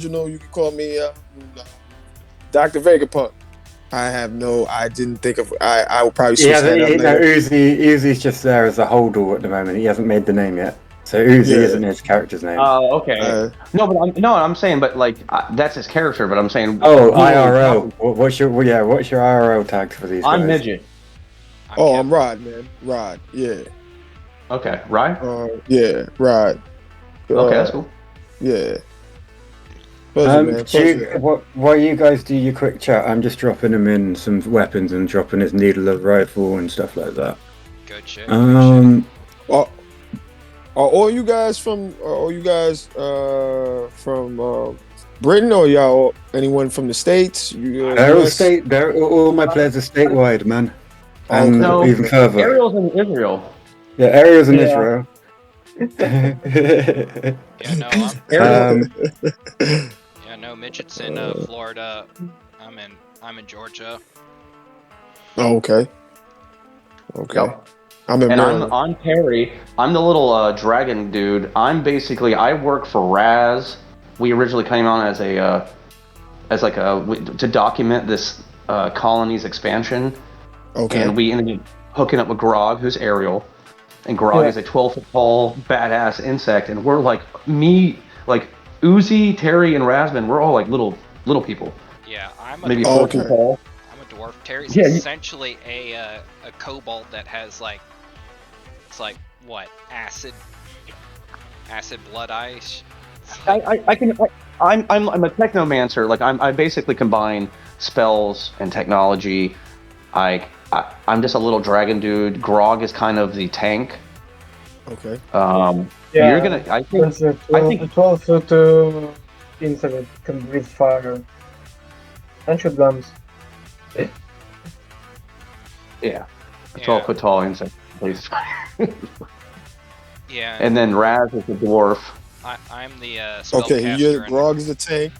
original, you can call me Dr. Vega Punk. I didn't think of. I would probably switch Yeah, that up no, later. Uzi's just there as a holdall at the moment. He hasn't made the name yet, so Uzi Yeah. isn't his character's name. Oh, okay. Uh, No, I'm saying, but like that's his character. But I'm saying, Oh, who are we IRL. talking? What's your IRL tags for these I'm guys? midget. oh, Kev. I'm Rod, man. Rod. Yeah. Okay, right? Yeah. Rod. Okay, that's cool. Yeah. Pleasure, man. Pleasure. While you guys do your quick chat, I'm just dropping him in some weapons and dropping his needle of rifle and stuff like that. Good shit. Are all you guys from? Are all you guys from Britain, or y'all anyone from the States? All my players are statewide, man. And No, even further. Ariel's in Israel. Yeah, Ariel's in Yeah. Israel. Yeah, no, yeah, no, midget's in Florida. I'm in Georgia. Oh, okay. Okay. Yep. I'm in And Maryland. I'm Terry. I'm the little dragon dude. I work for Raz. We originally came on as to document this colony's expansion. Okay. And we ended up hooking up with Grog, who's Ariel. And Grog is a 12-foot tall, badass insect. And we're like Uzi, Terry, and Razman, we're all like little people. Yeah, I'm Maybe a 4 okay. feet tall. I'm a dwarf. Terry's Yeah, essentially a kobold that has it's like what, acid blood ice. I'm a technomancer. Like I basically combine spells and technology. I'm just a little dragon dude. Grog is kind of the tank. Okay. You're gonna. I think. That's a 12-foot insect can breathe fire and shoot guns. Yeah. A 12-foot tall insect, please. Yeah. And then Raz is the dwarf. I'm the Okay. spellcaster. Grog is the tank.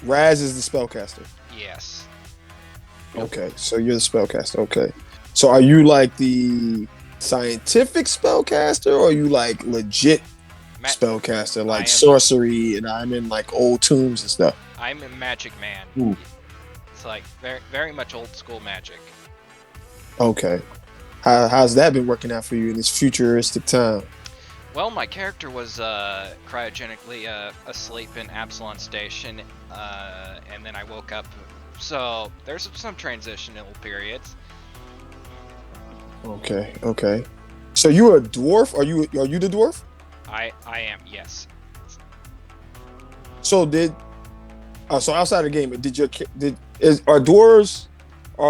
Raz is the spellcaster. Yes. Okay. So you're the spellcaster. Okay. So are you like the scientific spellcaster, or are you like legit spellcaster, like sorcery, and I'm in like old tombs and stuff? I'm a magic man. Ooh. It's like very, very much old school magic. Okay. How's that been working out for you in this futuristic time? Well, my character was cryogenically asleep in Absalon Station, and then I woke up. So there's some transitional periods. Okay. Okay. So you're a dwarf? Are you the dwarf? I am, yes. So so outside the game, are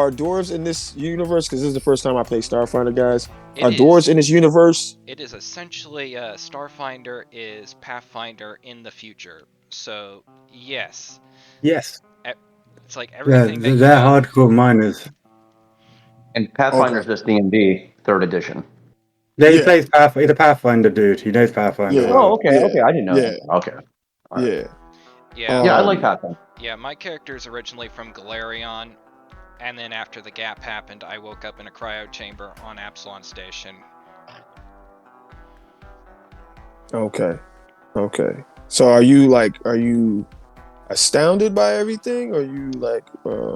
dwarves in this universe? Because this is the first time I play Starfinder, guys. Are dwarves in this universe? It is essentially Starfinder is Pathfinder in the future. So yes. Yes. It's like everything. Yeah, they're hardcore miners. And Pathfinder's just D&D 3rd edition. Yeah, he plays Pathfinder. He's a Pathfinder dude. He knows Pathfinder. Yeah. Oh, okay. Yeah. Okay, I didn't know Yeah. that. Okay. All right. Yeah. Yeah. I like Pathfinder. Yeah, my character's originally from Galarion, and then after the gap happened, I woke up in a cryo chamber on Absalon Station. Okay. Okay. So are you astounded by everything? Or are you like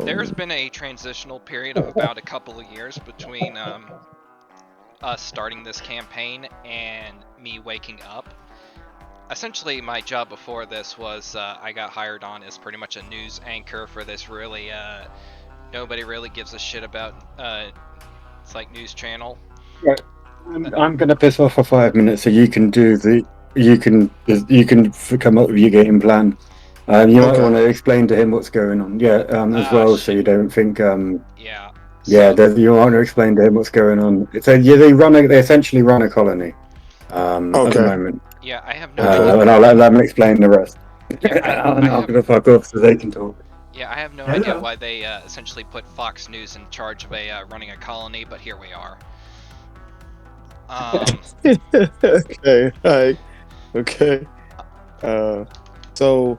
There's been a transitional period of about a couple of years between us starting this campaign and me waking up. Essentially, my job before this was I got hired on as pretty much a news anchor for this really nobody really gives a shit about it's like news channel. Yeah. I'm gonna piss off for 5 minutes so you can come up with your game plan. You might want to explain to him what's going on. Yeah, as well, so you don't think. Yeah. You want to explain to him what's going on. So they essentially run a colony at the moment. Yeah, I have no idea. And I'll let them explain the rest. Yeah, I'm gonna fuck off so they can talk. Yeah, I have no idea why they essentially put Fox News in charge of running a colony, but here we are. Okay. Hi. Okay. So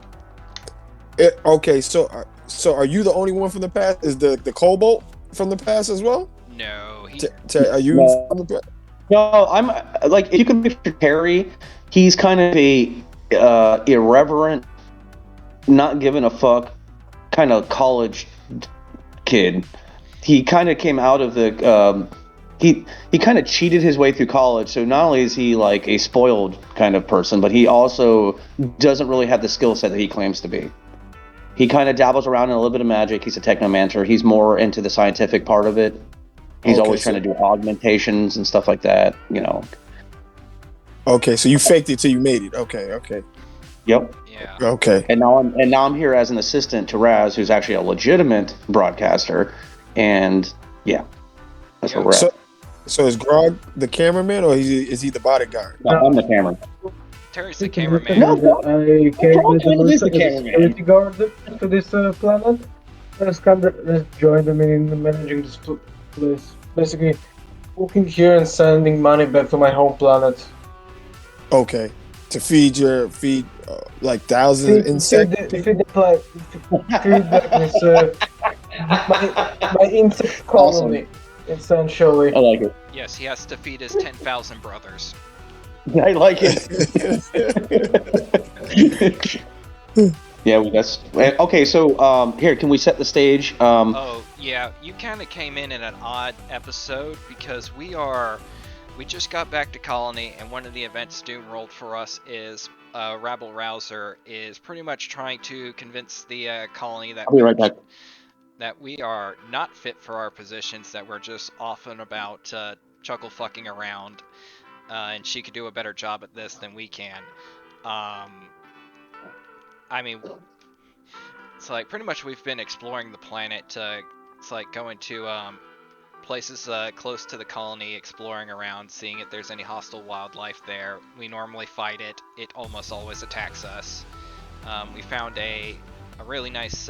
are you the only one from the past? Is the Cobalt from the past as well? No. Are you from the past? No, I'm like, if you can picture Terry, he's kind of a irreverent not giving a fuck kind of college kid. He kind of came out of the he kind of cheated his way through college. So not only is he like a spoiled kind of person, but he also doesn't really have the skill set that he claims to be. He kind of dabbles around in a little bit of magic. He's a technomancer. He's more into the scientific part of it. He's always trying to do augmentations and stuff like that, you know. Okay, so you faked it till you made it. Okay. Yep. Yeah. Okay. And now I'm here as an assistant to Raz, who's actually a legitimate broadcaster. And yeah, that's where we're at. So is Grog the cameraman, or is he the bodyguard? No, I'm the cameraman. Terry's the cameraman. No, I came with is the the cameraman. security guard to this planet. Let's join them in managing this place. Basically, working here and sending money back to my home planet. Okay, to feed like thousands of insects. Feed my insect colony, essentially. I like it. Yes, he has to feed his 10,000 brothers. I like it. Yeah, that's okay. So here, can we set the stage? Oh yeah, you kind of came in an odd episode because we just got back to Colony, and one of the events Doom rolled for us is Rabble Rouser is pretty much trying to convince the Colony that I'll be right back. that we are not fit for our positions, that we're just off and about chuckle fucking around, and she could do a better job at this than we can. I mean, it's like pretty much we've been exploring the planet. It's like going to places close to the colony, exploring around, seeing if there's any hostile wildlife there. We normally fight it. It almost always attacks us. We found a really nice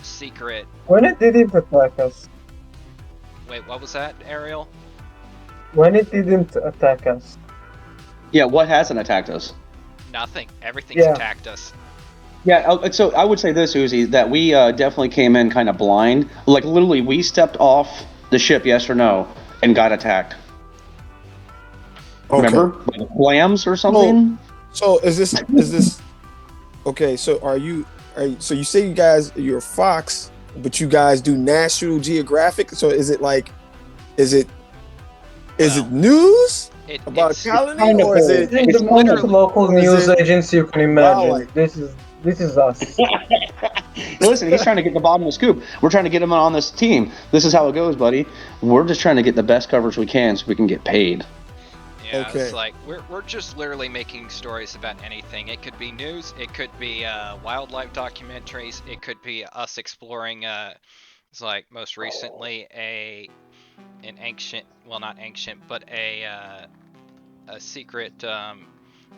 secret... When it didn't attack us. Wait, what was that, Ariel? When it didn't attack us. Yeah, what hasn't attacked us? Nothing. Everything's attacked us. Yeah, so I would say this, Uzi, that we definitely came in kind of blind. Like, literally, we stepped off the ship, yes or no, and got attacked. Okay. Remember? Like clams or something? So is this okay, so so you say you're a Fox, but you guys do National Geographic, so is it news about Colony, or is it It's the most local news agency you can imagine. This is us. Listen, he's trying to get the bottom of the scoop. We're trying to get him on this team. This is how it goes, buddy. We're just trying to get the best coverage we can so we can get paid. Yeah, okay. It's like we're just literally making stories about anything. It could be news, it could be wildlife documentaries, it could be us exploring it's like most recently an ancient, well, not ancient, but a secret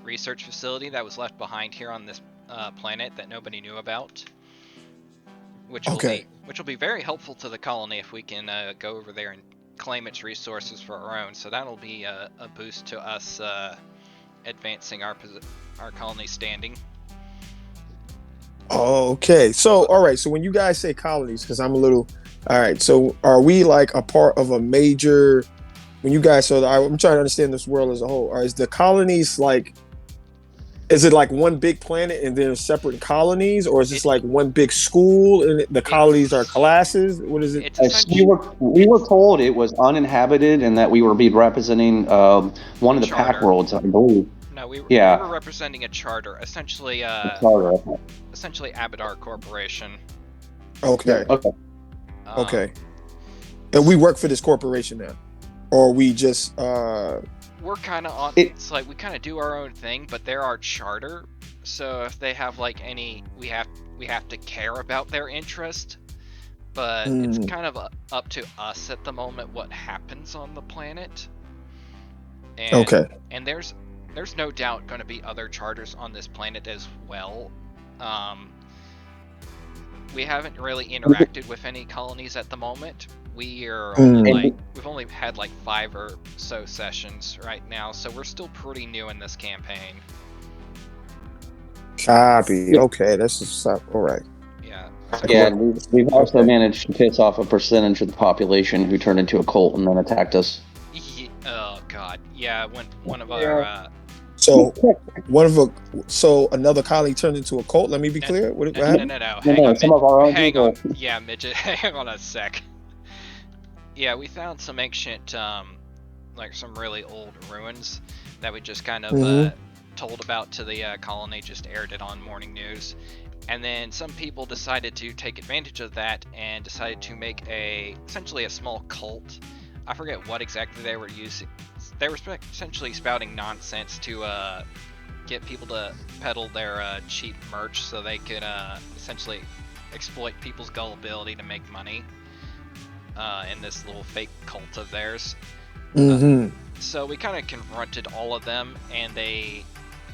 research facility that was left behind here on this planet that nobody knew about, which will be very helpful to the colony if we can go over there and claim its resources for our own. So that'll be a boost to us advancing our colony standing. Okay. So all right, so when you guys say colonies, because I'm a little all right, so are we like a part of a major, when you guys, so I'm trying to understand this world as a whole, is the colonies like, is it like one big planet and then separate colonies, or is this like one big school and the colonies are classes? What is it? We were told it was uninhabited and that we were representing one of the pack worlds, I believe. No, we were representing a charter, essentially essentially Abadar Corporation. Okay. Okay. And we work for this corporation now, or we just we're kind of on. It's like we kind of do our own thing, but they're our charter. So if they have like any, we have to care about their interest. But it's kind of up to us at the moment what happens on the planet. And, and there's no doubt going to be other charters on this planet as well. We haven't really interacted with any colonies at the moment. We are only we've only had like 5 or so sessions right now, so we're still pretty new in this campaign. Copy. Okay, that's just all right. Yeah. Yeah, we've also managed to piss off a percentage of the population who turned into a cult and then attacked us. Oh god. Yeah, when one of our So another colleague turned into a cult. Let me be clear. What happened? No. Hang on. Some of our own hang people. on. Yeah, midget. Hang on a sec. Yeah, we found some ancient, like some really old ruins that we just kind of told about to the colony. Just aired it on morning news, and then some people decided to take advantage of that and decided to make essentially a small cult. I forget what exactly they were using. They were essentially spouting nonsense to get people to peddle their cheap merch so they could essentially exploit people's gullibility to make money in this little fake cult of theirs. So we kind of confronted all of them, and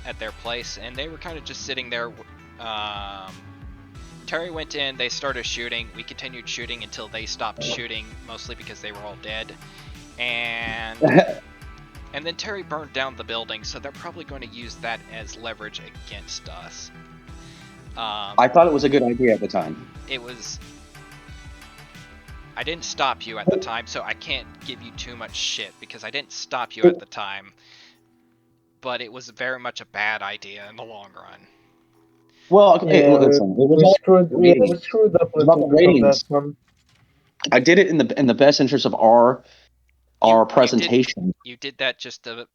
at their place, and they were kind of just sitting there. Terry went in, they started shooting, we continued shooting until they stopped shooting, mostly because they were all dead. And then Terry burned down the building, so they're probably going to use that as leverage against us. I thought it was a good idea at the time. I didn't stop you at the time, so I can't give you too much shit, because I didn't stop you at the time. But it was very much a bad idea in the long run. Well, okay, listen. We screwed up a little bit on that one. I did it in the best interest of our presentation. You did that just to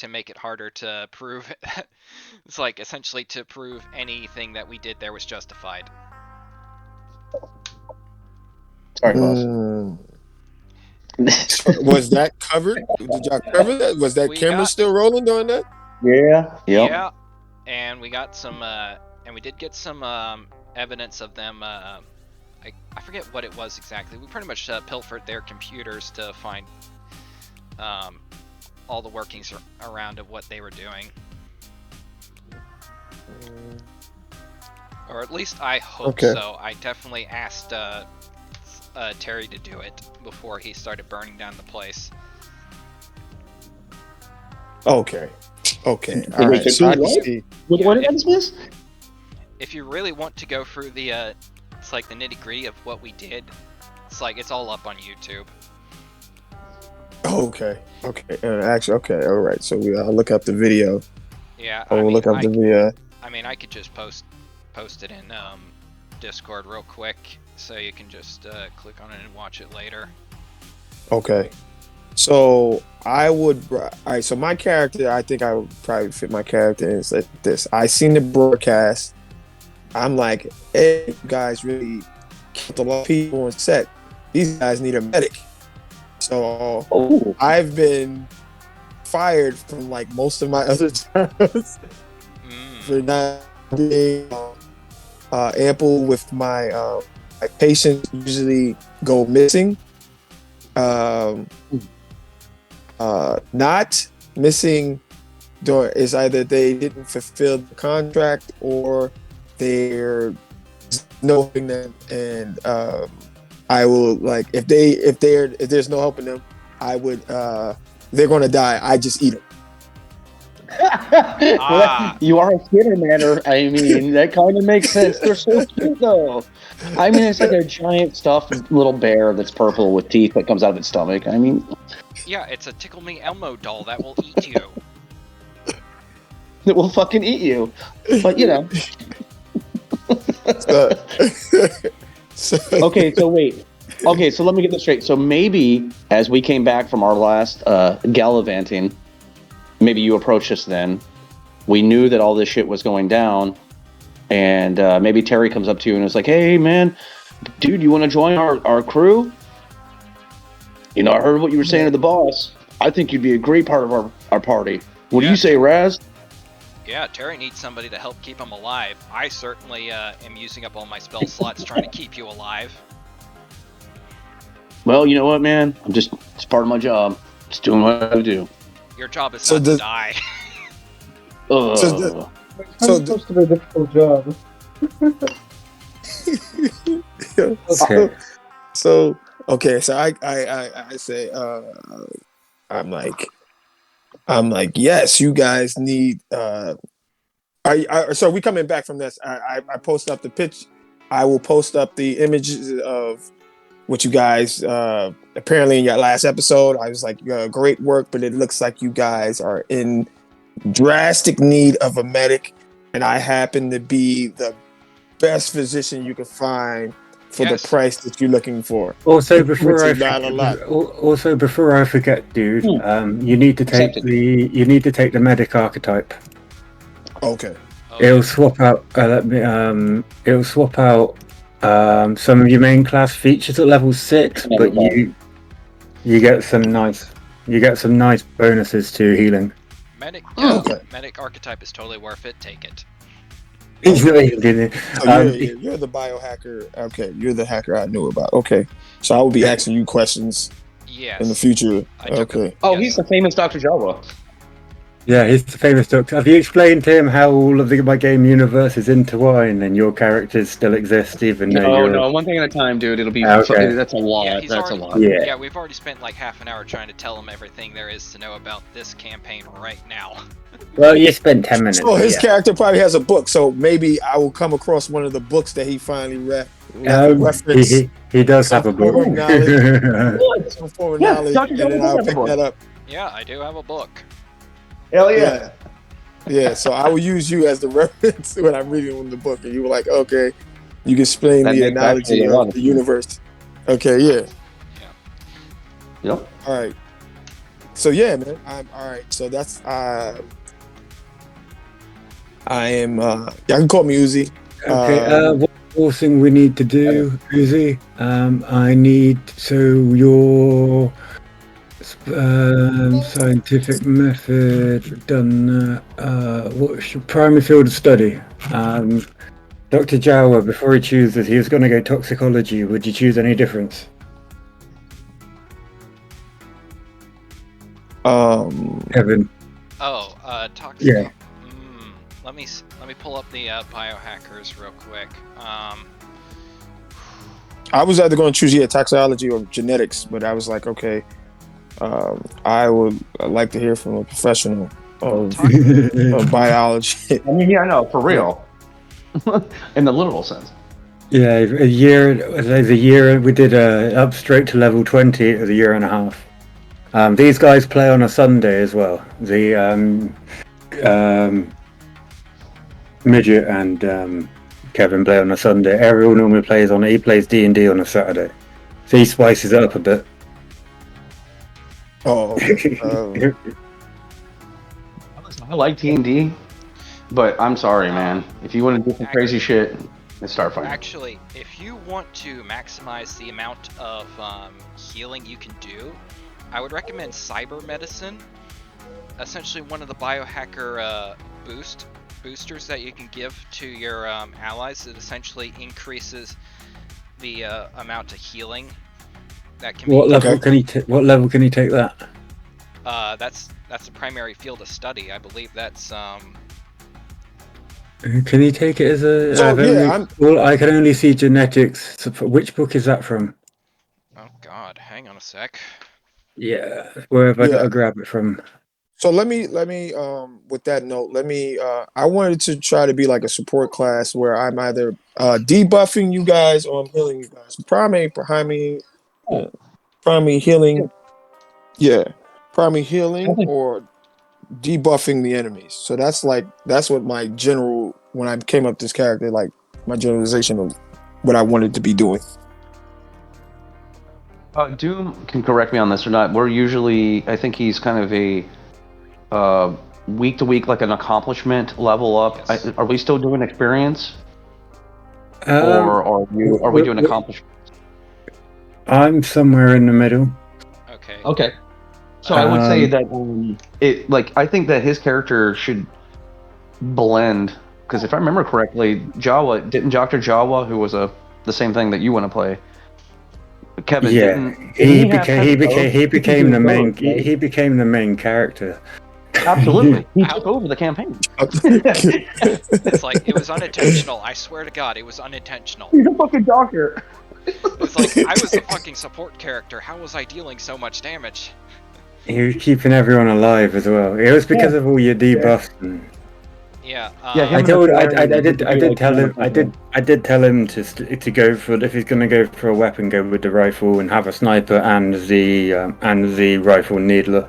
make it harder to prove. It's like essentially to prove anything that we did there was justified. Sorry, boss. Was that covered? Did y'all cover that? Was that camera still rolling during that? Yeah. Yep. Yeah. And we got some, and we did get some evidence of them. I forget what it was exactly. We pretty much pilfered their computers to find all the workings around of what they were doing. Or at least I hope so. I definitely asked Terry to do it before he started burning down the place. Okay. All right. So I can see. What did I dismiss? If you really want to go through the it's like the nitty-gritty of what we did, it's all up on YouTube. Okay. Actually, okay. All right. So I'll look up the video. Yeah. Look up the video. I mean, I could just post it in Discord real quick, so you can just click on it and watch it later. Okay. So all right. So my character, I think I would probably fit my character in like this. I seen the broadcast. I'm like, hey, you guys really killed a lot of people on set. These guys need a medic. So I've been fired from like most of my other jobs for not being ample with my patients usually go missing. Not missing is either they didn't fulfill the contract or they're knowing them, and I will if there's no helping them, I would they're gonna die. I just eat them. You are a theater manner. I mean, that kind of makes sense. They're so cute, though. I mean, it's like a giant stuffed little bear that's purple with teeth that comes out of its stomach. I mean, yeah, it's a Tickle Me Elmo doll that will eat you. It will fucking eat you. But Okay, so wait. Okay, so let me get this straight. So maybe as we came back from our last gallivanting, maybe you approached us then. We knew that all this shit was going down, and maybe Terry comes up to you and is like, "Hey, man, dude, you want to join our crew? You know, I heard what you were saying to the boss. I think you'd be a great part of our party. What do you say, Raz?" Yeah, Terry needs somebody to help keep him alive. I certainly am using up all my spell slots trying to keep you alive. Well, you know what, man? It's part of my job. Just doing what I do. Your job is not to die. It's supposed to be a difficult job. So I say I'm like, yes, you guys need. So we coming back from this. I post up the pitch. I will post up the images of what you guys apparently in your last episode. I was like, great work, but it looks like you guys are in drastic need of a medic, and I happen to be the best physician you can find for the price that you're looking for. Also, before I not a lot. forget, dude, you need to take the medic archetype. Okay. It'll swap out. It'll swap out some of your main class features at level 6, but you get some nice bonuses to healing. Medic archetype is totally worth it. Take it. He's not even doing it. So you're the biohacker. Okay, you're the hacker I knew about. Okay, so I will be asking you questions. Yes. In the future. Okay. He's the famous Dr. Jawa. Yeah, he's the famous doctor. Have you explained to him how all of my game universe is intertwined and your characters still exist even though No, one thing at a time, dude. It'll be that's a lot. Yeah, that's a lot. Yeah, we've already spent like half an hour trying to tell him everything there is to know about this campaign right now. Well, you spent 10 minutes. So his character probably has a book, so maybe I will come across one of the books that he finally referenced. He does have a book. Knowledge, and then I'll pick that up. Yeah, I do have a book. Hell yeah. Yeah, so I will use you as the reference when I'm reading the book, and you were like, okay, you can explain the analogy of the universe. Okay, yeah. Yep. All right. So yeah, man. I'm all right. So that's I am. Y'all can call me Uzi. Okay. One more thing we need to do, Uzi. I need your scientific method. We've done what's your primary field of study? Dr. Jawa, before he chooses, he was going to go toxicology. Would you choose any difference? Kevin. Toxic. Yeah. Let me pull up the biohackers real quick. I was either going to choose toxicology or genetics, but I was like, okay, I would like to hear from a professional of biology. I mean, yeah, no, for real, in the literal sense. Yeah, a year we did up straight to level 20. It was a year and a half. These guys play on a Sunday as well. The Midget and Kevin play on a Sunday. Ariel normally plays he plays D&D on a Saturday. So he spices it up a bit. I like D&D, but I'm sorry, man. If you want to do some crazy shit, it's Starfinder. Actually, if you want to maximize the amount of healing you can do, I would recommend Cyber Medicine. Essentially, one of the biohacker boosters that you can give to your allies. It essentially increases the amount of healing that can. What level can he? What level can he take that? That's a primary field of study. I believe that's. Can he take it as a? I can only see genetics. So which book is that from? Oh God, hang on a sec. Yeah, where have I got to grab it from? So let me with that note, I wanted to try to be like a support class where I'm either debuffing you guys or I'm healing you guys. Primary healing. Yeah. Primary healing or debuffing the enemies. So that's what my when I came up with this character, like my generalization of what I wanted to be doing. Doom can correct me on this or not. We're usually, I think he's kind of a week to week, like an accomplishment level up. Yes. Are we still doing experience, or are we doing accomplishment? I'm somewhere in the middle. Okay. So I would say that I think that his character should blend, because if I remember correctly, didn't Dr. Jawa, who was the same thing that you want to play, Kevin? Yeah, he became the main character. Absolutely, he took over the campaign. It's like it was unintentional. I swear to God, it was unintentional. He's a fucking doctor. It's like I was a fucking support character. How was I dealing so much damage? He was keeping everyone alive as well. It was because of all your debuffs. Yeah. I did tell him to go for, if he's going to go for a weapon, go with the rifle and have a sniper and the rifle needler.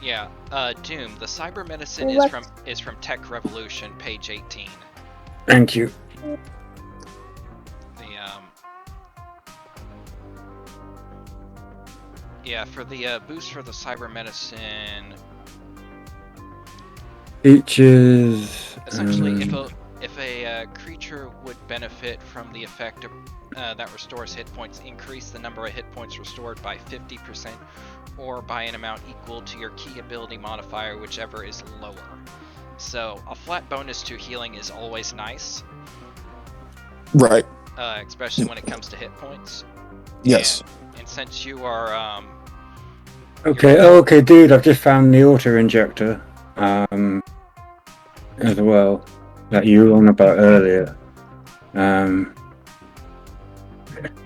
Yeah. Doom. The cyber medicine is from Tech Revolution, page 18. Thank you. Yeah, for the boost for the cyber medicine. Features. Essentially, if a creature would benefit from the effect of, that restores hit points, increase the number of hit points restored by 50%, or by an amount equal to your key ability modifier, whichever is lower. So a flat bonus to healing is always nice. Right. Especially when it comes to hit points. Yes. And since you are Okay, dude, I've just found the auto injector as well that you were on about earlier.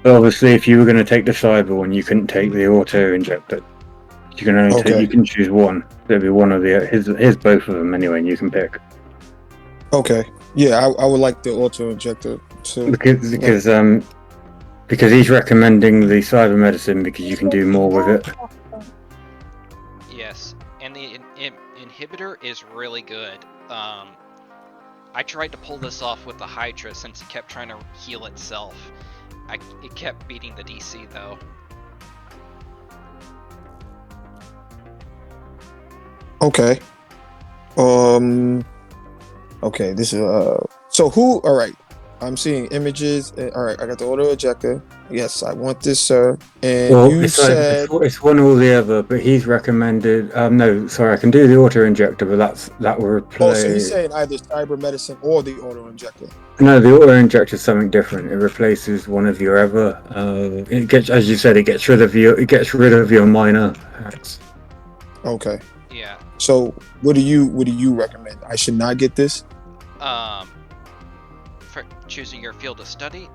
Obviously, if you were going to take the cyber one, you couldn't take the auto injector. You can only you can choose one. It'll be one of the here's both of them anyway, and you can pick. Okay. Yeah, I would like the auto injector too. Because he's recommending the cyber medicine because you can do more with it. Yes, and the inhibitor is really good. I tried to pull this off with the Hydra since it kept trying to heal itself. It kept beating the DC though. Okay. Okay, this is so who all right. I'm seeing images. All right, I got the auto ejector. Yes, I want this, sir. And well, you said it's one or the other, but he's recommended. No, sorry, I can do the auto injector, but that will replace. Oh, so he's saying either cyber medicine or the auto injector. No, the auto injector is something different. It replaces one of your other. It gets, as you said, it gets rid of your minor hacks. Okay. Yeah. So what do you recommend? I should not get this. For choosing your field of study.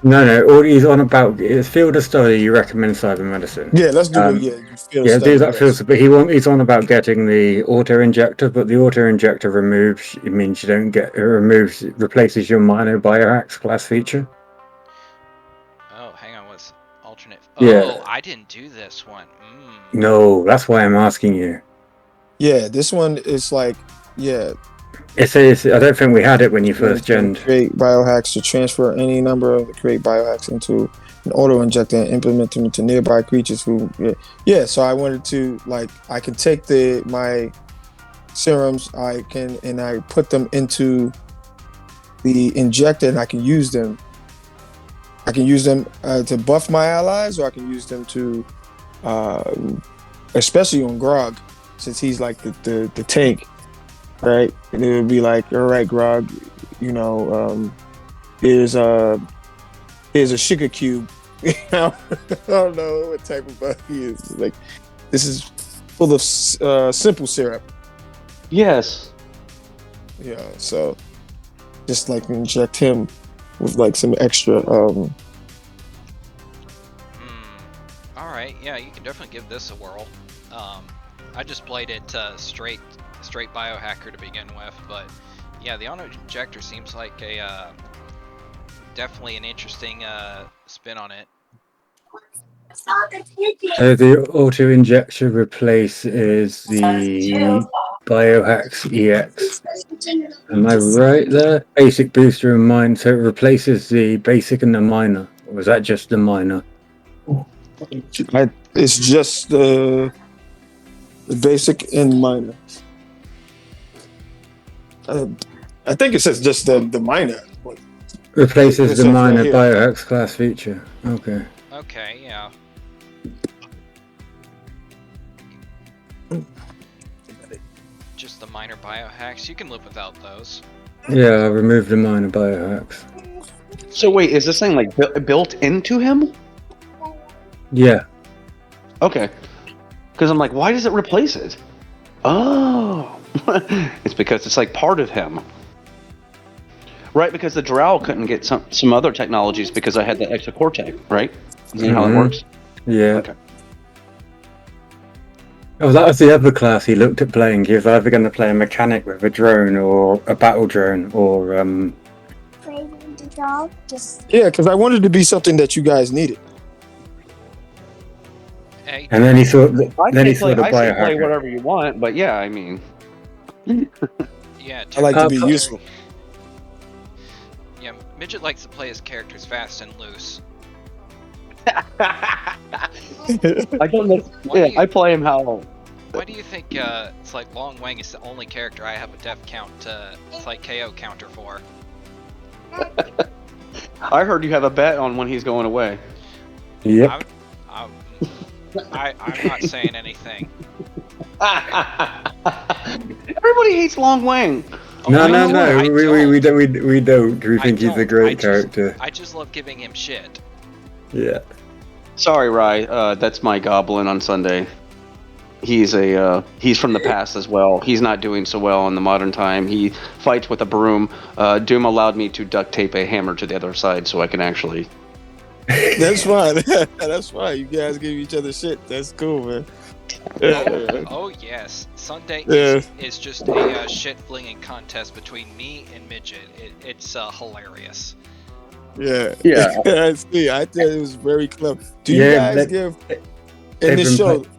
No. All he's on about is field of study. You recommend cyber medicine. Yeah, let's do it. Yeah, do that field. But he's on about getting the auto injector. But the auto injector removes. It means you don't get. It replaces your minor biohacks class feature. Oh, hang on. What's alternate? Yeah. Oh, I didn't do this one. No, that's why I'm asking you. Yeah, this one is like It says I don't think we had it when you first gen. Create biohacks to transfer any number of create biohacks into an auto injector and implement them into nearby creatures who. Yeah. So I wanted to I can take my serums I put them into the injector and I can use them. I can use them to buff my allies, or I can use them to, especially on Grog, since he's like the tank. Right, and it would be like, all right, Grog, here's a sugar cube. I don't know what type of bug he is. Like, this is full of simple syrup. Yes. Yeah, so just inject him with some extra. All right, yeah, you can definitely give this a whirl. I just played it straight biohacker to begin with, but yeah, the auto injector seems like a definitely an interesting spin on it. The auto injector replaces the biohacks EX. Am I right there? Basic booster and minor, so it replaces the basic and the minor. Or was that just the minor? It's just the basic and minor. I think it says just the minor. Replaces the minor biohacks class feature. Okay. Okay, yeah. Just the minor biohacks. You can live without those. Yeah, I removed the minor biohacks. So wait, is this thing built into him? Yeah. Okay. Because I'm like, why does it replace it? Oh. It's because it's part of him. Right, because the Drow couldn't get some other technologies because I had the extra core tech, right? Isn't that how it works? Yeah. Okay. Oh, that was the other class he looked at playing. He was either going to play a mechanic with a drone or a battle drone or Yeah, because I wanted to be something that you guys needed. Hey, And then he saw the I say play biohacker. whatever you want, but yeah, I mean. Yeah, I like to be Terry- useful. Yeah, Midget likes to play his characters fast and loose. I don't know. Yeah, I play him how. Why do you think it's like Long Wang is the only character I have a death count, it's like KO counter for? I heard you have a bet on when he's going away. Yep. I'm not saying anything. Everybody hates Long Wang. No. I We don't. We think he's a don't. great character. I just love giving him shit. Yeah. Sorry, Rye. That's my goblin on Sunday. He's from the past as well. He's not doing so well in the modern time. He fights with a broom. Doom allowed me to duct tape a hammer to the other side so I can actually. That's fine. That's fine. You guys give each other shit. That's cool, man. Oh yes, Sunday Yeah. is just a shit flinging contest between me and Midget. It's hilarious. Yeah. Yeah. I see. I think it was very clever. Do you Yeah, guys that- give in they've this been show? play-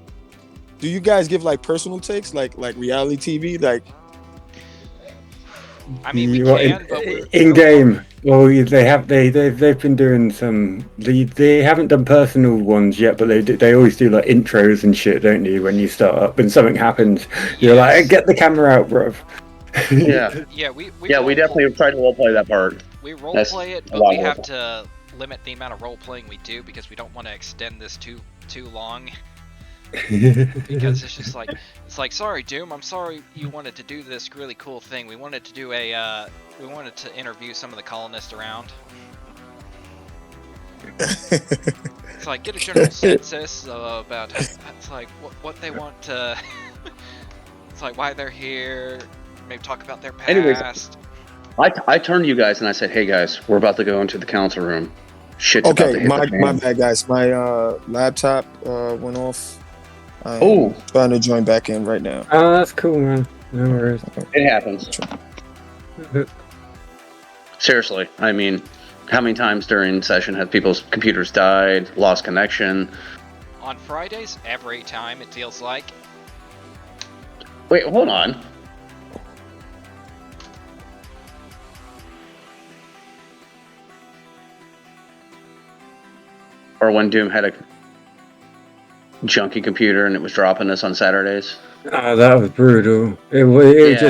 Do you guys give like personal takes, like reality TV, like? I mean, we What, can, but we're in game. Well, they've been doing some. They haven't done personal ones yet, but they always do like intros and shit, don't they? When you start up and something happens, you're like, hey, get the camera out, bruv. Yeah. Yeah, we definitely tried to role play that part. we role That's play it, a but lot we of have work. to limit the amount of role playing we do because we don't want to extend this too long. Because it's just like sorry Doom, I'm sorry you wanted to do this really cool thing. We wanted to do we wanted to interview some of the colonists around. It's like get a general census about it's like what they want to it's like why they're here, maybe talk about their past. Anyways, I turned to you guys and I said, hey guys, we're about to go into the council room. Shit's about to Okay, hit my the fan. my bad, guys. My laptop went off. I'm Oh. trying to join back in right now. Oh, that's cool, man. No worries. It happens. Seriously, I mean, how many times during session have people's computers died, lost connection? On Fridays, every time it feels like. Wait, hold on. Or when Doom had a junky computer and it was dropping us on Saturdays. Oh, that was brutal. It that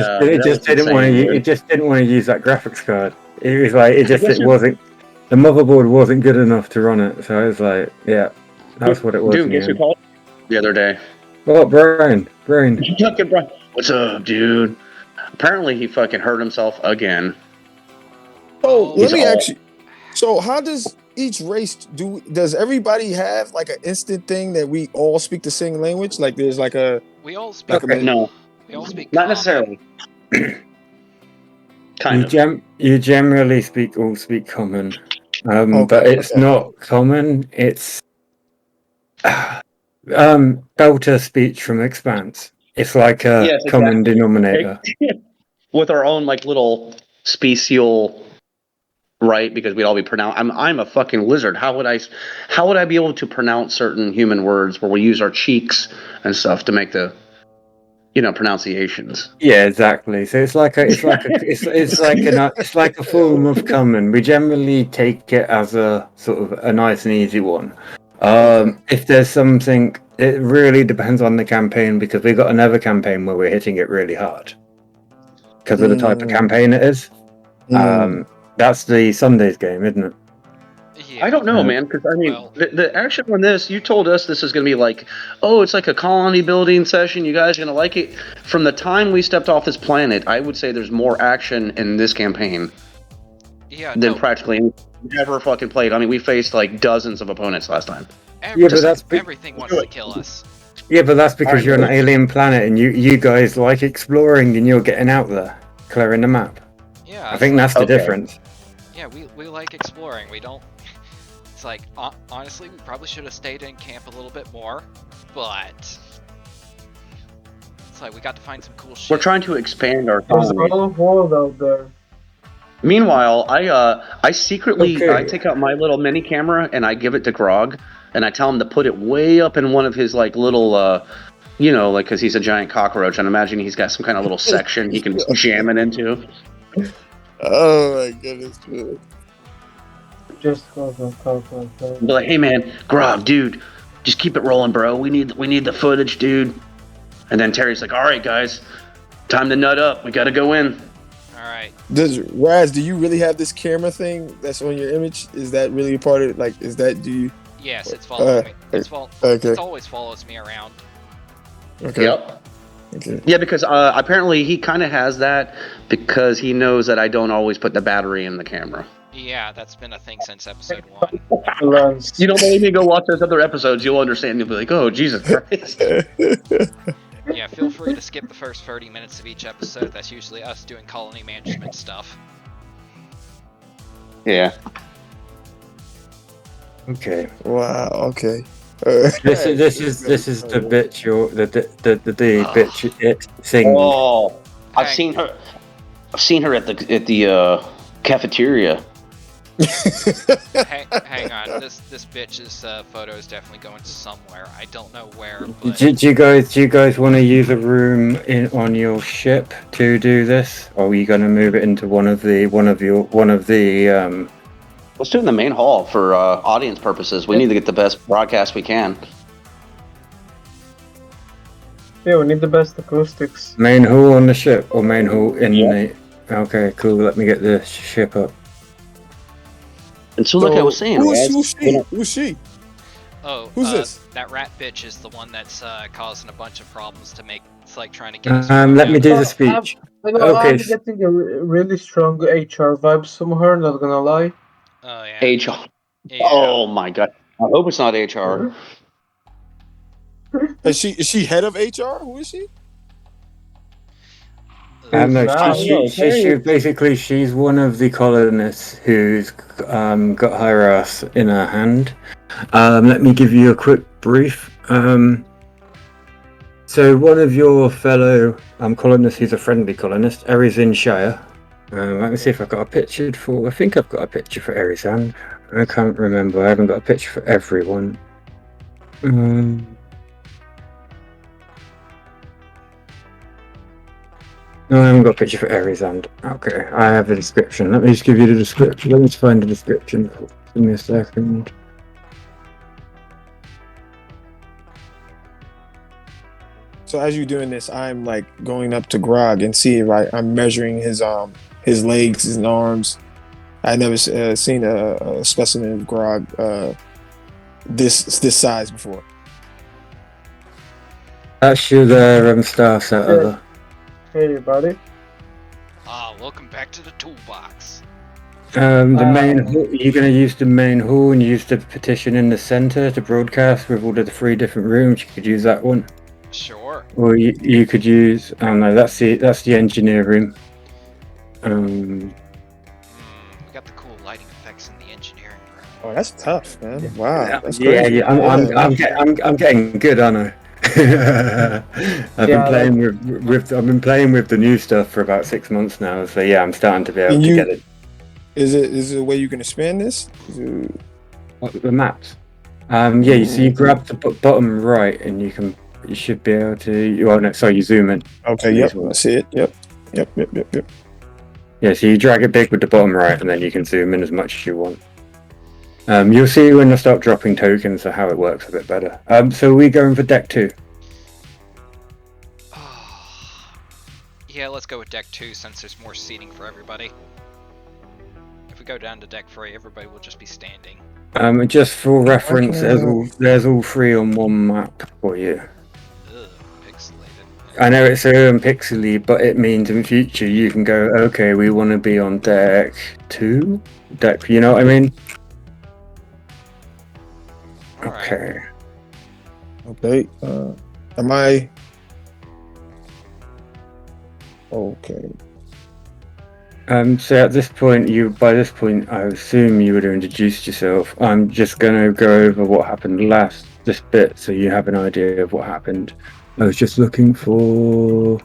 just was didn't want insane, to. dude. It just didn't want to use that graphics card. It was like it guess wasn't. The motherboard wasn't good enough to run it, so I was like, yeah, that's what it was. Doom, in the guess who end. called the other day? Oh, Brian. Fucking Brian. What's up, dude? Apparently he fucking hurt himself again. So He's let me all- ask you. So how does each race do? Does everybody have like an instant thing that we all speak the same language? Like there's like a We all speak. Okay. No, We all speak. not common. necessarily. Kind of. You generally speak common, Okay, but it's okay. not common. It's Belter speech from Expanse. It's like a Yes, common exactly. denominator. With our own like little special right, because we'd all be pronounced. I'm a fucking lizard. How would I be able to pronounce certain human words where we use our cheeks and stuff to make the pronunciations? Yeah, exactly. So it's like a form of common. We generally take it as a sort of a nice and easy one. If there's something, it really depends on the campaign because we've got another campaign where we're hitting it really hard because of the type of campaign it is. That's the Sundays game, isn't it? Yeah. I don't know, man, because I mean, Well- the action on this, you told us this is going to be like, oh, it's like a colony building session. You guys are going to like it. From the time we stepped off this planet, I would say there's more action in this campaign Yeah. than No. practically any we've ever fucking played. I mean, we faced like dozens of opponents last time. Yeah, but that's Everything wants to kill us. Yeah, but that's because Alright, you're an well- alien planet and you guys like exploring and you're getting out there, clearing the map. Yeah. I think that's the Okay. difference. Yeah, we like exploring. We don't. It's like honestly, we probably should have stayed in camp a little bit more, but it's like we got to find some cool shit. We're trying to expand our There's a colony. lot of world out there. Meanwhile, I secretly Okay. I take out my little mini camera and I give it to Grog and I tell him to put it way up in one of his like little, like because he's a giant cockroach, and imagine he's got some kind of little section he can jam it into. Oh my goodness, dude. Just go. Be like, hey man, Grog, dude, just keep it rolling, bro. We need the footage, dude. And then Terry's like, all right, guys, time to nut up. We got to go in. All right. Raz, do you really have this camera thing that's on your image? Is that really a part of it? Like, is that, do you? Yes, it's following me. Okay. It always follows me around. Okay. Yep. Okay. Yeah, because apparently he kind of has that because he knows that I don't always put the battery in the camera. Yeah, that's been a thing since episode 1. Lance. You don't believe me? Go watch those other episodes. You'll understand. You'll be like, oh, Jesus Christ. Yeah, feel free to skip the first 30 minutes of each episode. That's usually us doing colony management stuff. Yeah. Okay. Wow. Okay. This is the bitch the bitch it thing. Oh, I've Hey. seen her. I've seen her at the cafeteria. Hang on, this bitch's photo is definitely going somewhere. I don't know where, but Do you guys want to use a room on your ship to do this, or are you going to move it into one of the Let's do it in the main hall for audience purposes. We need to get the best broadcast we can. Yeah, we need the best acoustics. main hall on the ship or main hall in the? Okay, cool. Let me get the ship up. And so, like I was saying, Who's she? oh, Who's this? That rat bitch is the one that's causing a bunch of problems to make. It's like trying to get us. Let me do the I'm- speech. I'm Okay. getting a really strong HR vibe from her, not gonna lie. Oh yeah. HR. Yeah. Oh my god. I hope it's not HR. Is she head of HR? Who is she? No, Wow. she's one of the colonists who's got her ass in her hand. Let me give you a quick brief. So one of your fellow colonists, who's a friendly colonist, Erizin Shire. Let me see if I've got a picture for. I think I've got a picture for Erizan. I can't remember. I haven't got a picture for everyone. No, I haven't got a picture for Erizand. Okay, I have the description. Let me just give you the description. Let me just find the description. Give me a second. So as you're doing this, I'm like going up to Grog and see, right? I'm measuring his legs, his arms. I never seen a specimen of Grog this size before. That's your staff set over. Hey, buddy. Welcome back to the toolbox. The main hall, you're going to use the main hall and use the petition in the center to broadcast with all of the 3 different rooms. You could use that one. Sure. Or you could use. Oh no, that's the engineer room. We got the cool lighting effects in the engineering room. Oh, that's tough, man. Wow, that's Yeah, crazy. I'm getting good, aren't I? I've been playing with the new stuff for about 6 months now, so yeah, I'm starting to be able to get it. Is it a way you can expand this? The maps. Yeah. So you grab the bottom right, and you should be able to. Oh no, sorry, you zoom in. Okay. Yep. I see it. Yep. Yeah. So you drag it big with the bottom right, and then you can zoom in as much as you want. You'll see when I start dropping tokens how it works a bit better. So we're going for deck 2. Yeah, let's go with deck 2 since there's more seating for everybody. If we go down to deck 3, everybody will just be standing. Just for reference, there's all 3 on one map for you. Ugh, pixelated. I know it's pixely, but it means in future you can go, okay, we want to be on deck 2? Deck, you know what I mean? Alright. Okay. Am I? Okay. So at this point, by this point, I assume you would have introduced yourself. I'm just going to go over what happened this bit, so you have an idea of what happened. I was just looking for.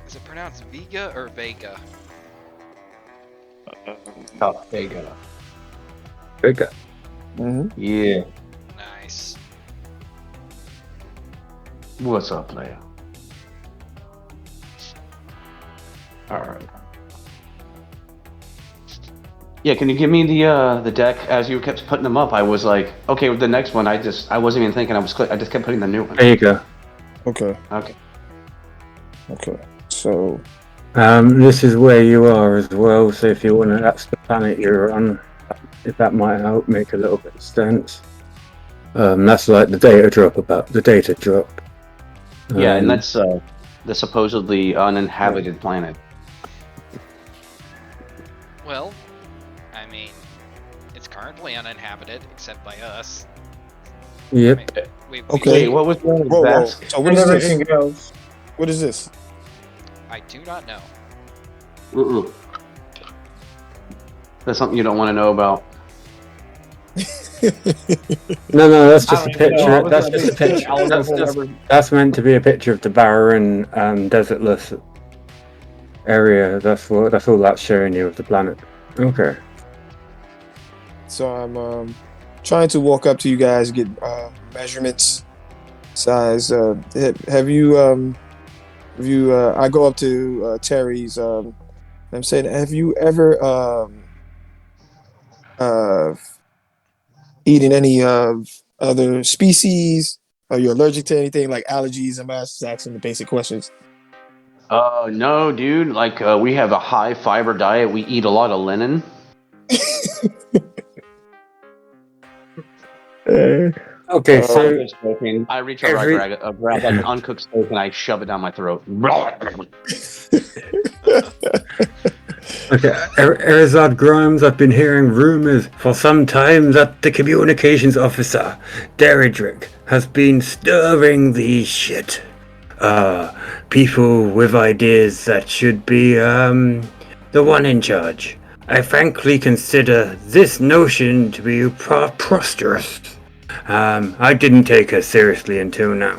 Is it pronounced Vega or Vega? Vega. Bigger. Mm-hmm. Yeah. Nice. What's up, Leia? All right. Yeah, can you give me the deck as you kept putting them up? I was like, okay, with the next one, I wasn't even thinking. I just kept putting the new one. There you go. Okay. Okay. Okay. So This is where you are as well. So if you want to, that's the planet you're on. If that might help make a little bit of sense. That's like the data drop about the data drop. Yeah, and that's the supposedly uninhabited planet. Well, I mean, it's currently uninhabited except by us. Yep. I mean, we Okay. Wait, what was the whoa. best? So what And is this? everything else. What is this? I do not know. Mm-mm. That's something you don't want to know about. No, that's just I a don't even know. I picture. was That's gonna just a say, picture. I'll never- That's meant to be a picture of the barren, desertless area. That's all that's showing you of the planet. Okay. So I'm trying to walk up to you guys, get measurements, size. Have you I go up to Terry's. I'm saying, have you ever eaten any other species? Are you allergic to anything like allergies? I'm just asking the basic questions. No, dude. Like, we have a high fiber diet. We eat a lot of linen. Okay, so Uncooked steak. I reach over, I grab like an uncooked steak, and I shove it down my throat. okay, Erizard Grimes, I've been hearing rumors for some time that the communications officer, Deridrick, has been stirring the shit. People with ideas that should be, the one in charge. I frankly consider this notion to be preposterous. I didn't take her seriously until now.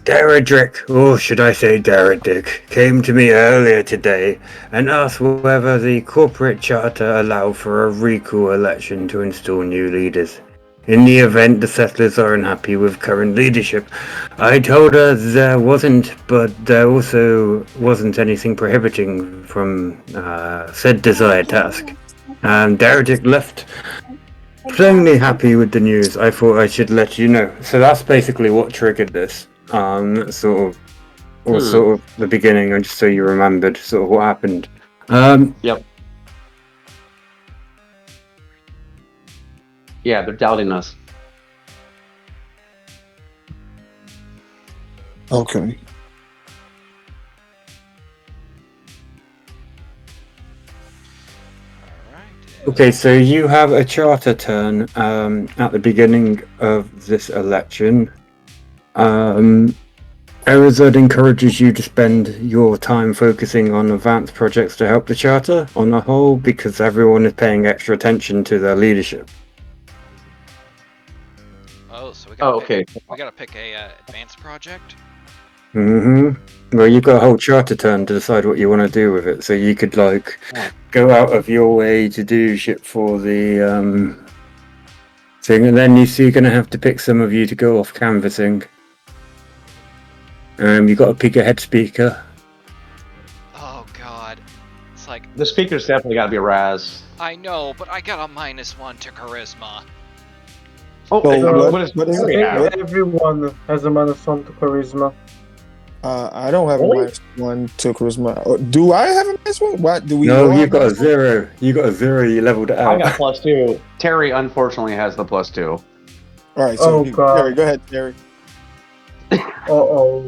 Deridrick, or should I say Deredick, came to me earlier today and asked whether the corporate charter allowed for a recall election to install new leaders. In the event the settlers are unhappy with current leadership, I told her there wasn't, but there also wasn't anything prohibiting from said desired task. Deredick left plainly happy with the news. I thought I should let you know. So that's basically what triggered this. Sort of the beginning, and just so you remembered sort of what happened. Yep. Yeah, they're doubting us. Okay. Okay, so you have a charter turn at the beginning of this election. Erizard encourages you to spend your time focusing on advanced projects to help the charter on the whole, because everyone is paying extra attention to their leadership. Oh, so we gotta okay. pick a advanced project. Well, you've got a whole charter turn to decide what you want to do with it, so you could go out of your way to do shit for the thing, and then you're going to have to pick some of you to go off canvassing. You got to pick a head speaker. Oh god, it's like The speaker's definitely got to be Raz. I know, but I got a -1 to charisma. Oh, So what is what is I it? think What? everyone has a -1 to charisma. I don't have Really? a -1 to charisma. Do I have a -1? What do we? No, all you have got a -1? 0. You got a 0. You leveled it I out. got +2. Terry unfortunately has the +2. All right, so Oh, God. Terry, go ahead, Terry. Uh-oh.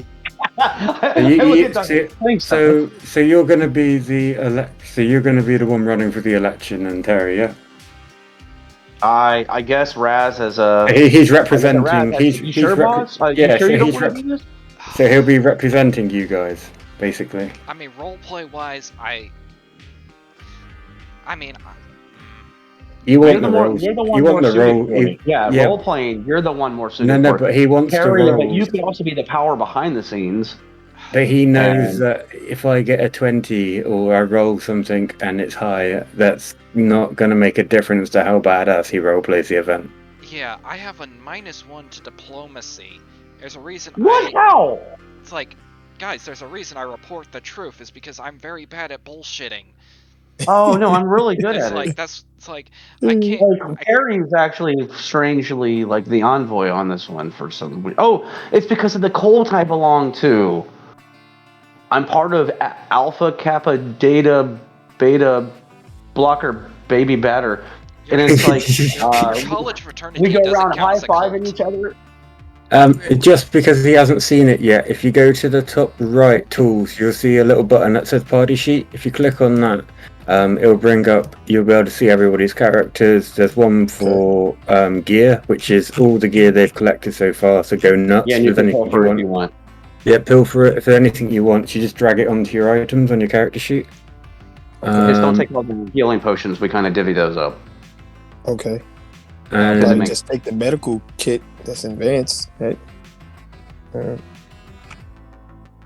So you're going to be the one running for the election, and Terry, yeah. I guess Raz has a. He's representing. You sure, boss? Yeah, you sure so you don't he's want to do this? So he'll be representing you guys, basically. I mean, roleplay wise, I mean, You You're want the the more. roles. You're the one You want more the suited role. for it. Yeah, Yeah. role playing. You're the one more No, suited no, for it. but he wants the Terry, but you roles. could also be the power behind the scenes. But he knows And that if I get a 20 or I roll something and it's high, that's not going to make a difference to how badass he roleplays the event. Yeah, I have a -1 to diplomacy. There's a reason what? How? It's like, guys, there's a reason I report the truth. Is because I'm very bad at bullshitting. Oh no, I'm really good It's at like it. it's like I can't. Like Terry's actually strangely like the envoy on this one for some reason. Oh, it's because of the cult I belong to. I'm part of Alpha Kappa Data Beta Blocker Baby Batter, and it's like Your college fraternity we go doesn't around count high as a cult. fiving each other. Just because he hasn't seen it yet, if you go to the top right tools, you'll see a little button that says party sheet. If you click on that, it'll bring up, you'll be able to see everybody's characters. There's one for gear, which is all the gear they've collected so far, so go nuts Yeah, and you with can anything pull for it if you want. Yeah, pilfer it. If there's anything you want, you just drag it onto your items on your character sheet. Just don't take all the healing potions. We kind of divvy those up. Okay. And Probably just take the medical kit that's advanced. Right?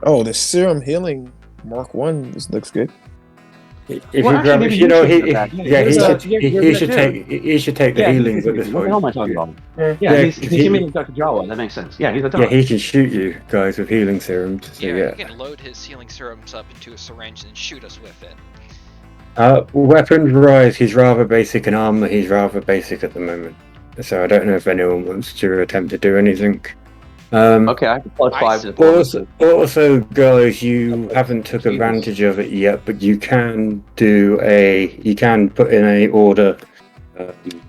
Oh, the serum healing Mark 1 looks good. if Well, you grab actually, it, you know, maybe you should do that. he should take the Yeah, healings at this what the hell am I point. talking about? Yeah, he's giving Dr. Jawa. That makes sense. Yeah, he's a Yeah, doc. he can shoot you guys with healing serums. So Yeah, yeah. he can load his healing serums up into a syringe and shoot us with it. Weapons rise. He's rather basic, and armor. He's rather basic at the moment. So I don't know if anyone wants to attempt to do anything. Okay, I have +5 to diplomacy. Also, guys, you haven't took advantage of it yet, but you can put in a order,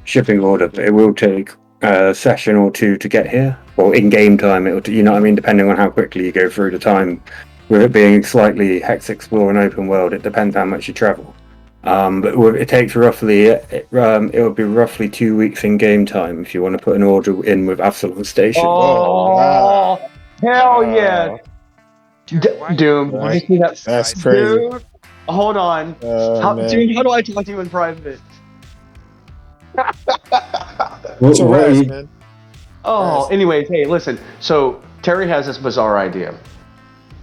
shipping order, but it will take a session or two to get here, or in game time. You know what I mean, depending on how quickly you go through the time. With it being slightly Hex Explore and open world, it depends how much you travel. But it takes roughly, it will be roughly 2 weeks in game time if you want to put an order in with Absalom Station. Oh, wow. hell yeah. Doom, Why you do see you that? That's disguise crazy. Dude, hold on. Man. Dude, how do I talk to you in private? What's your ass, man? Oh, anyways, hey, listen. So Terry has this bizarre idea.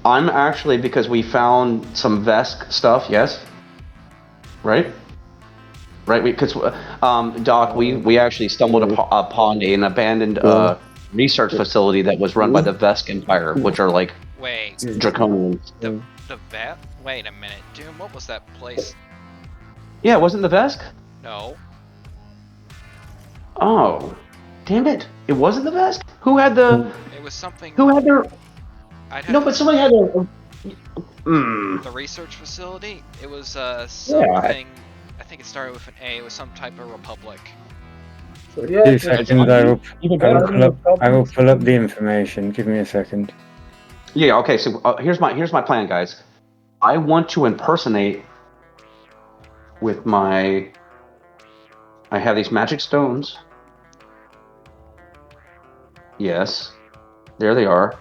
I'm actually, because we found some Vesk stuff, yes? Right? Right, because Doc, we actually stumbled upon an abandoned research facility that was run by the Vesk Empire, which are like Wait, draconians. the vet? Wait a minute, Doom. What was that place? Yeah, wasn't the Vesk? No. Oh, damn it! It wasn't the Vesk. Who had the? It was something. Who had their? I'd No, have but to- somebody had their. The research facility. It was something. I think it started with an A. It was some type of republic. So, yeah, 2 seconds. I will Even pull up the information. Give me a second. Yeah. Okay. So here's my plan, guys. I want to impersonate with my. I have these magic stones. Yes, there they are.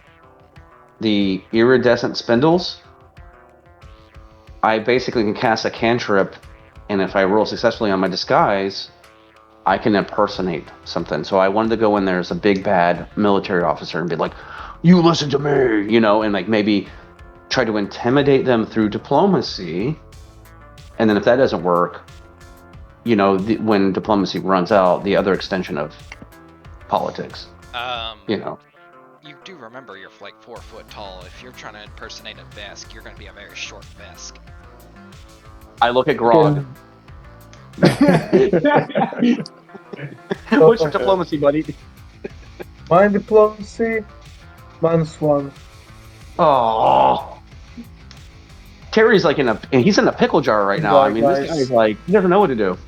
The iridescent spindles. I basically can cast a cantrip, and if I roll successfully on my disguise, I can impersonate something. So I wanted to go in there as a big bad military officer and be like, "You listen to me," you know, and like maybe try to intimidate them through diplomacy. And then if that doesn't work, you know, when diplomacy runs out, the other extension of politics. You know. You do remember you're like 4 foot tall. If you're trying to impersonate a Vesk, you're going to be a very short Vesk. I look at Grog. What's your diplomacy, buddy? My diplomacy, -1. Oh. Terry's like he's in a pickle jar right now. I mean, this guy's like, he doesn't know what to do.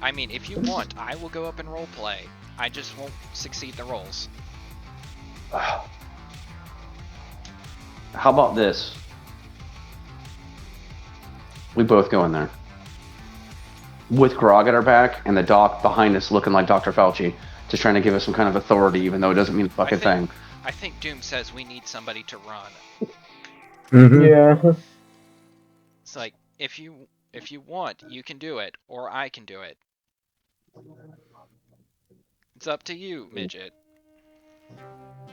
I mean, if you want, I will go up and roleplay. I just won't succeed the rolls. How about this? We both go in there. With Grog at our back and the doc behind us looking like Dr. Fauci, just trying to give us some kind of authority, even though it doesn't mean a fucking thing. I think Doom says we need somebody to run. Mm-hmm. Yeah. It's like, if you want, you can do it, or I can do it. It's up to you, midget.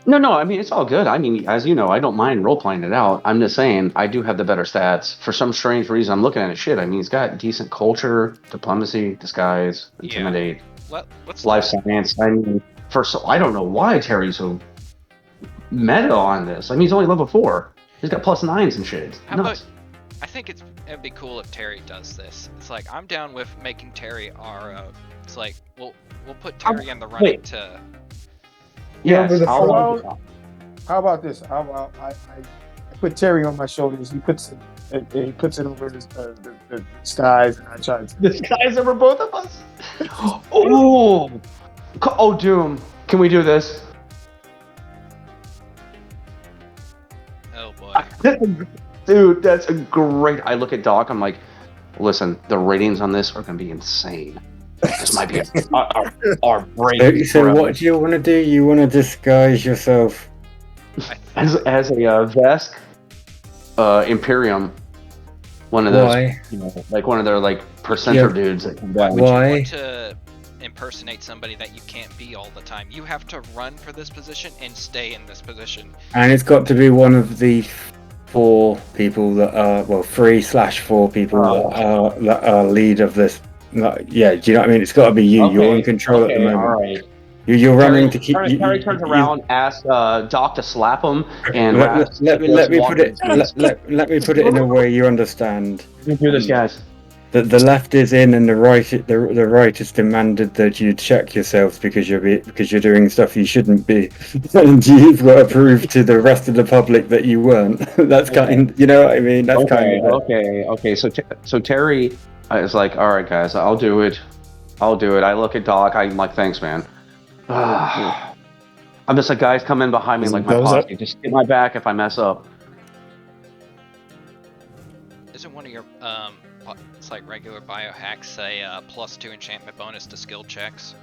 No. I mean, it's all good. I mean, as you know, I don't mind role playing it out. I'm just saying I do have the better stats. For some strange reason, I'm looking at his shit. I mean, he's got decent culture, diplomacy, disguise, intimidate, life science. I mean, I don't know why Terry's so meta on this. I mean, he's only level 4. He's got +9s and shit. How about? I think it'd be cool if Terry does this. It's like I'm down with making Terry our. It's like we'll put Terry in the running to. Yes. How about this? How about I put Terry on my shoulders. He puts it over the skies, and I try to disguise over both of us. Oh, Doom! Can we do this? Oh boy, dude, that's a great. I look at Doc. I'm like, listen, the ratings on this are gonna be insane. This might be our break. So what do you want to do? You want to disguise yourself as a Vesk, Imperium, one of those, like one of their like percenter dudes that come back. Why? You want to impersonate somebody that you can't be all the time. You have to run for this position and stay in this position. And it's got to be one of the 4 people that are 3/4 people that are lead of this. Yeah, do you know what I mean? It's got to be you. Okay, you're in control at the moment. All right. You're running to keep. Terry turns around, asks Doc to slap him, and let me put it. Let me put it in a way you understand. Do this, guys. The left is in, and the right has demanded that you check yourselves because you're doing stuff you shouldn't be, and you've got to prove to the rest of the public that you weren't. That's kind. You know what I mean? That's kind of okay. So Terry. It's like, all right, guys, I'll do it. I look at Doc. I'm like, thanks, man. I'm just like, guys, come in behind me like my posse. Just get my back if I mess up. Isn't one of your it's like regular biohacks a +2 enchantment bonus to skill checks?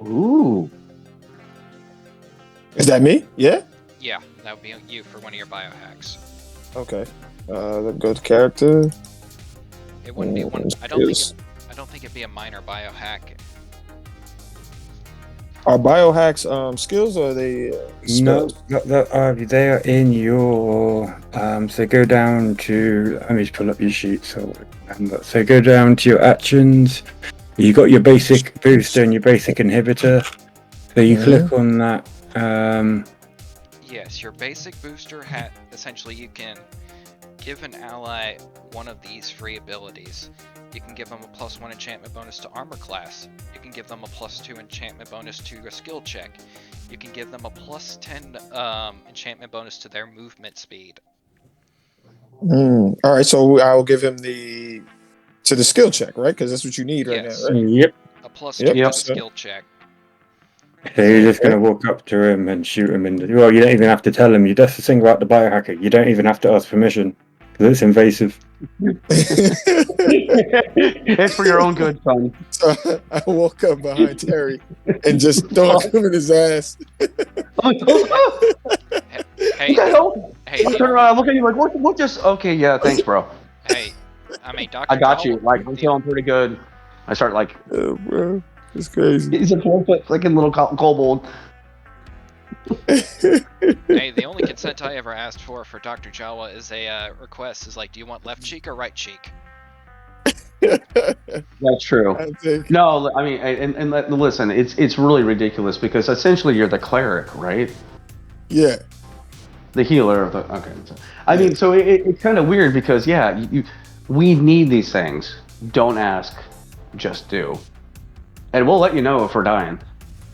Ooh. Is that me? Yeah. Yeah, that would be you for one of your biohacks. Okay. Let's go to character. It wouldn't be one. I don't think it'd be a minor biohack. Are biohacks skills or are they spells? No, they are in your so go down to, let me just pull up your sheet so go down to your actions. You got your basic booster and your basic inhibitor, so you click on that. Yes, your basic booster hat, essentially you can give an ally one of these free abilities. You can give them a +1 enchantment bonus to armor class. You can give them a +2 enchantment bonus to a skill check. You can give them a +10 enchantment bonus to their movement speed. All right, so I will give him the skill check, right? Because that's what you need right now, right? Yep. A +2 skill check. So you're just going to walk up to him and shoot him well, you don't even have to tell him. That's the thing about the biohacker. You don't even have to ask permission. It's invasive. It's for your own good, son. So I walk up behind Terry and just throw him in his ass. Hey, I turn around, look at you like, what just? Okay, yeah, thanks, bro. Hey, I mean, Dr. I got you. Like, I'm feeling pretty good. I start like, bro, it's crazy. He's a 4-foot freaking little kobold. Hey, the only consent I ever asked for Dr. Jawa is a request. Is like, do you want left cheek or right cheek? That's true. No, I mean, and listen, it's really ridiculous because essentially you're the cleric, right? Yeah. The healer of the. Okay. I mean, so it's kind of weird because we need these things. Don't ask, just do, and we'll let you know if we're dying.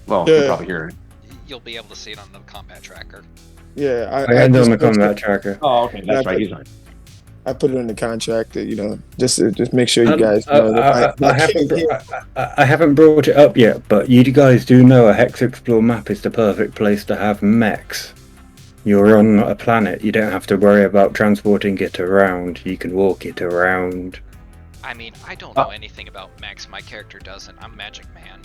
Well, you'll probably hear it. You'll be able to see it on the combat tracker. Yeah, I had it on the combat tracker. Oh, okay, that's right. He's right. I put it in the contract that, just make sure you guys know that I haven't brought it up yet, but you guys do know a Hex Explore map is the perfect place to have mechs. You're on a planet. You don't have to worry about transporting it around. You can walk it around. I mean, I don't know anything about mechs. My character doesn't. I'm Magic Man.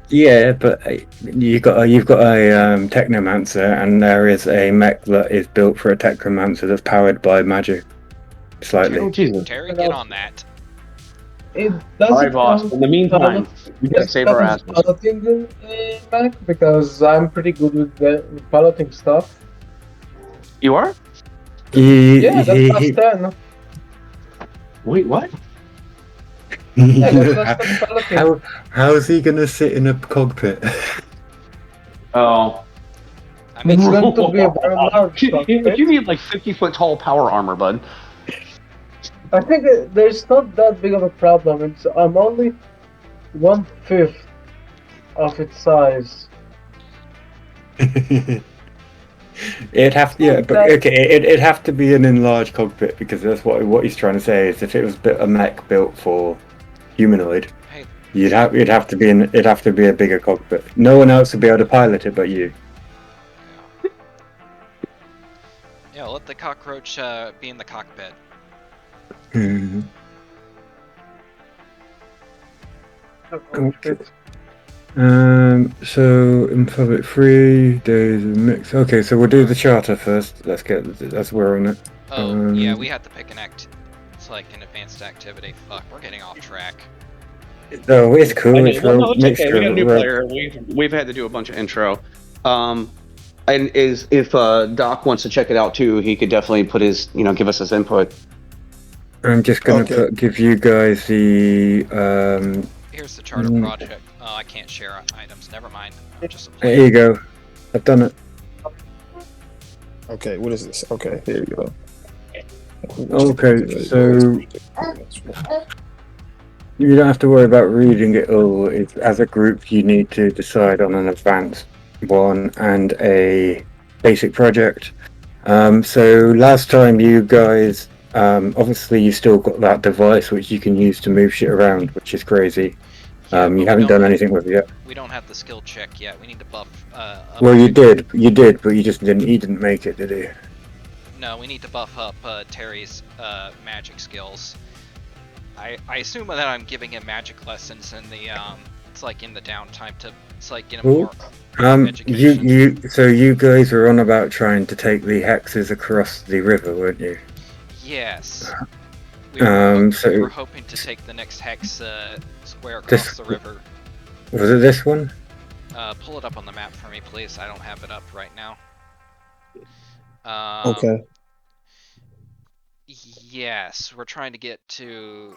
Yeah, but you've got a Technomancer, and there is a mech that is built for a Technomancer that's powered by magic. Slightly. Oh, Jesus. Terry, get on that. It All right, doesn't boss. come In the meantime, we gotta does it save our come asses. with piloting Mac because I'm pretty good with piloting stuff. You are? Yeah, that's class 10. Wait, what? Yeah, I got class 10 piloting. How is he gonna sit in a cockpit? Oh. I mean, It's going to be a very large cockpit. You need like 50-foot tall power armor, bud. I think there's not that big of a problem. I'm only 1/5 of its size. It'd have to, yeah, but okay, it'd have to be an enlarged cockpit because that's what he's trying to say is if it was a mech built for humanoid, hey, it'd have to be a bigger cockpit. No one else would be able to pilot it but you. yeah, let the cockroach be in the cockpit. Okay. So in public 3 days of mix. Okay, so we'll do the charter first. That's where we're on it. Oh, yeah, we had to pick an it's like an advanced activity. Fuck, we're getting off track. No, it's cool. It's okay. We got a new player. We've had to do a bunch of intro. And if Doc wants to check it out too, he could definitely put his, give us his input. I'm just gonna give you guys the Here's the charter project. Oh, I can't share items. Never mind. I'm just a player. There you go. I've done it. Okay, what is this? Okay, here you go. Okay, so you don't have to worry about reading it all. As a group, you need to decide on an advanced one and a basic project. So last time you guys, obviously you still got that device which you can use to move shit around, which is crazy. Yeah, you haven't done anything with it yet. We don't have the skill check yet. We need to buff. Well, you did, but you just didn't. You didn't make it, did you? No, we need to buff up Terry's magic skills. I assume that I'm giving him magic lessons in the it's like in the downtime to get him more education. So you guys were on about trying to take the hexes across the river, weren't you? Yes. We were hoping to take the next hex square across the river. Was it this one? Pull it up on the map for me, please. I don't have it up right now. Okay. Yes, we're trying to get to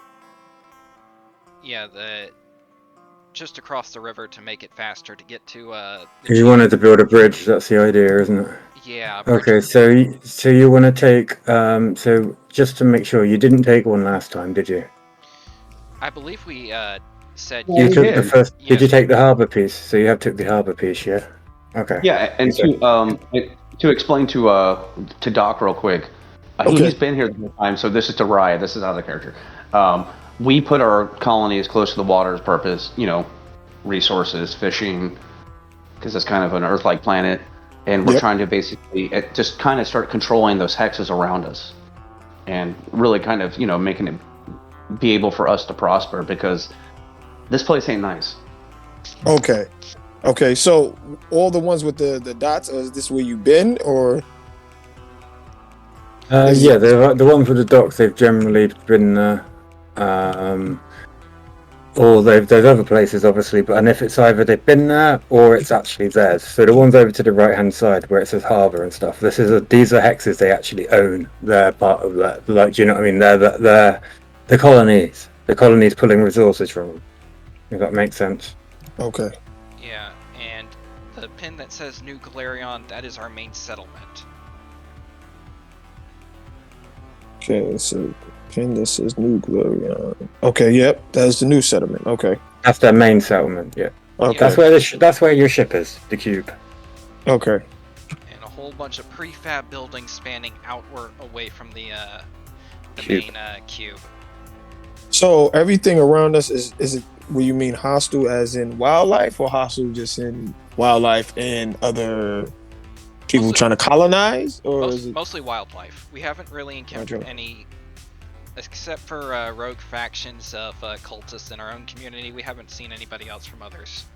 just across the river to make it faster to get to You wanted to build a bridge. That's the idea, isn't it? Yeah. Okay, so you want to take so just to make sure you didn't take one last time, did you? I believe we said you took did. the first. Yes. Did you take the harbor piece? So you have took the harbor piece, yeah. Okay. Yeah, and to explain to Doc real quick, he's been here the whole time. So this is to Raya. This is other character. We put our colony as close to the water as purpose. Resources, fishing, because it's kind of an Earth-like planet, and we're trying to basically just kind of start controlling those hexes around us, and really kind of making it be able for us to prosper because this place ain't nice. Okay, so all the ones with the dots, is this where you've been, or? Yeah, the ones with the docks, they've generally been or there's other places, obviously, and if it's either they've been there or it's actually theirs. So the ones over to the right-hand side where it says harbour and stuff, these are hexes they actually own. They're part of that. Like, do you know what I mean? They're the colonies. The colonies pulling resources from them. If that makes sense. Okay. Yeah, and the pin that says New Galarion, that is our main settlement. Okay, so pin that says New Galarion. Okay, yep, that's the new settlement. Okay. That's their main settlement, yeah. Okay. That's where your ship is, the cube. Okay. And a whole bunch of prefab buildings spanning outward away from the Cube. main cube. So everything around us is it where you mean hostile as in wildlife, or hostile just in wildlife and other people trying to colonize, or is it mostly wildlife? We haven't really encountered any, except for rogue factions of cultists in our own community. We haven't seen anybody else from others.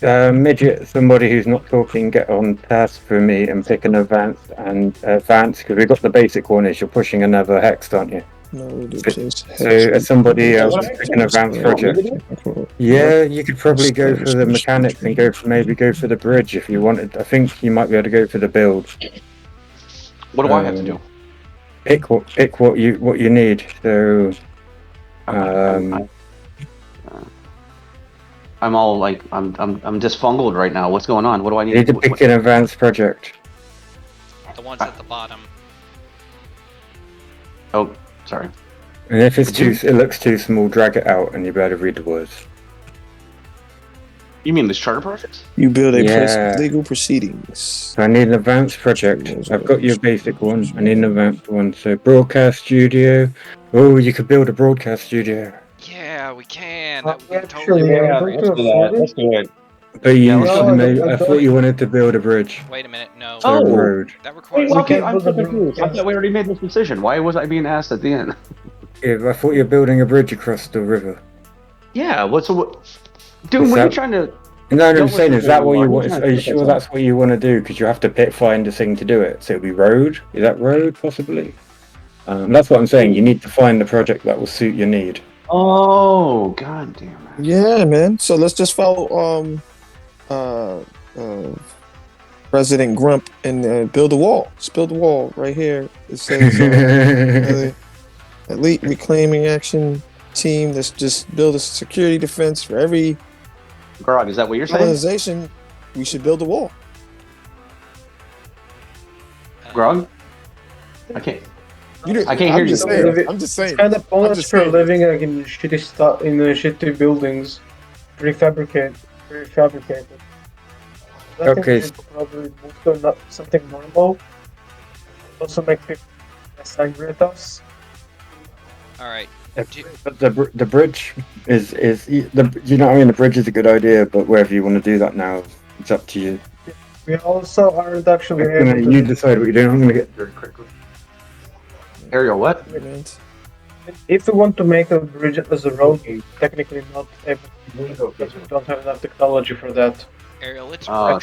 Midget, somebody who's not talking, get on task for me and pick an advanced because we've got the basic one. Is you're pushing another hex, aren't you? No, So as somebody else pick an advanced project. Yeah, you could probably go for the mechanics and maybe go for the bridge if you wanted. I think you might be able to go for the build. What do I have to do? Pick what you need. So, I'm all like I'm disfungled right now. What's going on? What do I need? You need to pick an advanced project. The ones at the bottom. Oh, sorry. And if it looks too small, drag it out, and you better read the words. You mean the charter projects? You build a place with legal proceedings. So I need an advanced project. I've got your basic one. I need an advanced one. So broadcast studio. Oh, you could build a broadcast studio. Yeah, we can. Let's do that. But I thought you wanted to build a bridge. Wait a minute, no. So road. That requires. I'm so confused. I thought we already made this decision. Why was I being asked at the end? Yeah, I thought you were building a bridge across the river. Yeah. Dude, what are you trying to? No, I'm saying, is that what you want? Are you sure that's what you want to do? Because you have to find a thing to do it. So it'll be road. Is that road possibly? That's what I'm saying. You need to find the project that will suit your need. Oh, god damn it. Yeah, man. So let's just follow President Grump and build a wall. Just build a wall right here. It says Elite Reclaiming Action Team. Let's just build a security defense for every Grog, is that what you're saying? colonization. We should build a wall. Grog? I can't hear you. I'm just saying. It's kind of pointless for living like in shitty buildings, prefabricated. Okay. Probably move to something normal. Also make people less angry at us. All right. But the bridge is you know what I mean. The bridge is a good idea, but wherever you want to do that now, it's up to you. We also aren't actually You decide what you're doing. I'm going to get very quickly. Ariel, what? If we want to make a bridge as a road, we're technically not able to do it because we don't have enough technology for that. Ariel, I'm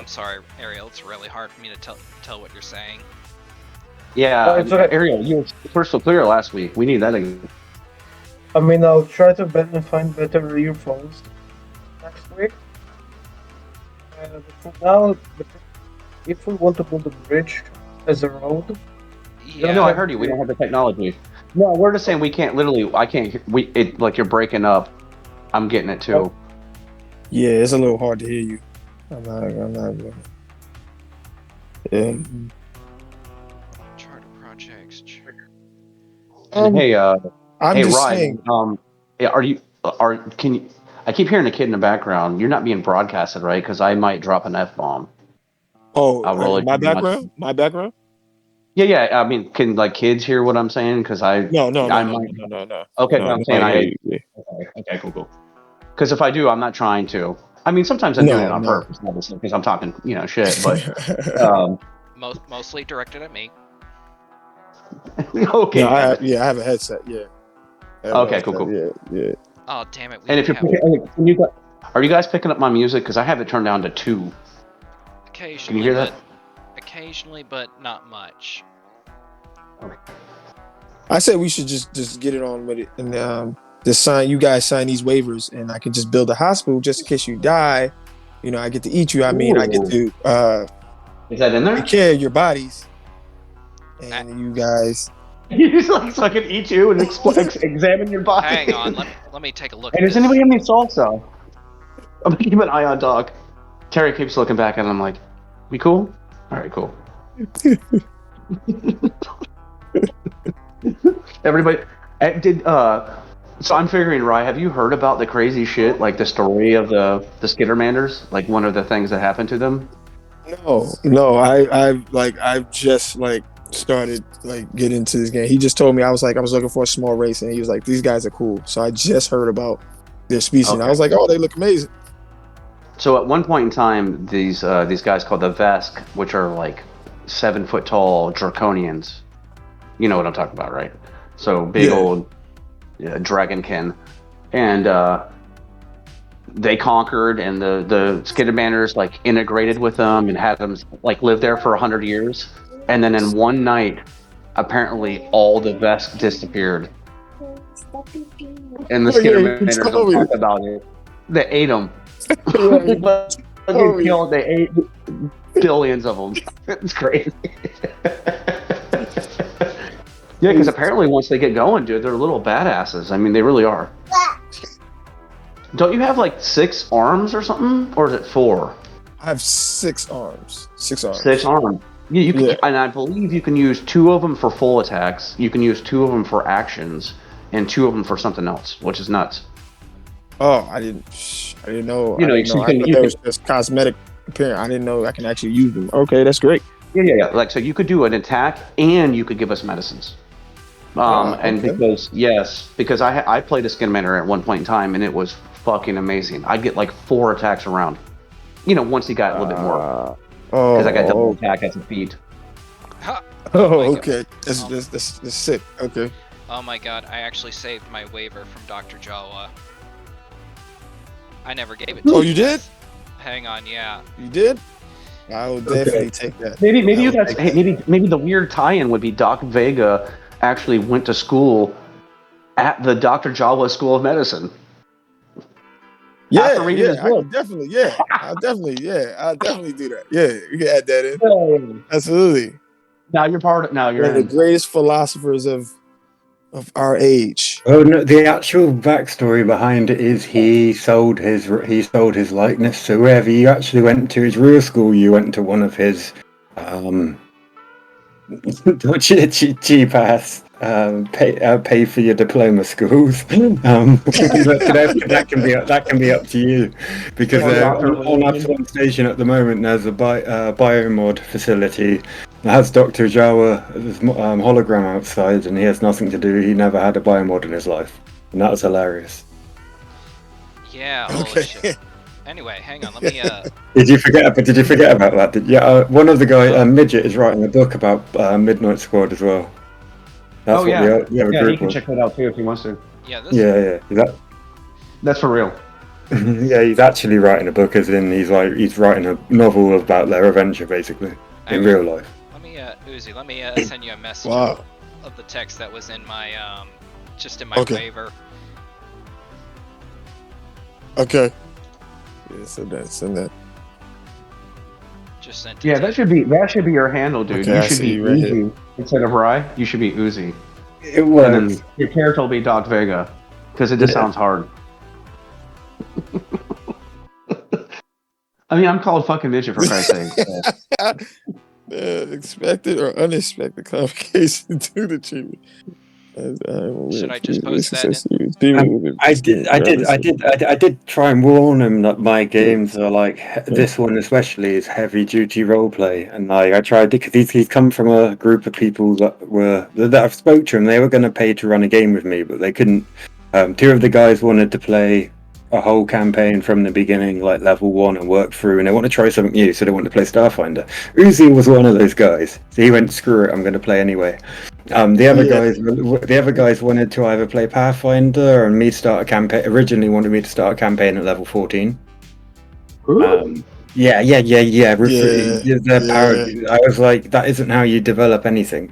sorry, Ariel. It's really hard for me to tell what you're saying. Yeah, it's okay. Ariel, you were crystal clear last week. We need that again. I mean, I'll try to find better earphones next week. But for now, if we want to build a bridge as a road, no, I heard you. We don't have the technology. No, we're just saying we can't. Literally, I can't. Like you're breaking up. I'm getting it too. Yeah, it's a little hard to hear you. I'm not. Yeah. Charter projects. Hey, I'm hey, just Ryan. saying. Yeah, can you? I keep hearing a kid in the background. You're not being broadcasted, right? Because I might drop an F-bomb. Oh, my background? My background? Yeah. I mean, can like kids hear what I'm saying? Because No. Okay, no, I'm saying Okay, cool. Because if I do, I'm not trying to. I mean, sometimes I'm doing it on purpose, obviously, because I'm talking, shit. But mostly directed at me. Okay. No, I have a headset. Yeah. Okay, cool. Yeah. Oh damn it! And if are you guys picking up my music? Because I have it turned down to 2. Occasionally, can you hear that? Occasionally, but not much. Okay. I said we should just get it on with it, and you guys sign these waivers, and I can just build a hospital just in case you die. I get to eat you. I mean, I get to is that in there? take care of your bodies, and you guys. He's like, so I can eat you and examine your body. Hang on, let me take a look. Hey, does anybody have any salsa? I'm gonna keep an eye on Doc. Terry keeps looking back at him like, "We cool? All right, cool." Everybody so I'm figuring, Rye, have you heard about the crazy shit, like the story of the Skittermanders? Like one of the things that happened to them? No. I've just started get into this game. He just told me I was looking for a small race, and he was like, these guys are cool. So I just heard about their species. Okay. And I was like, oh, they look amazing. So at one point in time, these guys called the Vesk, which are 7-foot tall draconians. You know what I'm talking about, right? So big old dragonkin, and they conquered, and the Skittermanders integrated with them and had them live there for 100 years. And then in one night, apparently all the vests disappeared. And the Oh, yeah, you Skinnaminers told don't me. talk about it. They ate them. Yeah, you told me. They ate billions of them. It's crazy. Yeah, because apparently once they get going, dude, they're little badasses. I mean, they really are. Don't you have like 6 arms or something? Or is it 4? I have 6 arms. 6 arms. 6 arms. Yeah, you can, Yeah. and I believe you can use 2 of them for full attacks. You can use 2 of them for actions, and 2 of them for something else, which is nuts. Oh, I didn't know. You know, I so thought you that can- was just cosmetic appearance. I didn't know I can actually use them. Okay, that's great. Yeah. Like, so you could do an attack, and you could give us medicines. And okay. because I played a Skinnaminor at one point in time, and it was fucking amazing. I'd get like 4 attacks around. You know, once he got a little bit more, because I got double attack at the feet. Ha! Oh, my God. okay. That's sick. Okay. Oh my god, I actually saved my waiver from Dr. Jawa. I never gave it to Oh, you did? Hang on, yeah. You did? I will definitely take that. Maybe I will that's take that. maybe the weird tie-in would be Doc Vega actually went to school at the Dr. Jawa School of Medicine. After Yeah, reading his I book. can definitely, I'll definitely do that. Yeah, we can add that in. Absolutely. Now you're One of the greatest philosophers of our age. Oh no! The actual backstory behind it is he sold his likeness. So wherever you actually went to his real school, you went to one of his cheap ass pay for your diploma schools. That can be up to you, because on Absalom Station at the moment there's a biomod facility that has Dr. Jawa's hologram outside, and he has nothing to do. He never had a biomod in his life, and that was hilarious. Yeah, holy shit. Anyway, hang on, let me Did you forget about that? One of the guys, Midget, is writing a book about Midnight Squad as well. That's he group can was. check that out too if he wants to. Yeah, That's for real. Yeah, he's actually writing a book, as in he's writing a novel about their adventure, basically, in real life. Let me Uzi, let me send you a message Wow. of the text that was in my just in my Okay. waiver. Okay. Yeah, send that. Just sent it Yeah, to that should be your handle, dude. Okay, you I should see be you right here. Uzi instead of Rye. You should be Uzi. It And was. then your character will be Doc Vega, because it just sounds hard. I mean, I'm called fucking Midget for Christ's sake. So. Expected or unexpected complications to the treatment. Should I just post that I did try and warn him that my games are like, this one especially is heavy duty roleplay, and I tried, because he's come from a group of people that I've spoke to him. They were going to pay to run a game with me, but they couldn't. 2 of the guys wanted to play a whole campaign from the beginning, like level 1, and work through, and they want to try something new, so they want to play Starfinder. Uzi was one of those guys, so he went, screw it, I'm going to play anyway. The other guys wanted to either play Pathfinder or me start a campaign. Originally wanted me to start a campaign at level 14. Yeah. I was like, that isn't how you develop anything.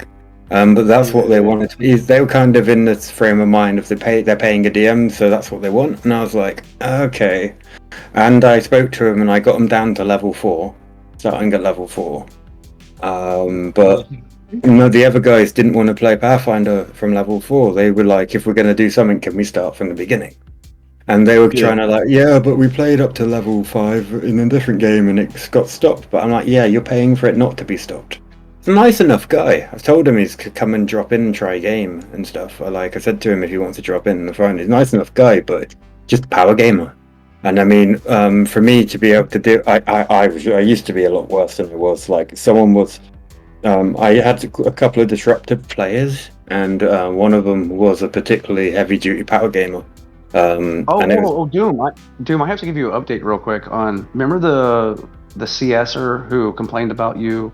But that's what they wanted to be. They were kind of in this frame of mind of they're paying a DM, so that's what they want. And I was like, okay. And I spoke to him, and I got him down to level 4, starting at level 4. But no, the other guys didn't want to play Pathfinder from level 4. They were like, if we're going to do something, can we start from the beginning? And they were trying to but we played up to level 5 in a different game and it got stopped. But I'm like, yeah, you're paying for it not to be stopped. He's a nice enough guy. I've told him he's come and drop in and try a game and stuff. I said to him if he wants to drop in and find, he's a nice enough guy, but just a power gamer. And I mean, for me to be able to do, I used to be a lot worse than it was. Like, someone was, I had a couple of disruptive players, and one of them was a particularly heavy-duty power gamer. Doom! Doom, I have to give you an update real quick on. Remember the CSer who complained about you,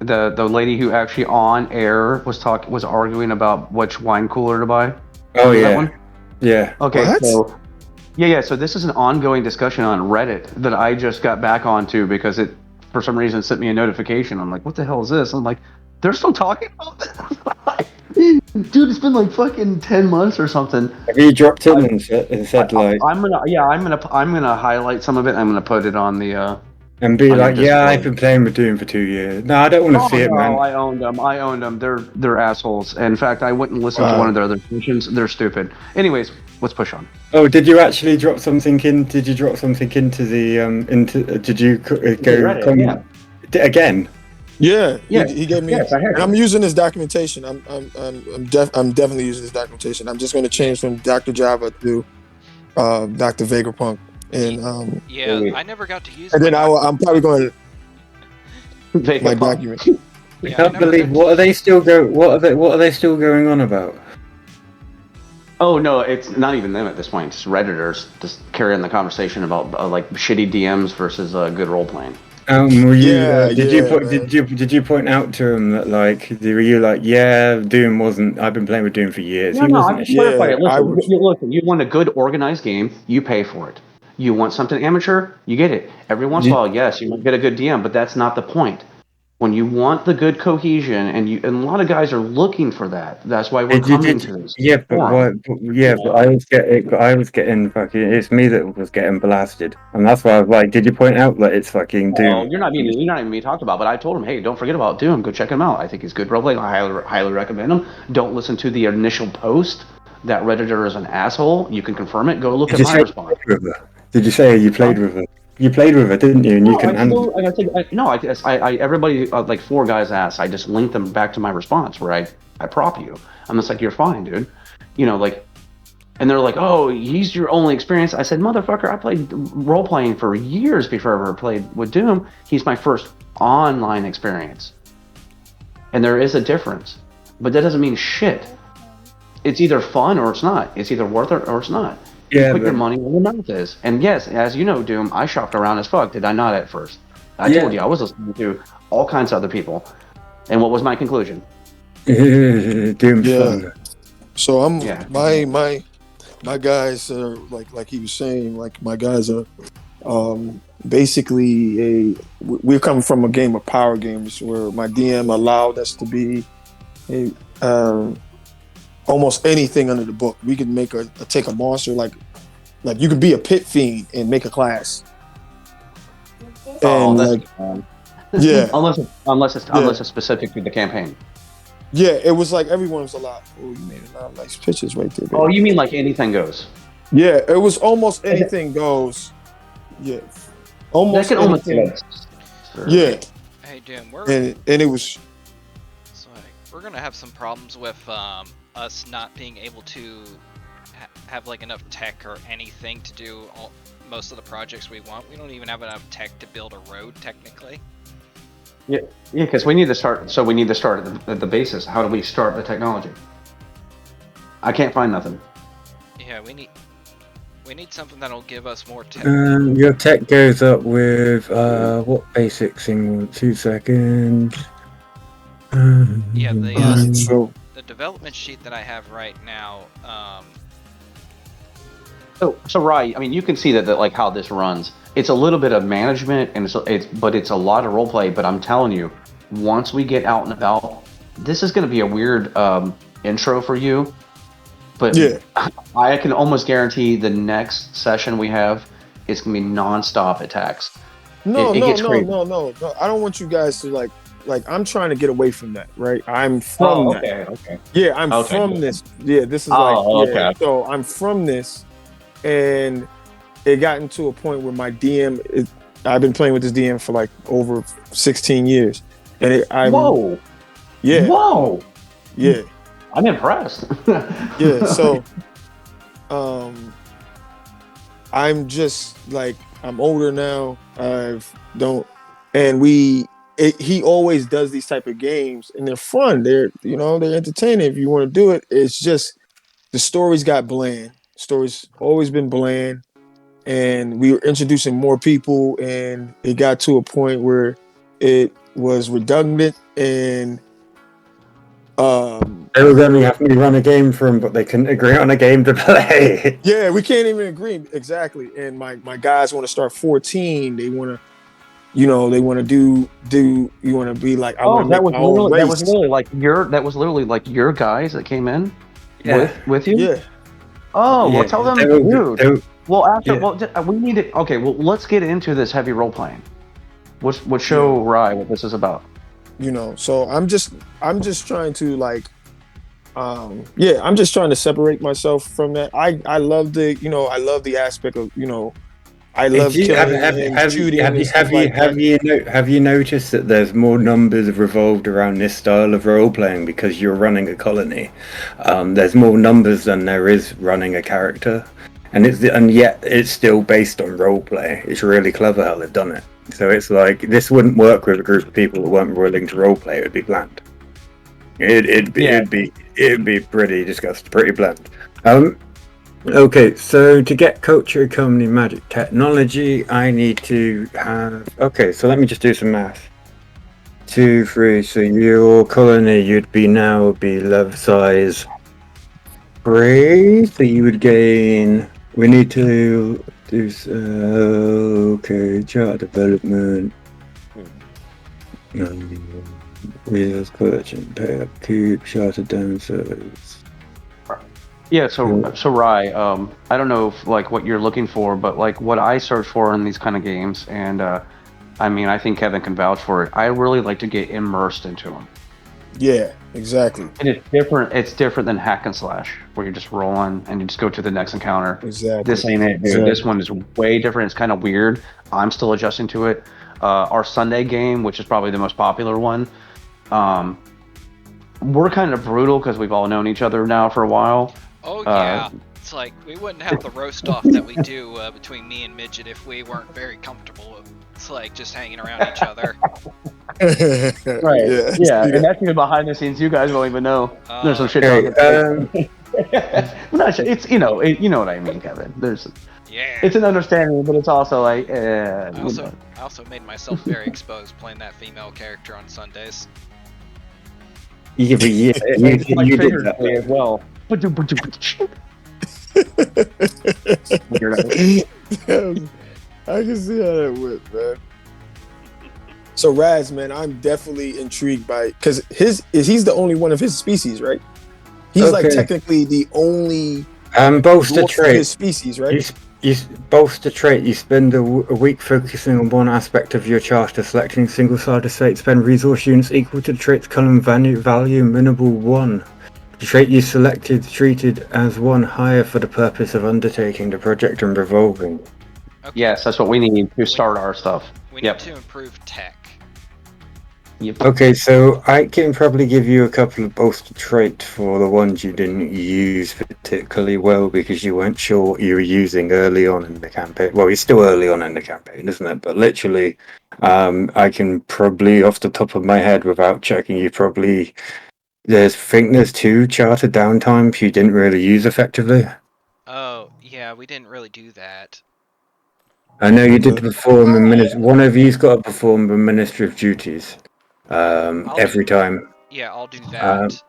the lady who actually on air was arguing about which wine cooler to buy. Oh Remember yeah, that one? yeah. Okay, What? so yeah. So this is an ongoing discussion on Reddit that I just got back onto because it, for some reason, sent me a notification. I'm like, what the hell is this? I'm like, they're still talking about this. Dude, it's been like fucking 10 months or something. Have you dropped in and said like, I'm gonna highlight some of it. I'm gonna put it on the and be on your like, yeah, I've Discord. been playing with Doom for 2 years. No, I don't want to Oh see it, no, man. I owned them. I owned them. They're assholes. In fact, I went and listened to one of their other sessions. They're stupid. Anyways, let's push on. Oh, did you actually drop something in? Did you drop something into the into? Did you go Reddit, yeah. again? Yeah, Yeah. he gave me, Yes, I have and I'm it. using his documentation. I'm definitely using his documentation. I'm just going to change from Dr. Java to Dr. Vega Punk, and Yeah, I never got to use. and then my I'm probably going to Vega my Punk. document. I Yeah, can't never believe got what to are they still What are they still going on about? Oh no, it's not even them at this point. It's Redditors just carrying the conversation about like shitty DMs versus good role playing. Were you? Yeah, Did you yeah, put? man. Did you point out to him that like were you like, yeah, Doom wasn't? I've been playing with Doom for years. No, He no, I wasn't a can shit. clarify Yeah, it. I Listen, was. listen. You want a good organized game, you pay for it. You want something amateur, you get it. Every once in a while, yes, you might get a good DM, but that's not the point. When you want the good cohesion, and a lot of guys are looking for that. That's why we're coming to this Yeah, but forum. what? Yeah, but I was getting fucking. It's me that was getting blasted, and that's why I was like, did you point out that it's fucking Oh, Doom? you're not even being talked about. But I told him, hey, don't forget about Doom. Go check him out. I think he's good roleplaying. I highly recommend him. Don't listen to the initial post. That Redditor is an asshole. You can confirm it. Go look Did at you my say you response. played with her? Did you say you played with her? You played with her, didn't you? And you No, couldn't handle it. everybody, like 4 guys asked. I just linked them back to my response where I prop you. I'm just like, you're fine, dude. You know, like, and they're like, oh, he's your only experience. I said, motherfucker, I played role playing for years before I ever played with Doom. He's my first online experience. And there is a difference. But that doesn't mean shit. It's either fun or it's not. It's either worth it or it's not. You Yeah, put your but money where your mouth is. And yes, as you know, Doom, I shopped around as fuck, did I not at first? I Yeah. told you I was listening to all kinds of other people. And what was my conclusion? Doom's Yeah. fun. So I'm Yeah. my guys are like he was saying, like my guys are basically we're coming from a game of power games where my DM allowed us to be a almost anything under the book. We could make take a monster like you could be a pit fiend and make a class. Oh, And that's like yeah. unless it's specific to the campaign. Yeah, it was like everyone was allowed. Oh, you made a lot of nice pictures right there, baby. Oh, you mean like anything goes? Yeah, it was almost anything goes. Yeah. Almost That can almost anything. Sure. Yeah. Hey, Doom, And it was we're gonna have some problems with us not being able to have like enough tech or anything to do most of the projects we want. We don't even have enough tech to build a road, technically. Yeah, because we need to start. So we need to start at the basis. How do we start the technology? I can't find nothing. Yeah, we need something that'll give us more tech. Your tech goes up with what basic thing? 2 seconds. Yeah, the development sheet that I have right now. So right. I mean, you can see that like how this runs. It's a little bit of management, and it's a lot of role play. But I'm telling you, once we get out and about, this is going to be a weird intro for you. But yeah. I can almost guarantee the next session we have is going to be nonstop attacks. No. I don't want you guys to like I'm trying to get away from that, right? I'm from that. Okay. Yeah, I'm Okay. from this. Yeah, this is okay. So I'm from this, and it got into a point where my DM. I've been playing with this DM for like over 16 years, and Whoa. Yeah. Whoa. Yeah. I'm impressed. Yeah. So, I'm just like I'm older now. He always does these type of games, and they're fun. They're entertaining if you want to do it. It's just the stories got bland. Stories always been bland, and we were introducing more people, and it got to a point where it was redundant and they were going to have me run a game for them, but they couldn't agree on a game to play. Yeah, we can't even agree exactly. And my guys want to start 14. They want to you know, they want to do. You want to be like, I want to make my own race. that was literally like your guys that came in with you. Yeah. Oh, Yeah, well, tell them, they were- dude. they were- Well, after yeah. we need it. Okay, well, let's get into this heavy role playing. What show Rye what this is about? You know, so I'm just trying to like, I'm just trying to separate myself from that. I love the aspect of, you know, I love killing and shooting and stuff like that. Have you noticed that there's more numbers revolved around this style of role playing because you're running a colony? There's more numbers than there is running a character, and yet it's still based on role play. It's really clever how they've done it. So it's like this wouldn't work with a group of people who weren't willing to role play. It would be bland. It'd be pretty disgusting, pretty bland. Okay, so to get culture, economy, magic, technology, I need to have... Okay, so let me just do some math. 2, 3, so your colony, you'd be level size 3, so you would gain... We need to do... okay, chart development. Resource collection, pay upkeep, charter downsides. Yeah, so Rye, I don't know if, like what you're looking for, but like what I search for in these kind of games, and I mean, I think Kevin can vouch for it. I really like to get immersed into them. Yeah, exactly. And it's different. It's different than hack and slash, where you're just rolling and you just go to the next encounter. Exactly. This ain't it, dude. Exactly. This one is way different. It's kind of weird. I'm still adjusting to it. Our Sunday game, which is probably the most popular one, we're kind of brutal because we've all known each other now for a while. Oh yeah, it's like we wouldn't have the roast off that we do between me and Midget if we weren't very comfortable. It's like just hanging around each other. Right. Yeah, and that's even behind the scenes. You guys don't even know. There's some shit. I'm not sure. It's you know what I mean, Kevin. It's an understanding, but it's also like. I also made myself very exposed playing that female character on Sundays. Yeah, but you did that as well. I can see how that went, man. So Raz, man, I'm definitely intrigued by because he's the only one of his species, right? He's like technically the only bolster trait his species, right? You bolster trait. You spend a week focusing on one aspect of your charter, selecting single-sided state. Spend resource units equal to the trait's column value minimal 1. The trait you selected treated as 1 higher for the purpose of undertaking the project and revolving. Okay. Yes, that's what we need to start our stuff. We need to improve tech. Yep. Okay, so I can probably give you a couple of bolster traits for the ones you didn't use particularly well because you weren't sure what you were using early on in the campaign. Well, it's still early on in the campaign, isn't it? But literally, I can probably, off the top of my head, without checking, there's 2 charter downtimes you didn't really use effectively. Oh, yeah, we didn't really do that. I know you did perform one of you's got to perform administrative duties every time. Yeah, I'll do that.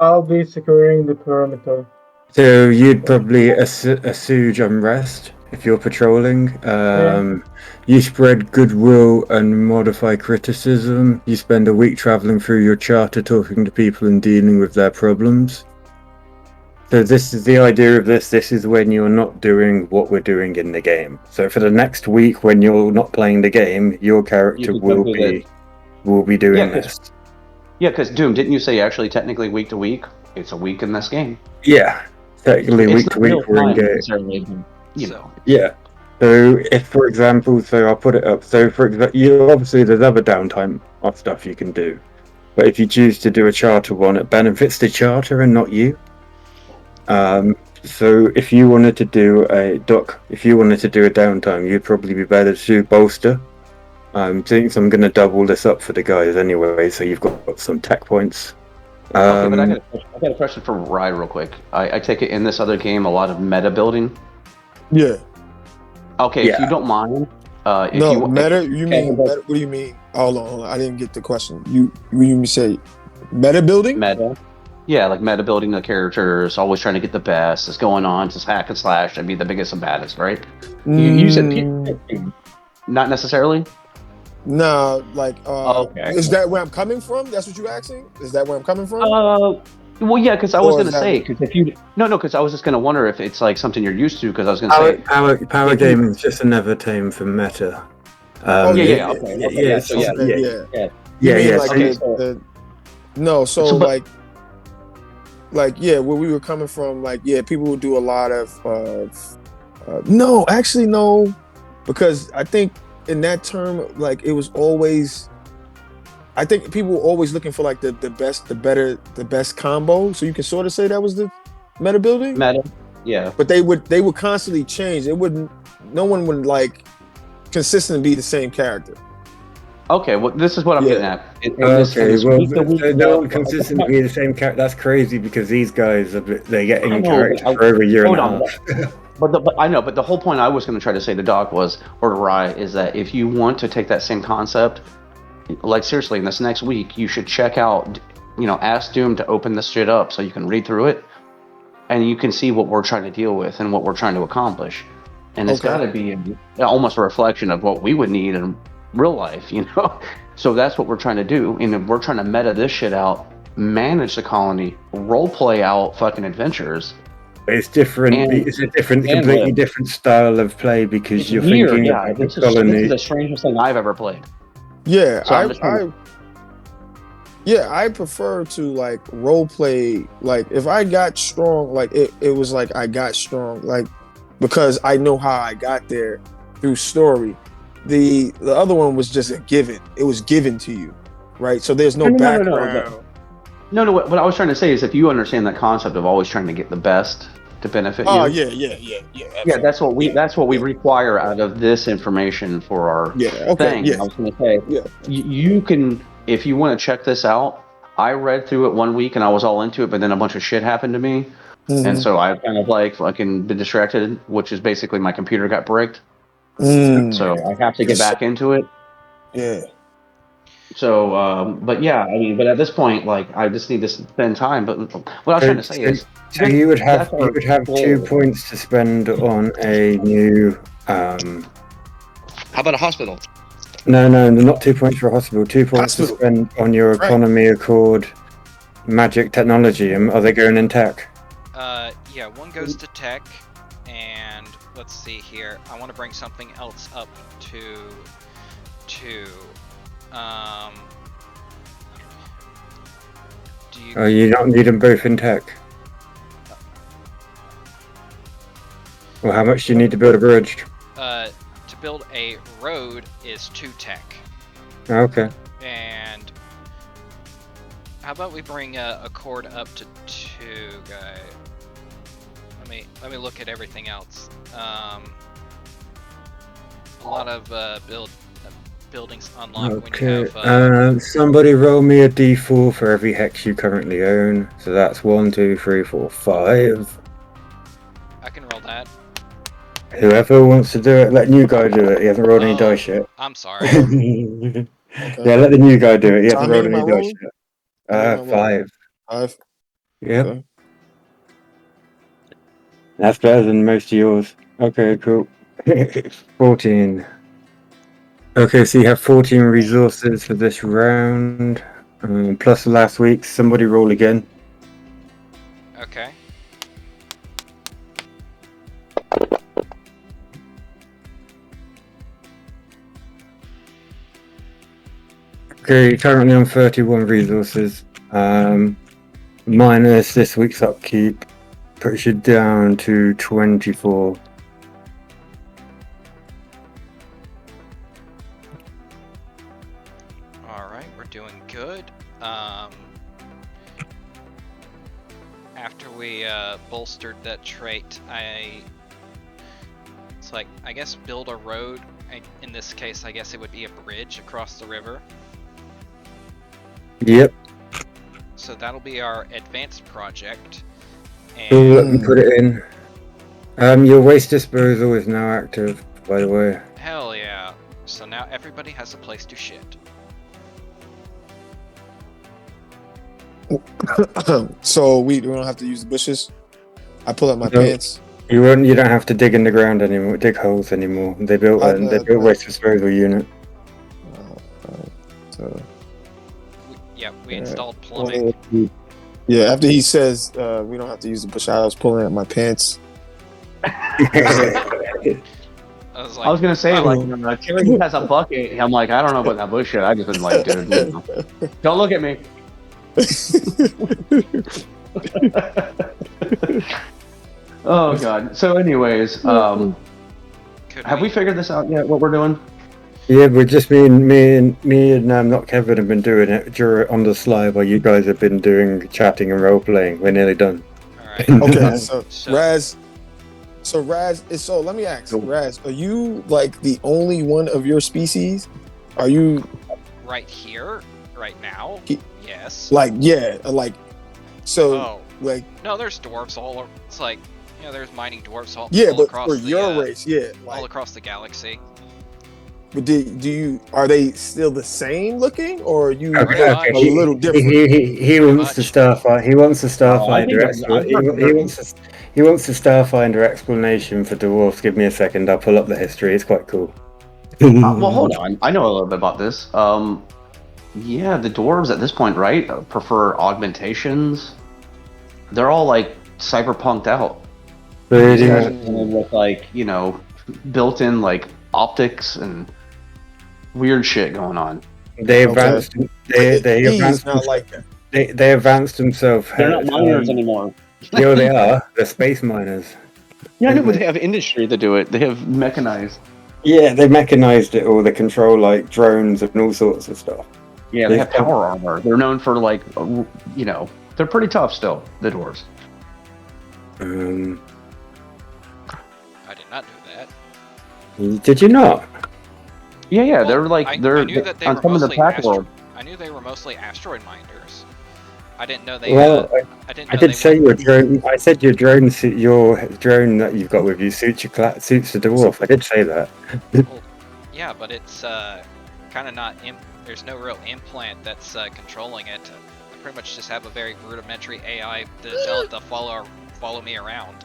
I'll be securing the perimeter. So you'd probably assuage unrest if you're patrolling. You spread goodwill and modify criticism. You spend a week traveling through your charter, talking to people and dealing with their problems. So this is the idea of this. This is when you're not doing what we're doing in the game. So for the next week, when you're not playing the game, your character will be doing this. Yeah, because Doom, didn't you say actually technically week to week? It's a week in this game. Yeah, technically week to week we're in game. You know. Yeah. So if, for example, I'll put it up. So for example, obviously there's other downtime of stuff you can do, but if you choose to do a charter one, it benefits the charter and not you. So if you wanted to do a downtime, you'd probably be better to do bolster. I'm going to double this up for the guys anyway, so you've got some tech points. Okay, but I got a question for Rye real quick. I take it in this other game a lot of meta building. Yeah. Okay, if you don't mind. Meta. What do you mean? Hold on. I didn't get the question. You say meta building? Meta. Yeah, like meta building the characters, always trying to get the best. It's going on, just hack and slash and be the biggest and baddest, right? You said Not necessarily. No, like, Okay. is that where I'm coming from? That's what you're asking? Is that where I'm coming from? Well, yeah, because I was Or going is to that say, because if you because I was just going to wonder if it's like something you're used to. Because I was going to Power say, gaming is just another term for meta. Oh yeah, okay, yeah, so yeah, You mean like okay, no, so so, but where we were coming from, like, yeah, people would do a lot of no, actually no, because I think in that term, like, it was always, I think people were always looking for like the best, the best combo. So you can sort of say that was the meta building. meta, yeah. But they would constantly change. It wouldn't. No one would like consistently be the same character. Okay, well, this is what I'm getting Yeah. at. Okay, well, week so no one consistently be the same character. That's crazy because these guys they're getting I in know, character but for over a year and a hold on, half. but I know, but the whole point I was going to try to say to Doc was, or to Rye, is that if you want to take that same concept, like seriously, in this next week, you should check out, ask Doom to open this shit up so you can read through it, and you can see what we're trying to deal with and what we're trying to accomplish, and it's got to be almost a reflection of what we would need in real life, So that's what we're trying to do, and we're trying to meta this shit out, manage the colony, role play out fucking adventures. It's different. It's a completely different style of play because It's you're weird, thinking yeah. about the This colony. is the strangest thing I've ever played. Yeah, So I prefer to like role play. Like if I got strong, like it was like I got strong, like because I know how I got there through story. The other one was just a given. It was given to you, right? So there's no background. No. What I was trying to say is, if you understand that concept of always trying to get the best to benefit you. Oh yeah. Yeah, that's what we require out of this information for our thing. Yeah. I was going to say, you can, if you want to check this out. I read through it 1 week and I was all into it, but then a bunch of shit happened to me, and so I've kind of like fucking been distracted, which is basically my computer got bricked. So I have to get back into it. Yeah. So, but yeah, I mean, but at this point, like, I just need to spend time. But what I was trying to say is, so you would have 2 points to spend on a new. How about a hospital? No, not 2 points for a hospital. 2 points to spend on your economy accord magic technology. Are they going in tech? Yeah, one goes to tech, and let's see here. I want to bring something else up to you don't need them both in tech. Well, how much do you need to build a bridge? To build a road is 2 tech. Okay. And how about we bring a cord up to 2, guy? Let me look at everything else. A lot of buildings unlock when you have. Somebody roll me a d4 for every hex you currently own. So that's 1, 2, 3, 4, 5. I can roll that. Whoever wants to do it, let new guy do it. He hasn't rolled any dice yet. I'm sorry. Yeah, let the new guy do it. He hasn't rolled any dice yet. 5. 5. Yep. Okay. That's better than most of yours. Okay, cool. 14. Okay, so you have 14 resources for this round. Plus last week. Somebody roll again. Okay. Okay, currently on 31 resources. Minus this week's upkeep puts you down to 24. Alright, we're doing good. After we bolstered that trait, it's like, I guess build a road. In this case, I guess it would be a bridge across the river. Yep. So that'll be our advanced project. And let me put it in. Your waste disposal is now active, by the way. Hell yeah. So now everybody has a place to shit. So we don't have to use the bushes. I pull out my pants. You don't have to dig in the ground anymore, dig holes anymore. They built waste disposal unit. We installed plumbing. Yeah, after he says we don't have to use the bush, I was pulling at my pants. I was gonna say, like, Terry has a bucket. I'm like, I don't know about that bush shit. I just been like, dude, don't look at me. Oh god. So, anyways, have we figured this out yet? What we're doing? Yeah, we're just me and not Kevin have been doing it on the slide while you guys have been doing chatting and role playing. We're nearly done. All right. Okay, so Raz. So let me ask, Raz, are you like the only one of your species? Are you right here, right now? Yes. Like so. Oh. Like no, there's dwarves all. It's like there's mining dwarves all. Yeah, all but across for your race, all across the galaxy. But are they still the same looking, or are you a little different? He wants the Starfinder. He wants the Starfinder. He wants the Starfinder explanation for dwarfs. Give me a second. I'll pull up the history. It's quite cool. Well, hold on. I know a little bit about this. Yeah, the dwarves at this point, right, prefer augmentations. They're all like cyberpunked out. These guys are with like built-in like optics and weird shit going on. They advanced. They advanced. Not like that. They advanced themselves. They're not miners anymore. Yeah, they are. They're space miners. Yeah, I know, but they have industry to do it. They have mechanized. Yeah, they mechanized it all. They control like drones and all sorts of stuff. Yeah, they have power armor. They're known for like, they're pretty tough still. The dwarves. I did not know that. Did you not? Yeah, they're like I knew that they on were some of the mostly pack world. I knew they were mostly asteroid minders. I didn't know they. I did say your drone. I said your drone that you've got with you suits the dwarf. I did say that. Well, yeah, but it's kind of not. There's no real implant that's controlling it. I pretty much just have a very rudimentary AI to tell it to follow me around.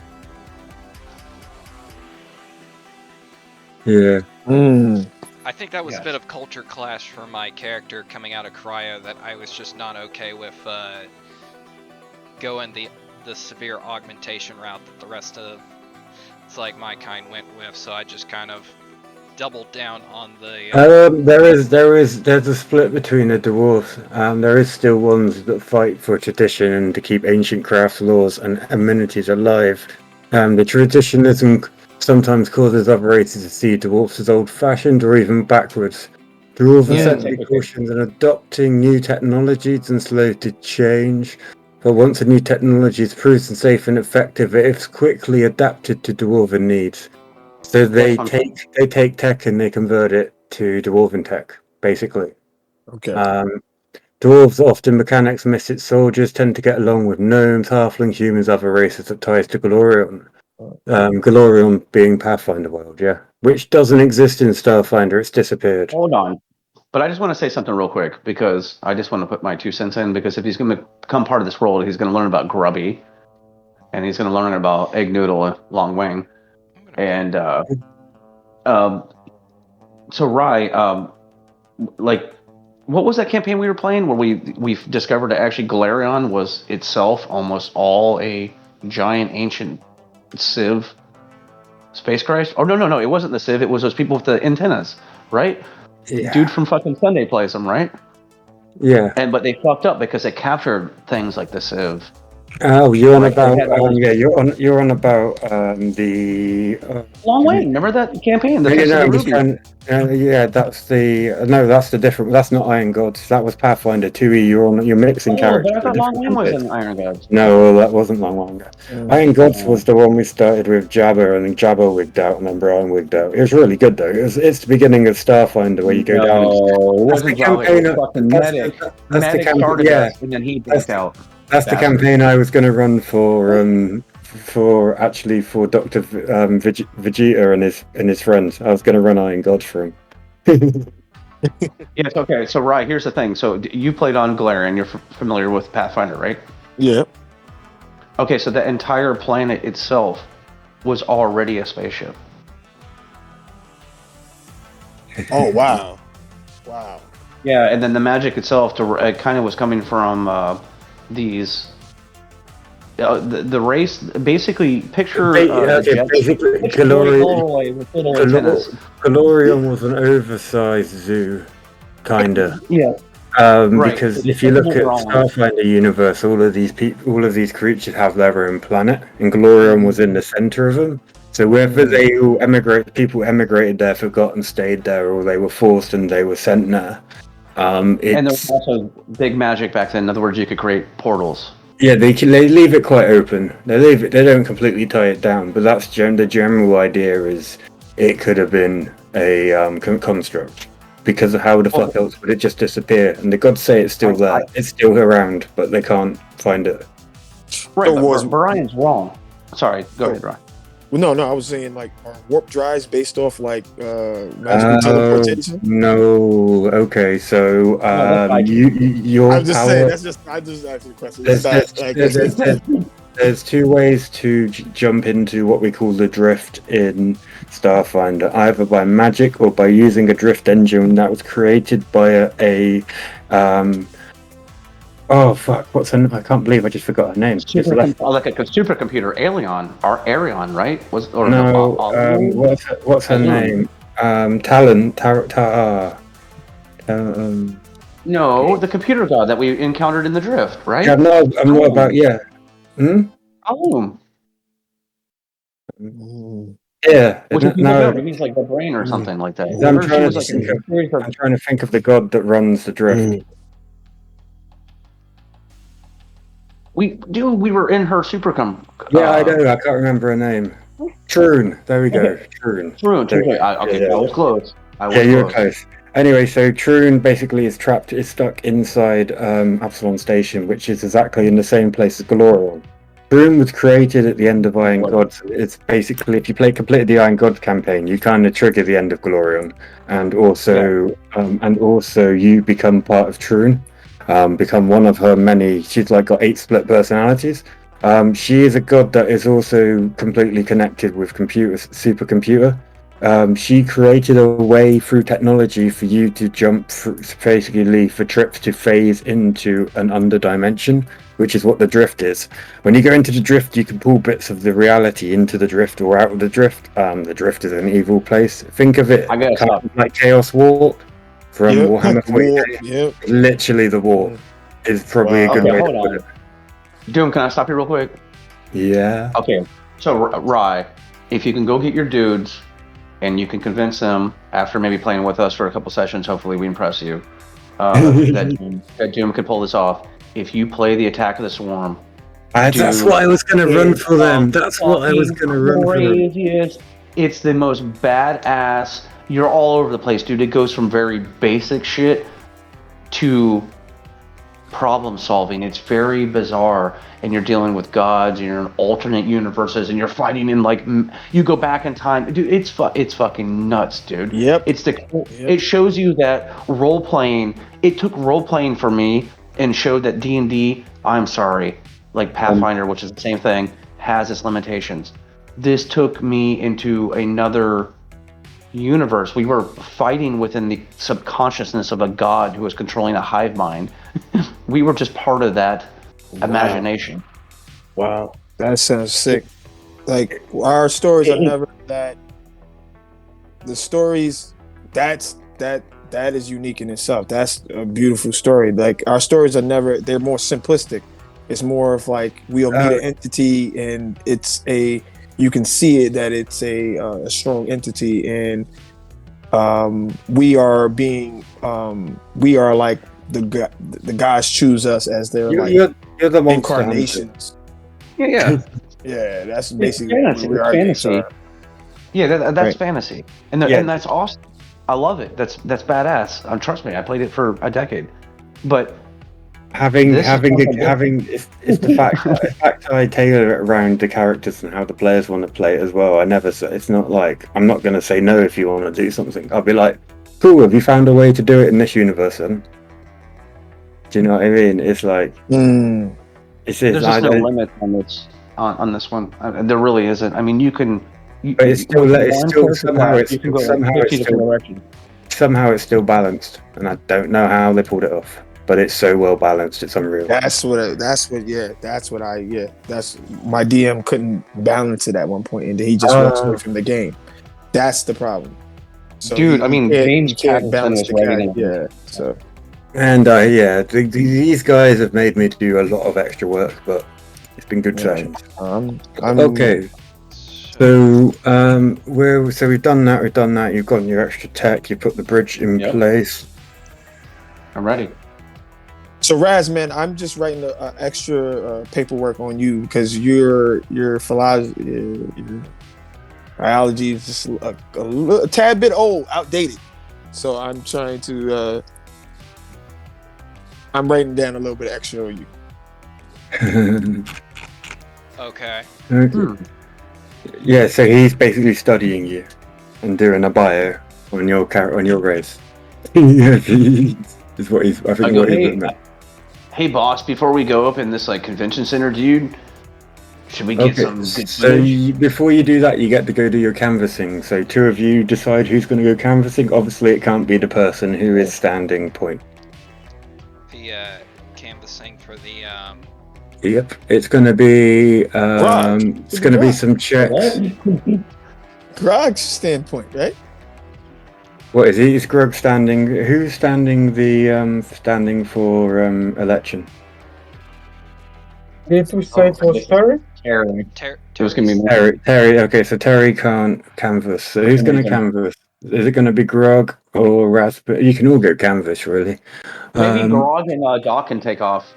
Yeah. I think that was a bit of culture clash for my character coming out of cryo, that I was just not okay with going the severe augmentation route that the rest of my kind went with, so I just kind of doubled down on the there's a split between the dwarves. There is still ones that fight for tradition and to keep ancient crafts, laws and amenities alive. The traditionalism sometimes causes other races to see dwarfs as old-fashioned or even backwards. Dwarves are said to be cautious in adopting new technologies and slow to change. But once a new technology is proven safe and effective, it is quickly adapted to dwarven needs. So they take tech and they convert it to dwarven tech, basically. Okay. Dwarves, often mechanics, mystic soldiers, tend to get along with gnomes, halflings, humans, other races that ties to Galorion. Galorion being Pathfinder world, which doesn't exist in Starfinder. It's disappeared. Hold on. But I just want to say something real quick, because I just want to put my 2 cents in, because if he's going to become part of this world, he's going to learn about Grubby, and he's going to learn about Egg Noodle, Long Wing, and so Rye, like, what was that campaign we were playing where we discovered that actually Galarion was itself almost all a giant ancient Civ Space Christ? Oh no, it wasn't the Civ. It was those people with the antennas, right? Yeah. Dude from fucking Sunday plays them, right? Yeah. But they fucked up because they captured things like the Civ. Oh, you're on about you're on about the Long Wing. Remember that campaign? that's the different. That's not Iron Gods. That was Pathfinder 2e. You're mixing characters. But I thought Long Wing was in Iron Gods. No, that wasn't Long Wing. Iron Gods was the one we started with Jabba, and then Jabba wigged out, and then Brian wigged out. It was really good though. It's the beginning of Starfinder where you go down. That's the campaign. That's the campaign. And then he backed out. That's the campaign I was going to run for Dr. Vegeta and his friends. I was going to run Iron Gods for him. Yes, okay. So, Rye, here's the thing. So, you played on Galarian. You're familiar with Pathfinder, right? Yeah. Okay, so the entire planet itself was already a spaceship. Oh wow, wow. Yeah, and then the magic itself kind of was coming from these. The race basically picture basically, Galorian was an oversized zoo, kinda. Yeah. Right. Because if you look at Starfinder universe, all of these creatures have their own planet, and Galorian was in the center of them. So whether people emigrated there, forgot and stayed there, or they were forced and they were sent there. And there was also big magic back then. In other words, you could create portals. Yeah, they leave it quite open. They don't completely tie it down, but that's the general idea. Is it could have been a construct, because of how the fuck else would it just disappear? And the gods say it's still there, it's still around, but they can't find it. Right, but Brian's wrong. Sorry, go ahead, Brian. Well, no, I was saying like are warp drives based off like magical teleportation? No, okay, so your I'm just power, saying I just asked you a question. there's two ways to jump into what we call the drift in Starfinder, either by magic or by using a drift engine that was created by a oh fuck, what's her name? I can't believe I just forgot her name. Like a supercomputer, Arion, right? What's her name? Talon. No, the computer god that we encountered in the drift, right? Yeah, I'm not about Oh. Yeah. It means like the brain or something like that. I'm trying to think of the god that runs the drift. We were in her supercom. Yeah, I know. I can't remember her name. Troon. There we go. Troon. Okay, I was close. You were close. Anyway, so Troon basically is stuck inside Absalom Station, which is exactly in the same place as Galorion. Troon was created at the end of Iron Gods. It's basically, if you completed the Iron Gods campaign, you kind of trigger the end of Galorion, and also you become part of Troon. Become one of her many. She's like got 8 split personalities. She is a god that is also completely connected with supercomputer. She created a way through technology for you to jump basically for trips to phase into an underdimension, which is what the drift is. When you go into the drift, you can pull bits of the reality into the drift or out of the drift. The drift is an evil place. Think of it like Chaos Warp. From Warhammer 40k. Literally the warp is probably a good way to put it. Doom, can I stop you real quick? Yeah. Okay, so Rye, if you can go get your dudes and you can convince them after maybe playing with us for a couple sessions, hopefully we impress you, that Doom could pull this off. If you play the Attack of the Swarm, that's what I was going to run for them. That's what I was going to run for them. It's the most badass. You're all over the place, dude. It goes from very basic shit to problem solving. It's very bizarre, and you're dealing with gods, and you're in alternate universes, and you're fighting in like you go back in time, dude. It's fucking nuts, dude. Yep. It shows you that role playing. It took role playing for me and showed that D&D. I'm sorry, like Pathfinder, which is the same thing, has its limitations. This took me into another universe. We were fighting within the subconsciousness of a god who was controlling a hive mind. We were just part of that imagination. Wow, that sounds sick. Like our stories are never that. The stories that is unique in itself. That's a beautiful story. Like our stories are never. They're more simplistic. It's more of like we'll meet an entity and you can see it that it's a strong entity, and we are like the guys choose us as their you're the incarnations. Yeah. Yeah, that's basically fantasy. Yeah, that's fantasy, and that's awesome. I love it. That's badass. Trust me, I played it for a decade, but. Having it's the fact that I tailor it around the characters and how the players want to play it as well. I never say, it's not like I'm not going to say no if you want to do something. I'll be like, cool, have you found a way to do it in this universe then? Do you know what I mean? It's like there's just no limit on this. on this one. There really isn't. I mean, you can. But it's still somehow you can go like 50 different directions. somehow it's still balanced, and I don't know how they pulled it off. But it's so well balanced, it's unreal. That's my DM couldn't balance it at one point, and he just walks away from the game. That's the problem. So Dude, I mean, you can't balance the character. Yeah, so. And these guys have made me do a lot of extra work, but it's been good sessions. Okay. So we've done that. You've gotten your extra tech. You put the bridge in place. I'm ready. So Raz, man, I'm just writing extra paperwork on you because your philosophy, your biology is just a tad bit old, outdated. So I'm trying to. I'm writing down a little bit extra on you. Okay. Yeah, so he's basically studying you and doing a bio on your race. Is what he's. I think what he's doing. Hey boss, before we go up in this like convention center, dude, should we get some good footage? Before you do that, you get to go do your canvassing. So 2 of you decide who's going to go canvassing. Obviously, it can't be the person who is standing point. The canvassing for the Yep, it's going to be it's going to be some checks. Grog's standpoint, right? What is he? Is Grog standing? Who's standing standing for election? Did we say it was Terry? Terry. It was going to be Terry. Okay, so Terry can't canvass. So who's going to canvass? Is it going to be Grog or Raspberry? You can all go canvass, really. Maybe Grog and Doc can take off.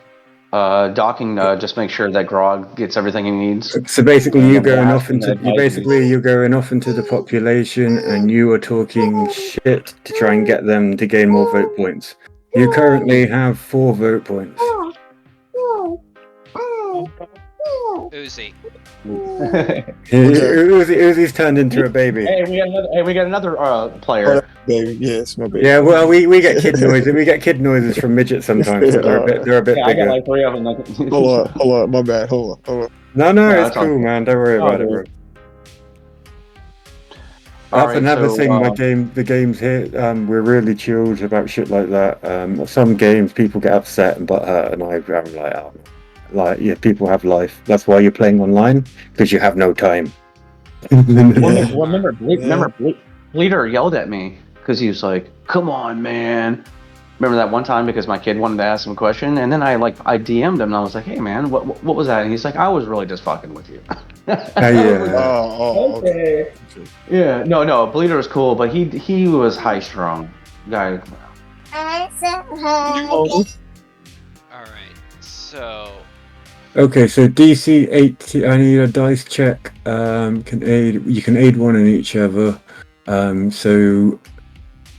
Doc can just make sure that Grog gets everything he needs. So basically, you're going off into the population, and you are talking shit to try and get them to gain more vote points. You currently have 4 vote points. Uzi. Uzi's turned into a baby. Hey, we got another player. Baby, yes, my baby. Yeah, well, we get kid noises. We get kid noises from midgets sometimes. So they're a bit bigger. I got like 3 of them. Hold on, my bad. Hold on. No, it's cool, man. Don't worry about it, bro. That's another thing. The games here, we're really chilled about shit like that. Some games people get upset and butthurt, and I'm like, oh. Like, yeah, people have life. That's why you're playing online, because you have no time. Remember, Bleeder yelled at me because he was like, "Come on, man." Remember that one time because my kid wanted to ask him a question, and then I DM'd him and I was like, "Hey, man, what was that?" And he's like, "I was really just fucking with you." Okay. Yeah, no, Bleeder was cool, but he was high strung guy. All right, so. Okay, so DC 80. I need a dice check. You can aid one in each other. So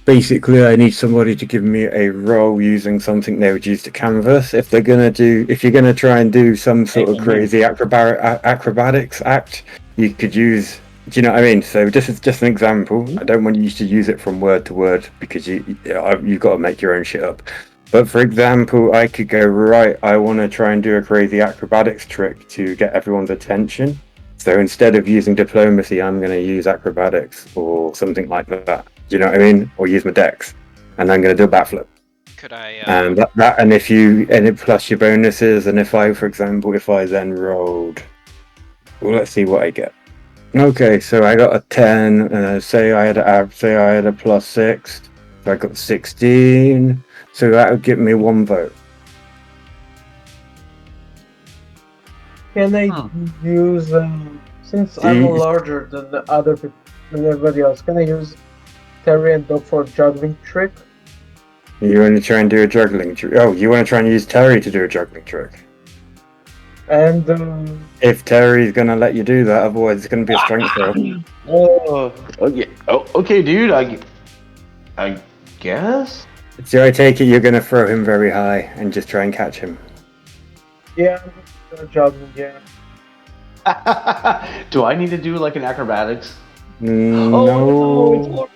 basically, I need somebody to give me a roll using something they would use to canvas. If you're gonna try and do some sort of crazy acrobatics act, you could use. Do you know what I mean? So this is just an example. I don't want you to use it from word to word because you've got to make your own shit up. But for example, I could go, right, I want to try and do a crazy acrobatics trick to get everyone's attention. So instead of using diplomacy, I'm going to use acrobatics or something like that. Do you know what I mean? Or use my dex. And I'm going to do a backflip. Could I... And and plus your bonuses, and if I then rolled... Well, let's see what I get. Okay, so I got a 10, say I had a +6, so I got 16... So that would give me 1 vote. Can I use, since I'm larger than the other people, than everybody else, can I use Terry and Doc for a juggling trick? You want to try and do a juggling trick? Oh, you want to try and use Terry to do a juggling trick? And if Terry's gonna let you do that, otherwise it's gonna be a strength roll. Okay, dude. I guess. So I take it you're going to throw him very high and just try and catch him. Yeah, juggling, yeah. Do I need to do like an acrobatics? No.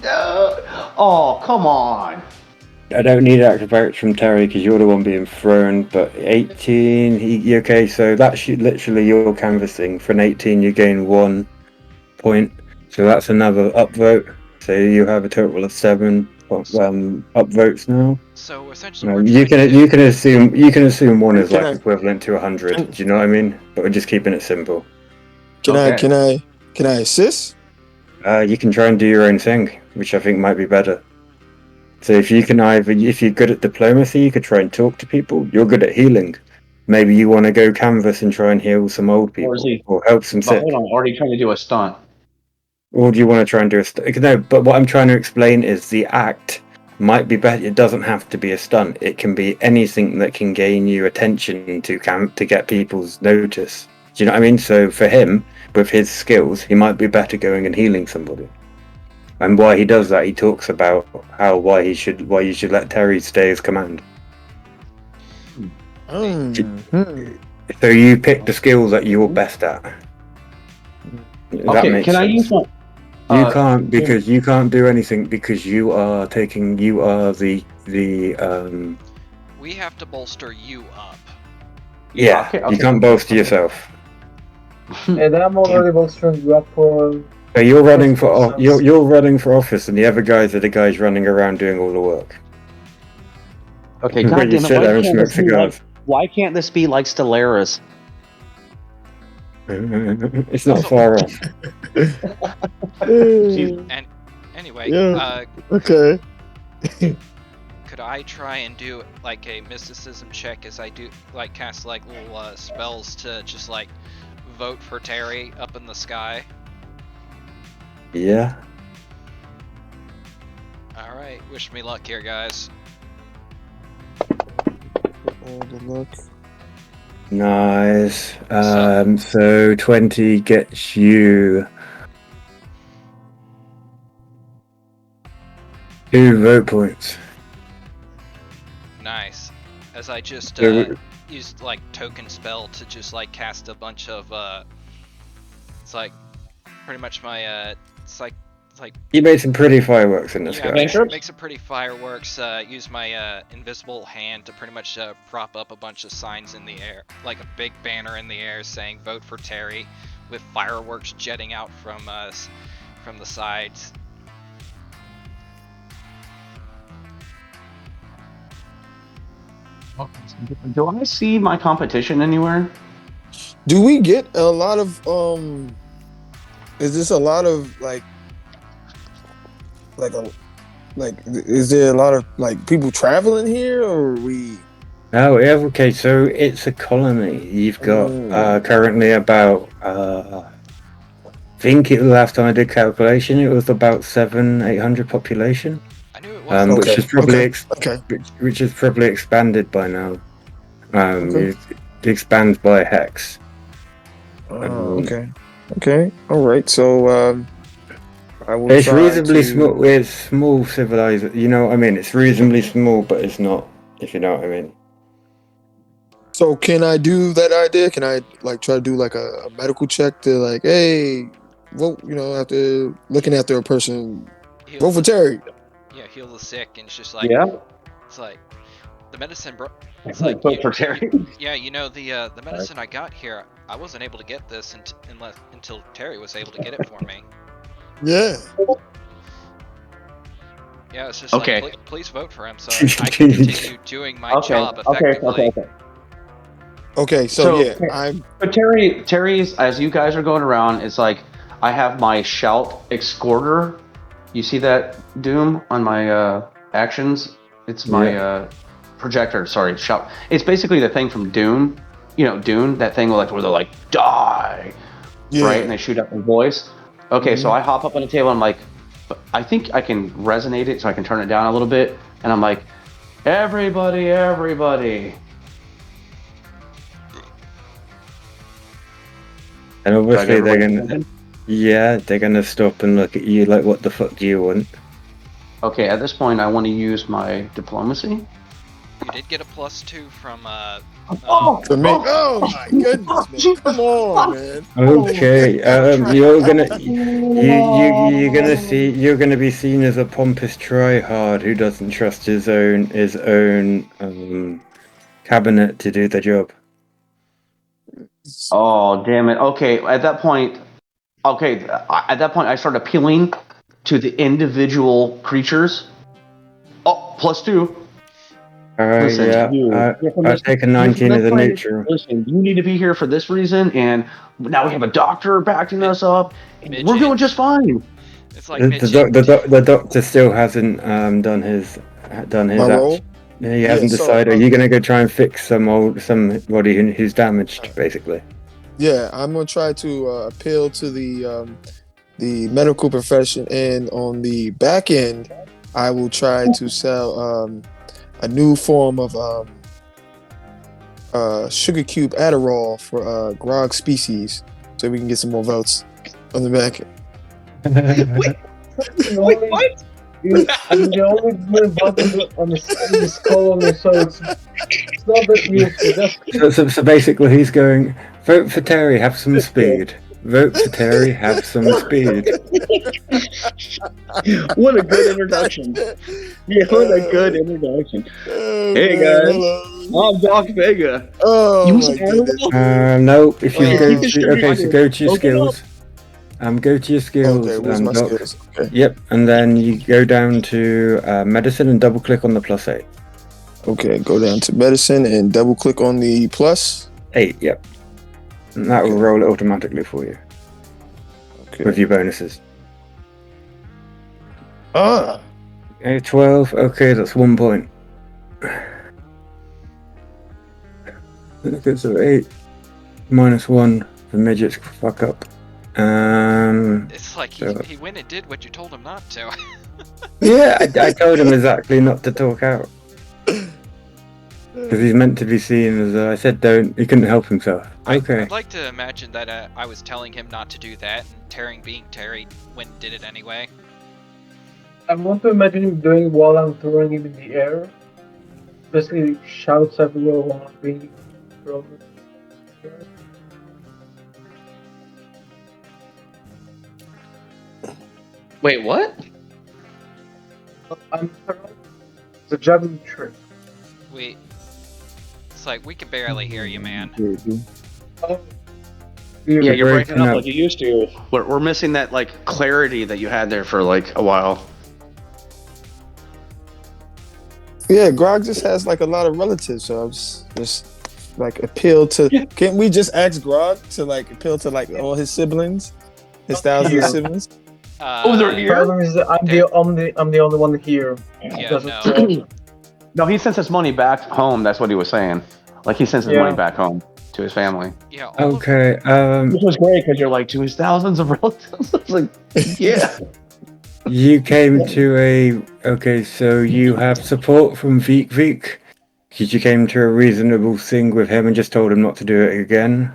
No. Oh, come on. I don't need acrobatics from Terry because you're the one being thrown. But 18, okay? So that's literally your canvassing. For an 18, you gain 1 point. So that's another upvote. So you have a total of 7 upvotes now. So essentially, we're you can assume 1 is Can like I- equivalent to 100. Do you know what I mean? But we're just keeping it simple. Can Okay. I assist? You can try and do your own thing, which I think might be better. So if you're good at diplomacy, you could try and talk to people. You're good at healing. Maybe you want to go canvas and try and heal some old people, Or is he? or help some But sick. hold on, already trying to do a stunt. Or do you want to try and do no? But what I'm trying to explain is the act might be better. It doesn't have to be a stunt. It can be anything that can gain you attention to get people's notice. Do you know what I mean? So for him, with his skills, he might be better going and healing somebody. And why he does that, he talks about why you should let Terry stay as command. So you pick the skills that you're best at. That Okay, makes can I sense. use one? You can't because you can't do anything because you are the We have to bolster you up. yeah. Okay, You can't bolster yourself. And I'm already bolstering you up for. So you're running for office, and the other guys are the guys running around doing all the work. Okay, Where you goddamn sit there and it! smoke cigars. Why can't this be like Stellaris? It's not far off. And anyway, Yeah. Okay. could I try and do like a mysticism check as I do like cast like little spells to just like vote for Terry up in the sky? Yeah. All right, wish me luck here, guys. All the luck. Nice. So 20 gets you 2 vote points. Nice. As I just used like token spell to just like cast a bunch of it's like pretty much my it's like You made some pretty fireworks in the yeah, sky. make some pretty fireworks. Use my invisible hand to pretty much prop up a bunch of signs in the air, like a big banner in the air saying "Vote for Terry," with fireworks jetting out from the sides. Do I see my competition anywhere? Do we get a lot of is this a lot of is there a lot of like people traveling here, or are we? Oh, yeah, okay, so it's a colony. You've got currently about I think the last time I did calculation, it was about 700-800 population. I knew it was. Which is probably which is probably expanded by now. It expands by hex. Okay. All right. So I will. It's reasonably small. It's small civilized. You know what I mean? It's reasonably small, but it's not. If you know what I mean. So can I do that idea? Can I like try to do like a medical check to like, hey, vote? You know, after looking after a person, vote for Terry. Yeah, heal the sick, and it's just like it's like the medicine, bro. It's like vote for Terry. Yeah, you know the medicine I got here. I wasn't able to get this until Terry was able to get it for me. Yeah. Yeah, it's just like please vote for him so I can continue doing my job effectively. Okay, so yeah, But Terry's, as you guys are going around, it's like I have my shout excorder. You see that, Doom, on my actions? It's my projector. Sorry, shout. It's basically the thing from Doom. You know, Doom, that thing where they're like, die, right? And they shoot out their voice. Okay, so I hop up on the table. And I'm like, I think I can resonate it, so I can turn it down a little bit. And I'm like, everybody. And obviously they're gonna stop and look at you like, what the fuck do you want? Okay, at this point I want to use my diplomacy. You did get a +2 from For me? Oh my goodness, man! Come on, man! Okay, you're gonna be seen as a pompous tryhard who doesn't trust his own cabinet to do the job. Oh, damn it. Okay, at that point, I start appealing to the individual creatures. Oh, +2. Listen, I take a 19 as a neutral. Listen, you need to be here for this reason, and now we have a doctor backing us up, and we're Midget. doing just fine. It's like Midget. The doctor still hasn't done his My role? He hasn't decided. Are you gonna go try and fix somebody who's damaged, basically? Yeah, I'm gonna try to appeal to the medical profession, and on the back end, I will try to sell a new form of sugar cube Adderall for grog species, so we can get some more votes on the back end. Wait, what? I'm the only blue button on the skull on the so it's not that useful. So basically, he's going, vote for Terry, have some speed. Vote for Terry, have some speed. What a good introduction. Yeah, what a good introduction. Hey, guys. Hello. I'm Doc Vega. Oh You my was goodness. No, if you Oh. go to go to your skills. Go to your skills. Okay, where's my Doc. skills? Okay. Yep, and then you go down to medicine and double click on the +8. Okay, go down to medicine and double click on the plus. 8, yep. And that will roll it automatically for you Okay. with your bonuses. Ah. Okay, 12. Okay, that's 1 point. Okay, so 8 -1 for midgets. Fuck up. It's like he went and did what you told him not to. Yeah, I told him exactly not to talk out. Because he's meant to be seen as I said don't. He couldn't help himself. Okay. I'd like to imagine that I was telling him not to do that, and being Terry went and did it anyway. I want to imagine him doing it while I'm throwing him in the air. Basically shouts everywhere while I'm being thrown. Wait, what? I'm it's a juggling trick. It's like we can barely hear you, man. Oh, Yeah, you're breaking breaking up up. like you used to. We're missing that like clarity that you had there for like a while. Yeah, Grog just has like a lot of relatives, so I'm just like appeal to. Can't we just ask Grog to like appeal to like all his siblings, his thousands of siblings? They're here? problem is that I'm the only one here. Yeah, Doesn't no. No, he sends his money back home. That's what he was saying. Like he sends his money back home to his family. Yeah. All Okay. Which was great because you're like to his thousands of relatives. I was like, yeah. You came to okay, so you have support from Veek because you came to a reasonable thing with him and just told him not to do it again.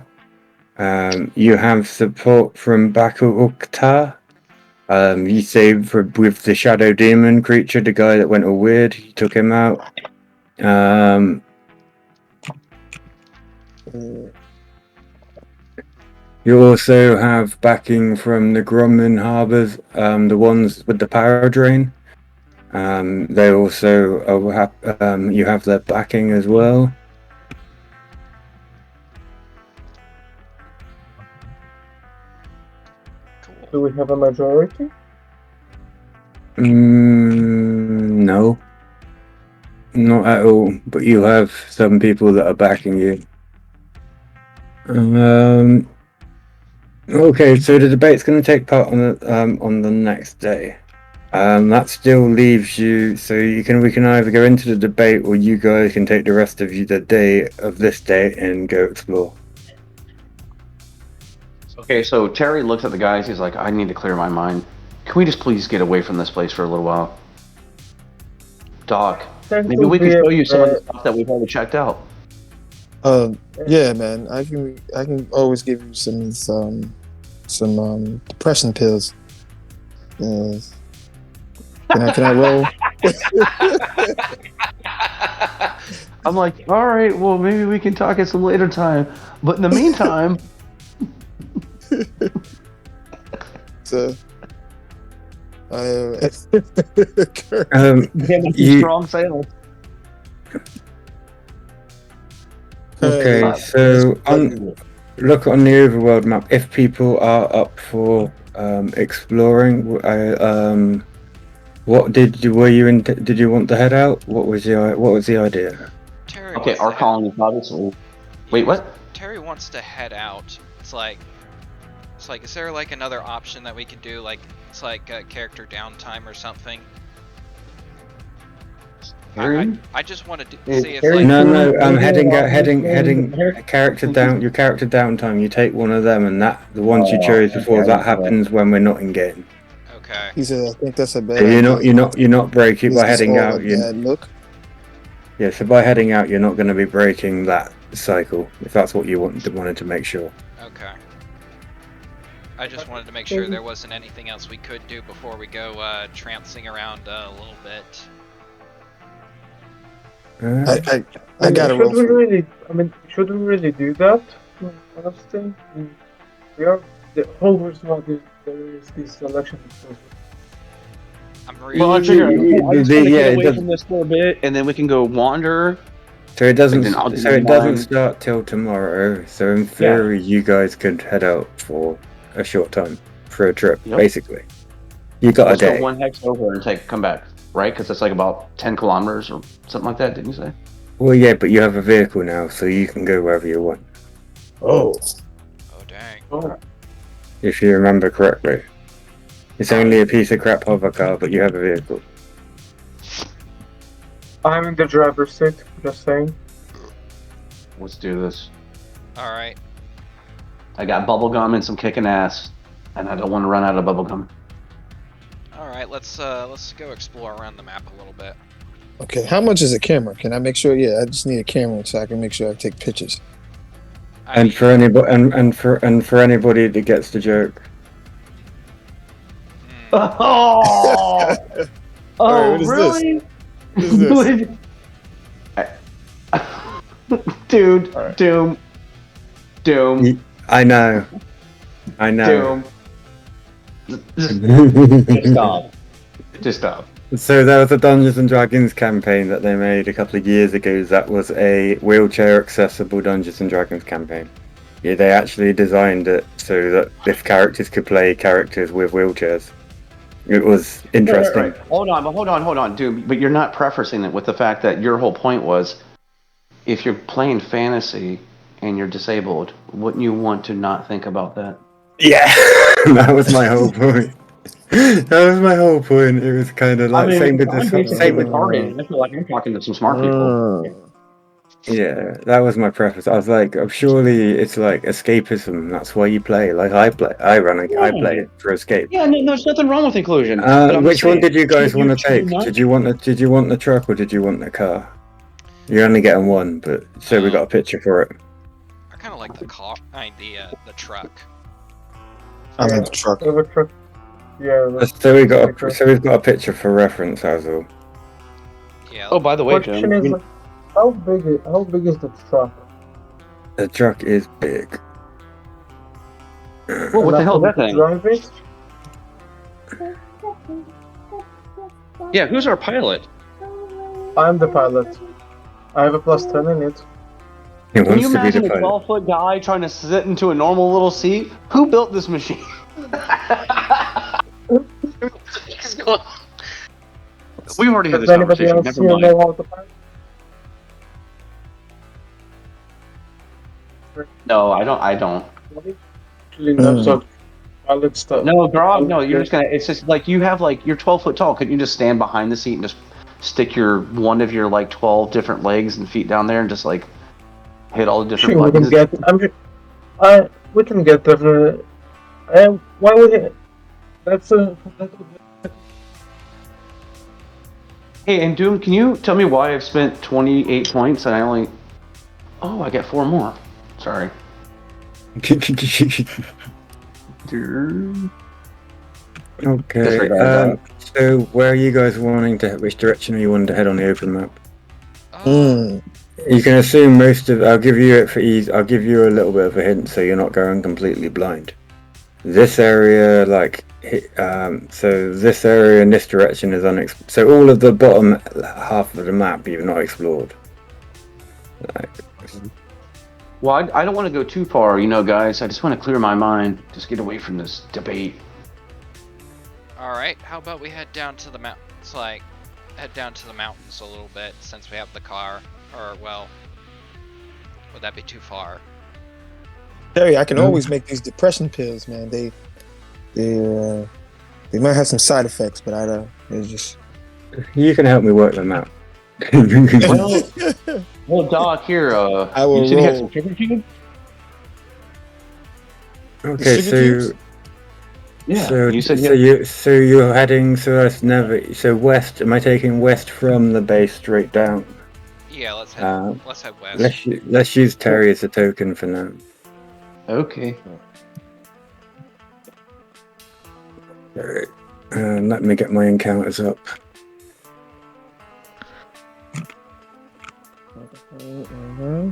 You have support from Baku Ukta. You saved with the shadow demon creature, the guy that went all weird. You took him out. You also have backing from the Grumman Harbours, the ones with the power drain. They also you have their backing as well. cool. Do we have a majority? No, not at all. But you have some people that are backing you. Okay, so the debate's going to take part on the next day. That still leaves you, so we can either go into the debate or you guys can take the rest of the day of this day and go explore. Okay, so Terry looks at the guys. He's like, I need to clear my mind. Can we just please get away from this place for a little while? Doc, maybe we can show you some of the stuff that we've already checked out. Yeah, man. I can always give you some depression pills. Can I roll? I'm like, all right, well, maybe we can talk at some later time. But in the meantime, So I am. strong sales. Okay, so look on the overworld map. If people are up for exploring, what did you did you want to head out? What was the idea? Terry Okay, wants our to colony is obviously. Wait, what? Terry wants to head out. It's like, is there like another option that we can do? Like, it's like character downtime or something. I just wanted to see if like. No. I'm heading character down. Your character downtime. You take one of them, and the ones you chose before that happens when we're not in game. Okay. He said, "I think that's a bad So idea." you're not breaking by heading out. Bad look. Yeah, so by heading out, you're not going to be breaking that cycle. If that's what you wanted to make sure. Okay. I just wanted to make sure there wasn't anything else we could do before we go trancing around a little bit. I got to roll. Should we really do that? Honestly, we are the whole reason why there is this election. I'm Well, I figure I just want to get away from this for a bit, and then we can go wander. So it doesn't start till tomorrow. So in theory, you guys could head out for a short time for a trip. Basically, you got a day. Go one hex over and come back, right? Because it's like about 10 kilometers or something like that. Didn't you say? Well, yeah, but you have a vehicle now, so you can go wherever you want. Oh dang! Oh. If you remember correctly, it's only a piece of crap hover car, but you have a vehicle. I'm in the driver's seat, just saying. Let's do this. All right. I got bubblegum and some kicking ass, and I don't want to run out of bubblegum. All right, let's go explore around the map a little bit. Okay, how much is a camera? Can I make sure? Yeah, I just need a camera so I can make sure I take pictures. For anybody that gets the joke. Oh, Right, really? What is this? Dude, right. Doom. I know. Doom. Just stop. So there was a Dungeons and Dragons campaign that they made a couple of years ago. That was a wheelchair accessible Dungeons and Dragons campaign. Yeah, they actually designed it so that if characters could play characters with wheelchairs. It was interesting. Right. Hold on, dude. But you're not prefacing it with the fact that your whole point was, if you're playing fantasy and you're disabled, wouldn't you want to not think about that? Yeah, that was my whole point. It was kind of like same with retarded. I feel like I'm talking to some smart people. Yeah, that was my preface. I was like, surely it's like escapism. That's why you play. Like I play it for escape. Yeah, no, there's nothing wrong with inclusion. Which one did you guys want to take? Did you want the truck or did you want the car? You're only getting one, but so we got a picture for it. I kind of like the car idea, the truck. I like the truck. Yeah. So we've got a picture for reference, as well. Yeah. Oh, by the way, question is, how big is the truck? The truck is big. Well, what the hell is that thing? Drive it? Yeah, who's our pilot? I'm the pilot. I have a +10 in it. Can you imagine a 12-foot guy trying to sit into a normal little seat? Who built this machine? We've already had this conversation. Never mind. No, I don't. Pilot stuff. No, Grog, no, you're just gonna. It's just like you have you're 12 foot tall. Couldn't you just stand behind the seat and just stick one of your 12 different legs and feet down there and just hit all the different buttons? We can get the. Why would it? That's a. Hey, and Doom, can you tell me why I've spent 28 points and I only? Oh, I get 4 more. Sorry. Okay. So, where are you guys wanting to? Which direction are you wanting to head on the open map? Mm. You can assume most of. I'll give you it for ease. I'll give you a little bit of a hint, so you're not going completely blind. This area, so this area in this direction is unexplored. So all of the bottom half of the map you've not explored. Well, I don't want to go too far, guys. I just want to clear my mind. Just get away from this debate. All right, how about we head down to the mountains? Head down to the mountains a little bit since we have the car. Or well, would that be too far? Terry, I can always make these depression pills, man. They might have some side effects, but I don't. It's just. You can help me work them out. Well, Doc, here. I will you said you had roll. some sugar cubes? Okay, Sugar cubes? Yeah. so you said you're heading so west. Am I taking west from the base straight down? Yeah, let's head west. Let's use Terry as a token for now. Okay. Alright. Let me get my encounters up. Mm-hmm.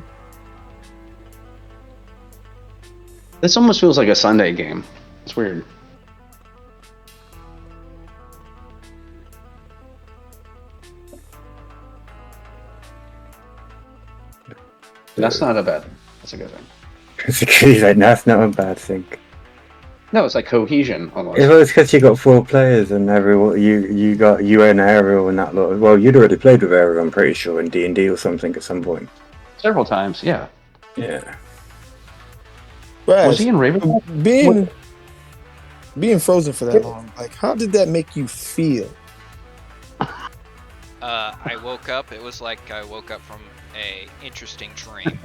This almost feels like a Sunday game. It's weird. That's not a bad thing. That's a good thing. That's not a bad thing. No, it's like cohesion almost. Well, it's because you got 4 players and you got you and Ariel and that lot. Well, you'd already played with Ariel, I'm pretty sure, in D&D or something at some point. Several times, yeah. Yeah. Was he in Raven? Being frozen for that long, like, how did that make you feel? I woke up. It was like I woke up from a interesting dream.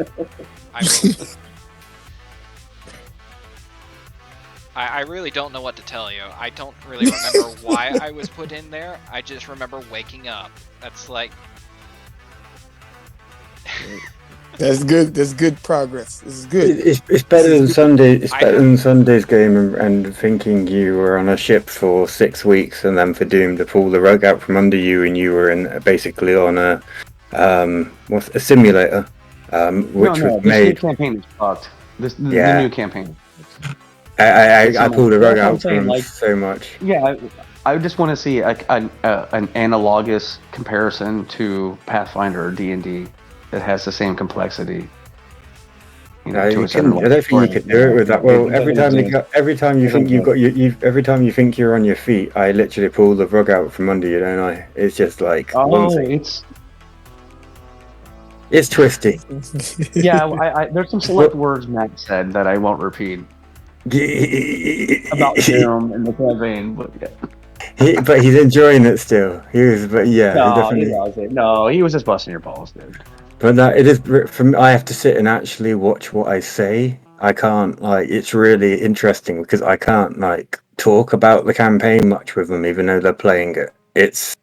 I really don't know what to tell you. I don't really remember why I was put in there. I just remember waking up. That's like... That's good. That's good progress. This is good. It's better than Sunday. It's better than Sunday's game and thinking you were on a ship for 6 weeks and then for Doom to pull the rug out from under you and you were basically on a simulator, which was made. This new campaign is fucked. The new campaign. I pulled the rug out from him so much. Yeah, I just want to see an analogous comparison to Pathfinder or D&D that has the same complexity. I don't think you could do it with that. Well, every time you think you're on your feet, I literally pull the rug out from under you, don't I? It's just like it's twisty. Yeah, there's some select words Matt said that I won't repeat about Jerome and the campaign, but yeah. But he's enjoying it still. He was just busting your balls, dude. But it is I have to sit and actually watch what I say. I can't it's really interesting because I can't talk about the campaign much with them, even though they're playing it. It's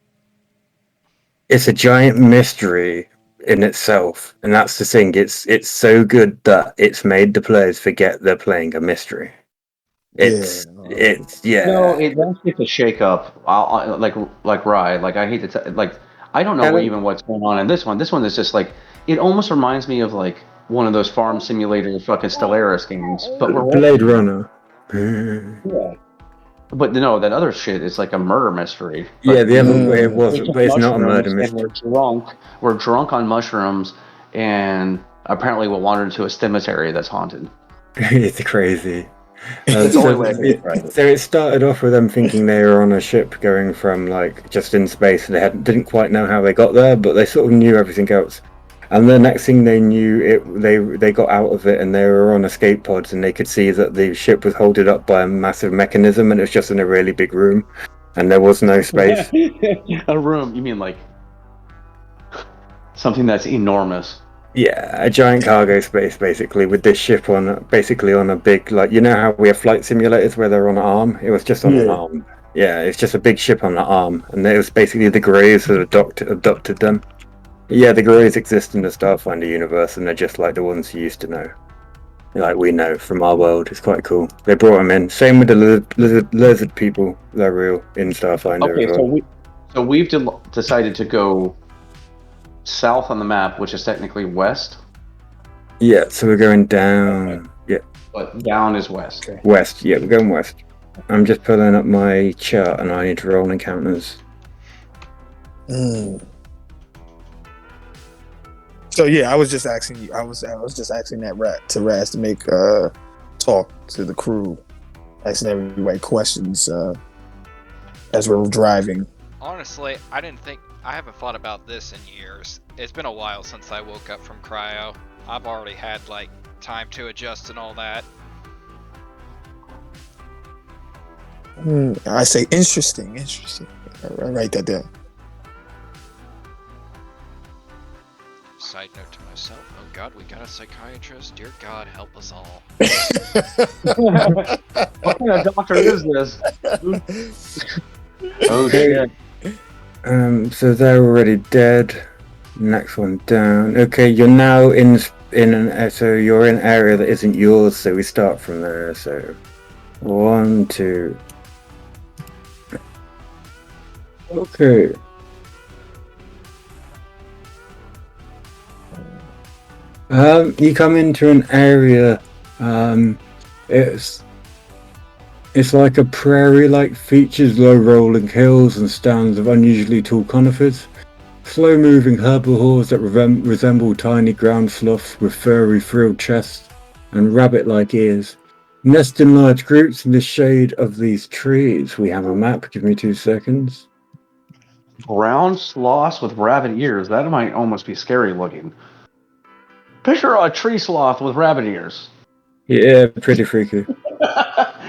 a giant mystery in itself, and that's the thing. It's so good that it's made the players forget they're playing a mystery. No, it wants to shake up. Like Rye. Like I hate to I don't know what's going on in this one. This one is just it almost reminds me of one of those farm simulator fucking Stellaris games. But Blade Runner. Yeah. But no, that other shit is like a murder mystery. Yeah, the other way it wasn't, but it's not a murder mystery. We're drunk on mushrooms, and apparently we'll wander into a cemetery that's haunted. It's crazy. So it started off with them thinking they were on a ship going from just in space, and they didn't quite know how they got there, but they sort of knew everything else. And the next thing they knew, they got out of it and they were on escape pods, and they could see that the ship was holded up by a massive mechanism, and it was just in a really big room, and there was no space. A room? You mean something that's enormous? Yeah, a giant cargo space, basically, with this ship on a big, how we have flight simulators where they're on an arm? It was just on an arm. Yeah, it's just a big ship on an arm, and it was basically the Greys that adopted them. Yeah, the Greys exist in the Starfinder universe, and they're just like the ones you used to know. We know from our world. It's quite cool. They brought them in. Same with the lizard people. They're real in Starfinder. Okay, so we've decided to go south on the map, which is technically west. Yeah, so we're going down. Okay. Yeah, But down is west. Okay. west. Yeah, we're going west. I'm just pulling up my chart, and I need to roll encounters. So yeah, I was just asking you. I was just asking that Raz to make talk to the crew, asking everybody questions as we're driving. Honestly, I haven't thought about this in years. It's been a while since I woke up from cryo. I've already had like time to adjust and all that. I say interesting. I write that down. Side note to myself, oh god, we got a psychiatrist. Dear God, help us all. What kind of doctor is this? Oh shit. So they're already dead. Next one down. Okay, you're now in so you're in an area that isn't yours, so we start from there. So 1, 2. Okay. You come into an area. It's like a prairie-like, features low rolling hills and stands of unusually tall conifers. Slow-moving herbivores that resemble tiny ground sloths with furry frilled chests and rabbit-like ears. Nest in large groups in the shade of these trees. We have a map. Give me 2 seconds. Brown sloths with rabbit ears. That might almost be scary looking. Picture a tree sloth with rabbit ears. Yeah, pretty freaky.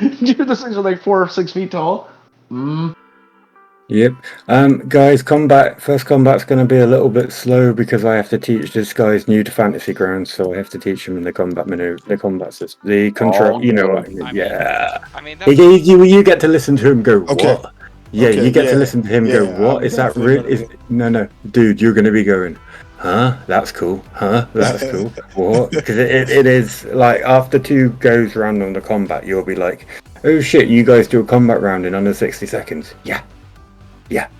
Dude, those things are like 4 or 6 feet tall. Yep. Guys, first combat's going to be a little bit slow because I have to teach this guy's new to Fantasy Grounds, so I have to teach him the combat maneuver, the combat system, the control. You know what? Yeah. I mean, that's You get to listen to him go. Okay. What? Yeah, Okay, you get to yeah, listen to him yeah, go. What I'm is that? definitely No, dude, you're going to be going. Huh? That's cool. Huh? That's cool. What? Because it is like after 2 goes round on the combat, you'll be like, oh shit, you guys do a combat round in under 60 seconds. Yeah.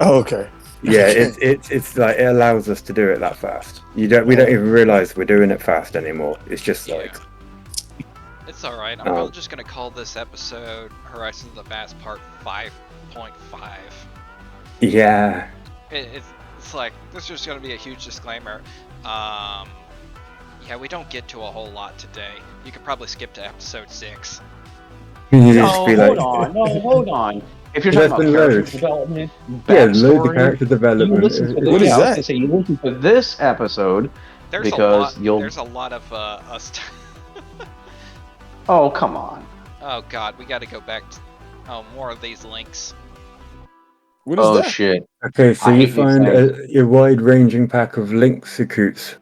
Oh, okay. Yeah, Okay. it's like it allows us to do it that fast. We don't even realize we're doing it fast anymore. It's just like it's all right. I'm probably just gonna call this episode Horizon of the Vast Part 5.5. yeah. It's like this is just gonna be a huge disclaimer. Yeah, we don't get to a whole lot today. You could probably skip to episode 6. You just be like, hold on. If you're talking about character development, loads of backstory, character development. you listen to this, What is I was that? gonna say you listen to this episode There's because there's a lot of us. Oh, come on. Oh god, we got to go back to more of these links. What is Oh that? shit. Okay, so I you hate these find a wide-ranging pack of lynxicutes,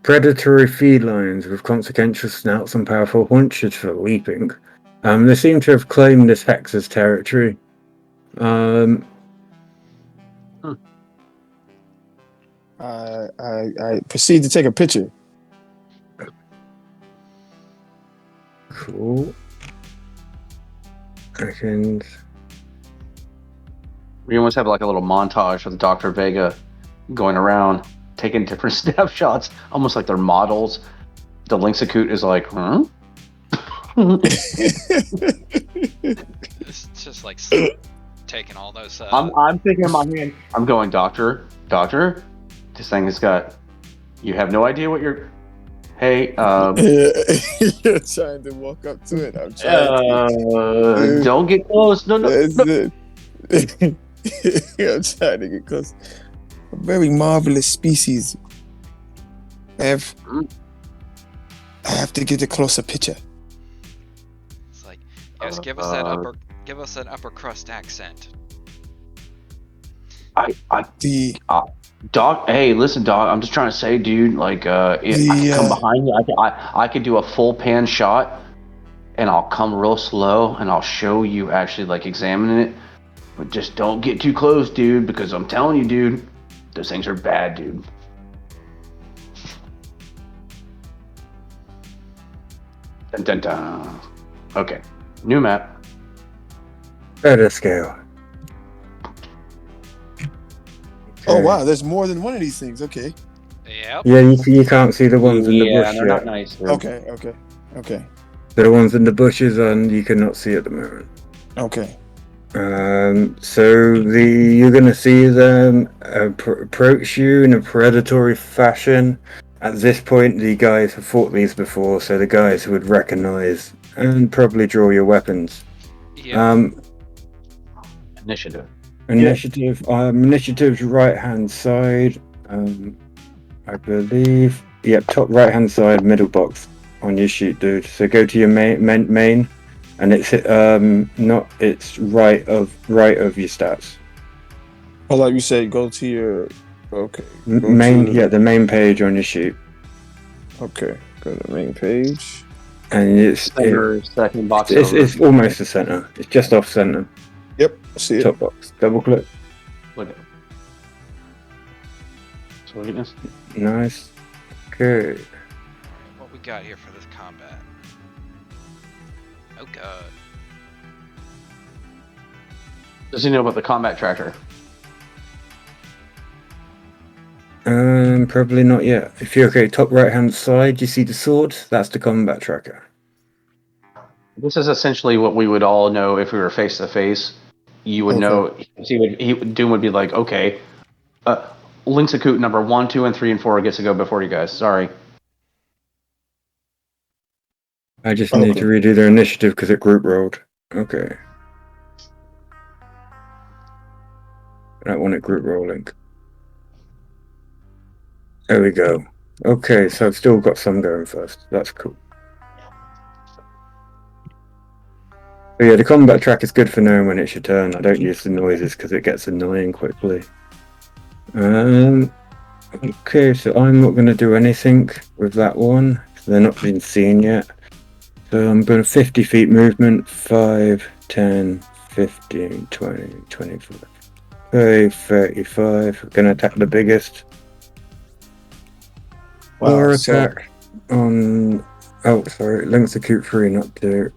predatory felines with consequential snouts and powerful haunches for leaping. They seem to have claimed this hex's territory. I proceed to take a picture. Cool. Second. We almost have like a little montage of Dr. Vega going around taking different snapshots, almost like they're models. The Lynxicute is like, huh? It's just like taking all those. I'm thinking in my hand. I'm going, doctor. This thing has got. You have no idea what you're. Hey, You're trying to walk up to it. I'm trying. Don't get close. No. That's it. I'm trying to get close. A very marvelous species. I have to get a closer picture. It's like, yes, give us an upper crust accent. Doc, hey, listen, Doc. I'm just trying to say, dude. Like, I can come behind you. I could do a full pan shot, and I'll come real slow, and I'll show you actually like examining it. But just don't get too close, dude, because I'm telling you, dude, those things are bad, dude. Dun, dun, dun. Okay, new map. Better scale. Oh wow, there's more than one of these things. Okay. Yep. Yeah, you can't see the ones in the Yeah, bush they're yet. not nice. Dude. Okay. The ones in the bushes and you cannot see at the moment. Okay. So you're going to see them approach you in a predatory fashion. At this point, the guys have fought these before, so the guys would recognize and probably draw your weapons. Yep. Initiative. Initiative's right hand side. I believe. Yep, top right hand side, middle box on your sheet, dude. So go to your main, and it's it's right of your stats. Oh, like you said, go to your The main page on your sheet. Okay, go to the main page. And Second box. It's almost the center. It's just off center. Yep, I see it. Top box. Double click. Look at it. Sweetness. Nice. Okay. What we got here for this combat? Oh god. Does he know about the combat tracker? Probably not yet. If you're okay, top right hand side, you see the sword? That's the combat tracker. This is essentially what we would all know if we were face to face. You would know. Doom would be like, okay, Link's Akut number 1, 2, and 3, and 4 gets to go before you guys. Sorry. I just need to redo their initiative because it group rolled. Okay. I don't want it group rolling. There we go. Okay, so I've still got some going first. That's cool. But yeah, the combat track is good for knowing when it's your turn. I don't use the noises because it gets annoying quickly. Okay, so I'm not going to do anything with that one. They're not being seen yet. So I'm going to 50 feet movement. 5, 10, 15, 20, 25, 30, 35. I'm going to attack the biggest. Or attack on... Oh, sorry. Link's Acute 3, not 2.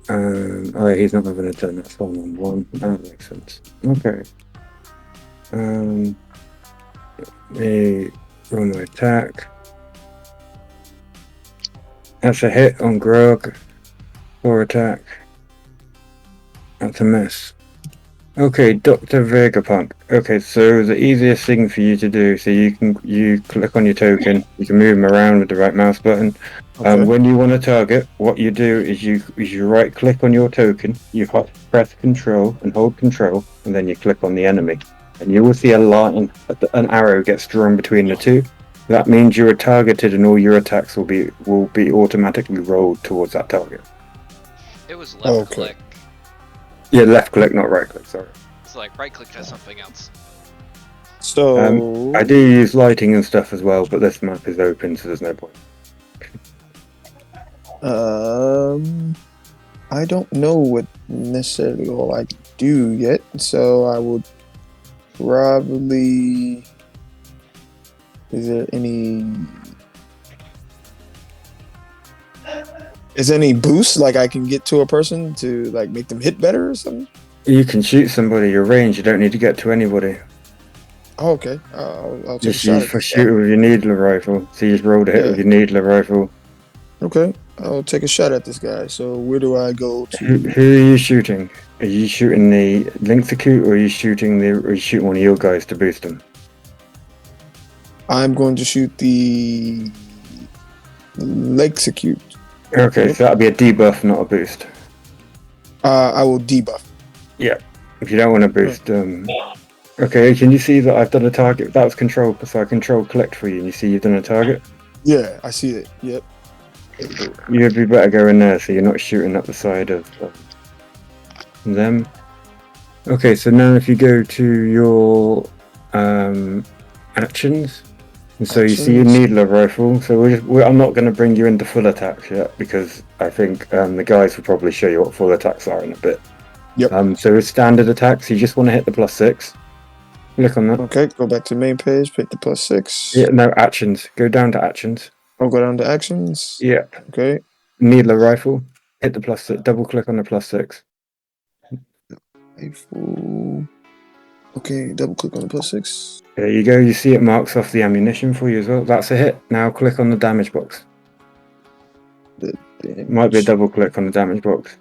He's not having a turn. That's 1 on 1. That makes sense. Okay. Me roll my attack. That's a hit on Grog. 4 attack. That's a miss. Okay, Dr. Vega Punk. Okay, so the easiest thing for you to do, so you click on your token, you can move them around with the right mouse button. When you want to target, what you do is you right click on your token, you press Control and hold Control, and then you click on the enemy. And you will see a line, an arrow gets drawn between the two. That means you are targeted and all your attacks will be automatically rolled towards that target. It was left click. Yeah, left click, not right click, sorry. It's like right click does something else. So I do use lighting and stuff as well, but this map is open, so there's no point. I don't know what necessarily all I can do yet, so I would probably... Is there any boost like I can get to a person to like make them hit better or something? You can shoot somebody your range. You don't need to get to anybody. Oh, okay. I'll take just a shot. Use for shoot with your needler rifle. So you just roll a hit with your needler rifle. Okay, I'll take a shot at this guy. So where do I go to? Who are you shooting? Are you shooting the Link's Acute, or are you shooting one of your guys to boost them? I'm going to shoot the Execute. Okay, so that'll be a debuff, not a boost. I will debuff. Yeah, if you don't want to boost. Okay, can you see that I've done a target? That was control, so I control collect for you. And you see you've done a target. Yeah, I see it. Yep. You'd be better going there, so you're not shooting up the side of them. Okay, so now if you go to your actions. And so you see your needler rifle. So I'm not going to bring you into full attacks yet because I think the guys will probably show you what full attacks are in a bit. Yep. So with standard attacks, you just want to hit the +6. Click on that. Okay, go back to the main page, pick the +6. Yeah, no, actions. Go down to actions. Oh, go down to actions? Yeah. Okay. Needler rifle. Hit the +6. Double click on the +6. Rifle. Okay, double click on the +6. There you go. You see it marks off the ammunition for you as well. That's a hit. Now click on the damage box. Might be a double click on the damage box.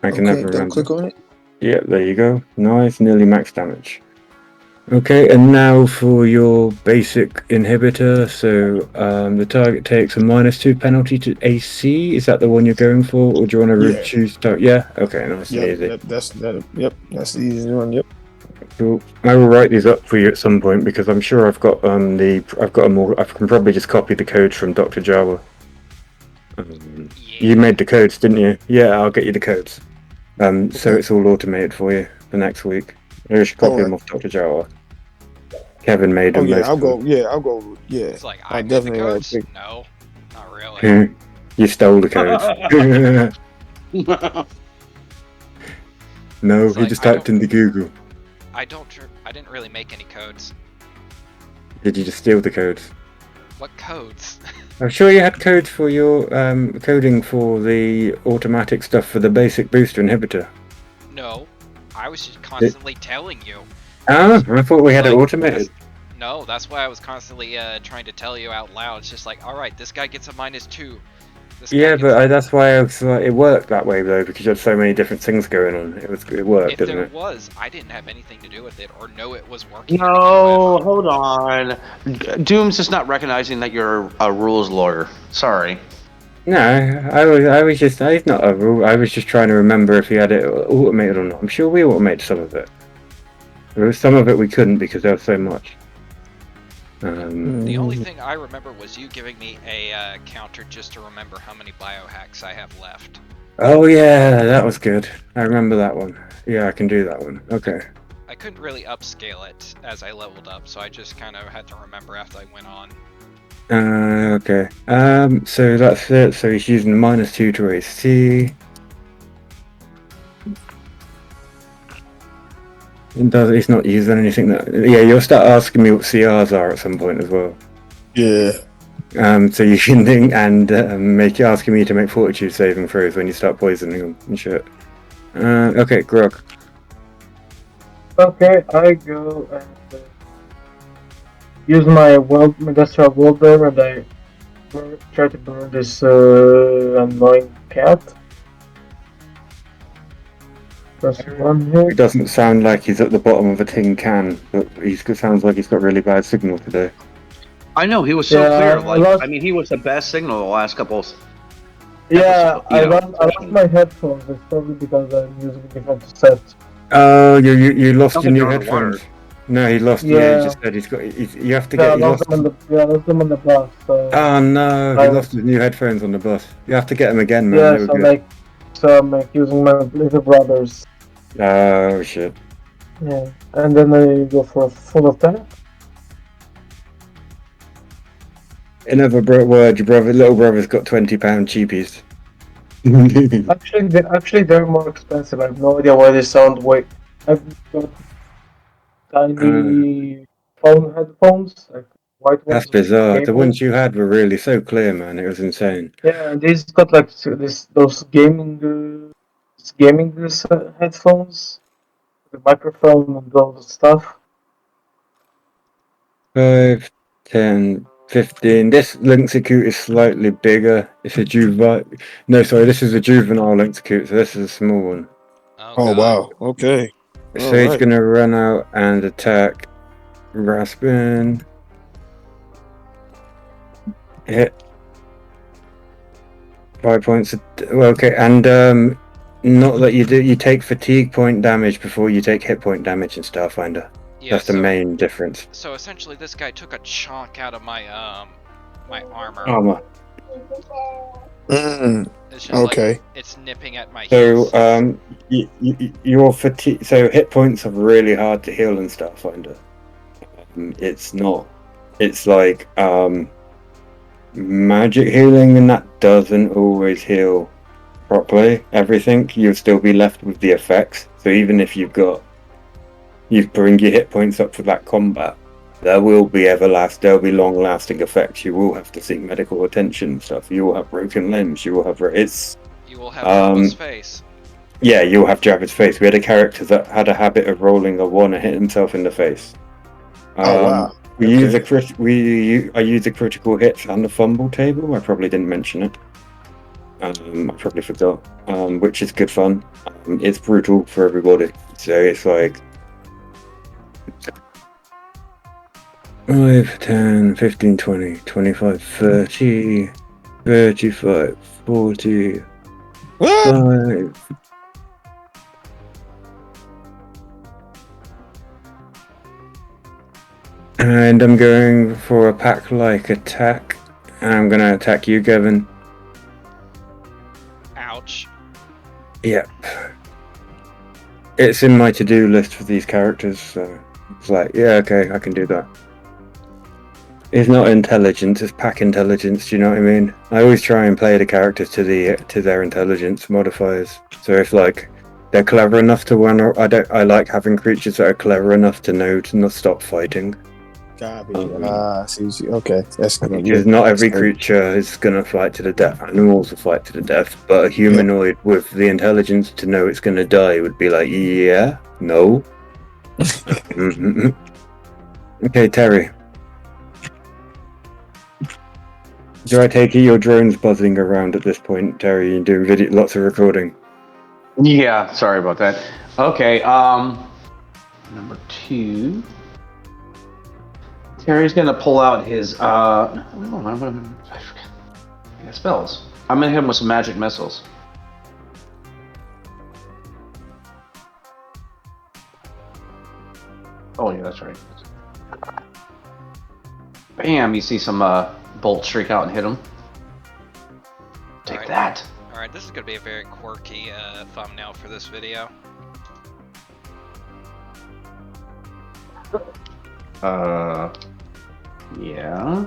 I can never double remember. click on it. Yeah, there you go. Nice, nearly max damage. Okay, and now for your basic inhibitor. So the target takes a -2 penalty to AC. Is that the one you're going for, or do you want to Yeah. reduce? Yeah. Okay, nice and easy. That's the easy one. Yep. Cool. I will write these up for you at some point because I'm sure I've got I can probably just copy the codes from Dr. Jawa. You made the codes, didn't you? Yeah, I'll get you the codes. So it's all automated for you for next week. I should copy them off Dr. Jawa. Kevin made them. I'll go. Yeah. It's like I I made the definitely codes. No, not really. You stole the codes. No, It's he like, just typed into Google. I didn't really make any codes. Did you just steal the codes? What codes? I'm sure you had codes for your coding for the automatic stuff for the basic booster inhibitor. No, I was just constantly telling you. Ah, I thought we had it automated. No, that's why I was constantly trying to tell you out loud. It's just like, all right, this guy gets a -2. Yeah, but that's why it worked that way though, because you had so many different things going on. It worked, if didn't there it? was, I didn't have anything to do with it or know it was working. No, hold on. Doom's just not recognizing that you're a rules lawyer. Sorry. No, he's not a rule. I was just trying to remember if he had it automated or not. I'm sure we automated some of it. There was some of it we couldn't because there was so much. The only thing I remember was you giving me a counter just to remember how many biohacks I have left. Oh yeah, that was good. I remember that one. Yeah, I can do that one. Okay. I couldn't really upscale it as I leveled up, so I just kind of had to remember after I went on. Okay. So that's it. So he's using -2 to AC. He's not using anything that. Yeah, you'll start asking me what CRs are at some point as well. Yeah. So you can think and asking me to make fortitude saving throws when you start poisoning them and shit. Okay, Grog. Okay, I go and use my industrial welder and I try to burn this annoying cat. It doesn't sound like he's at the bottom of a tin can, but sounds like he's got really bad signal today. I know, he was so clear. He was the best signal the last couple. Yeah, I lost my headphones. It's probably because I'm using a different set. Oh, you lost your new headphones. No, he lost. Yeah, he just said he's got. You have to get. I lost them on the bus. So oh no, he lost his new headphones on the bus. You have to get them again, man. Yeah, so I'm using my little brothers. Oh shit. Yeah, and then I go for a full attack. In other words, your little brother's got £20 cheapies. Actually, they're more expensive. I have no idea why they sound way. I've got tiny phone headphones, like white ones. That's bizarre. The ones you had were really so clear, man. It was insane. Yeah, and these got like those gaming headphones, the microphone and all the stuff. 5, 10, 15. This Lynxicute is slightly bigger. It's a juvenile. No, sorry, this is a juvenile Lynxicute, so this is a small one. Oh wow. Okay. So he's gonna run out and attack Raspin. Hit. 5 points. Well, okay, and not that you do. You take fatigue point damage before you take hit point damage in Starfinder. Yeah, that's the main difference. So essentially, this guy took a chunk out of my my armor. It's just like, it's nipping at my heels. So your fatigue. So hit points are really hard to heal in Starfinder. It's not. It's like magic healing, and that doesn't always heal properly everything. You'll still be left with the effects. So even if you bring your hit points up for that combat, there will be long-lasting effects. You will have to seek medical attention and stuff. You will have broken limbs. You will have Robo's face. Yeah, you'll have Jabba's face. We had a character that had a habit of rolling a 1 and hit himself in the face. Oh wow. I Okay. use a critical hits and a fumble table. I probably didn't mention it. I probably forgot. Which is good fun. It's brutal for everybody. So it's like 5, 10, 15, 20, 25, 30, 35, 40, What? 5. And I'm going for a pack-like attack. And I'm going to attack you, Gavin. Ouch. Yep. It's in my to-do list for these characters, so it's like, yeah, okay, I can do that. It's not intelligence, it's pack intelligence, do you know what I mean? I always try and play the characters to their intelligence modifiers. So if like they're clever enough to run, or I like having creatures that are clever enough to know to not stop fighting. Okay, that's gonna Because not every creature is gonna fight to the death. Animals will fight to the death, but a humanoid with the intelligence to know it's gonna die would be like, yeah, no. Okay, Terry. Do I take it your drone's buzzing around at this point, Terry? You're doing lots of recording. Yeah, sorry about that. Okay, number 2. Terry's gonna pull out his spells. I'm gonna hit him with some magic missiles. Oh yeah, that's right. Bam! You see some bolts streak out and hit him. Take Alright. that. Alright, this is going to be a very quirky thumbnail for this video. Yeah.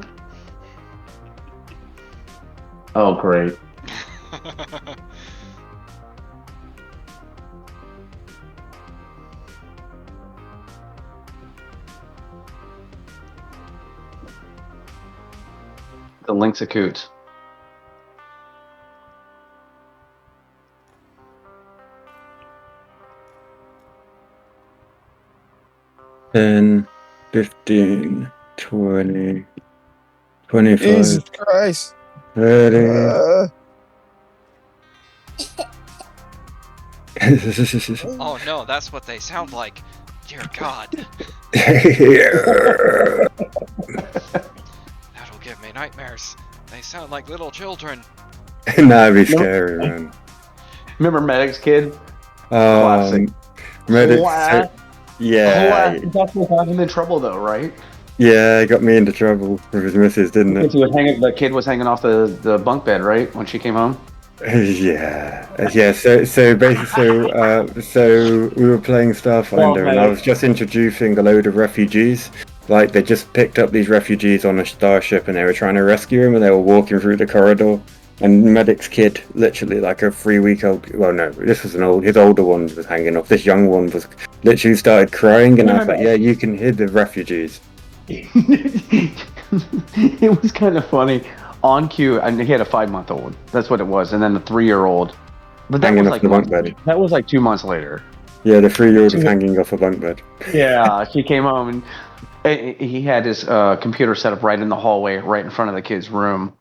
Oh, great. The Lynxacoot. 10, 15, 20, 25, Jesus Christ. 30. Oh no, that's what they sound like. Dear God. That'll give me nightmares. They sound like little children. Nah, be scary, man. Remember Medic's kid? Classic. Medic, What? yeah, That's what got him in trouble, though, right? yeah, got me into trouble with his missus, didn't it? The kid was hanging off the bunk bed, right, when she came home. Yeah. So basically, so we were playing Starfinder, and I was just introducing a load of refugees. Like they just picked up these refugees on a starship, and they were trying to rescue him, and they were walking through the corridor. And Medic's kid, literally like a 3-week-old. Well, no, this was his older one was hanging off. This young one was literally started crying, and I was like, "Yeah, you can hear the refugees." It was kind of funny. On cue, and he had a 5-month-old. That's what it was, and then the 3-year-old. But that Hanging was off like the bunk bed. That was like 2 months later. Yeah, the 3-year-old was hanging off a bunk bed. Yeah, she came home and he had his computer set up right in the hallway, right in front of the kid's room.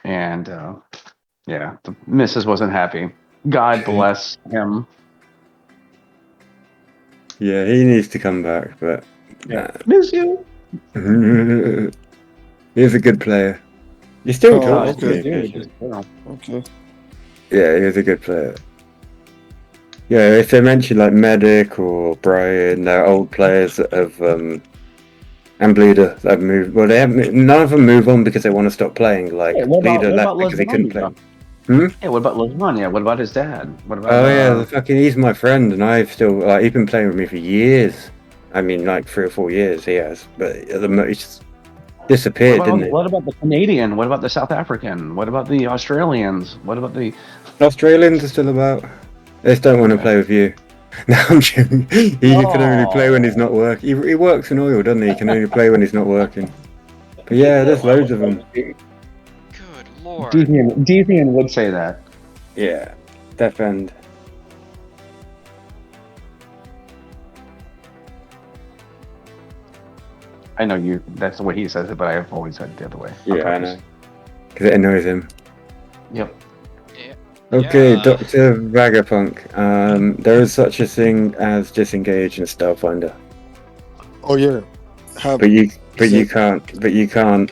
And yeah, the missus wasn't happy. God bless him. Yeah, he needs to come back, but Miss you. He's a good player. He still talks to me okay. occasionally. Okay. Yeah, he's a good player. Yeah, if they mention like Medic or Brian, they're old players that have and Bleeder that have moved. Well, they haven't. None of them move on because they want to stop playing. Like Bleeder left because he couldn't play. Yeah, what about Lasagna? What about his dad? What about? Oh yeah, he's my friend, and I've still he's been playing with me for years. I mean, like 3 or 4 years he has, but at the moment he's disappeared, didn't he? What about the Canadian? What about the South African? What about the Australians? What about the Australians are still about. They just don't want to play with you. No, I'm joking. He can only play when he's not working. He works in oil, doesn't he? He can only play when he's not working. But yeah, there's loads of them. Good lord. Devian would say that. Yeah. defend. I know you. That's the way he says it, but I've always said it the other way. Yeah, I know. Because it annoys him. Yep. Yeah. Okay, Yeah. Dr. Vega Punk. There is such a thing as disengage in Starfinder. Oh yeah. But you can't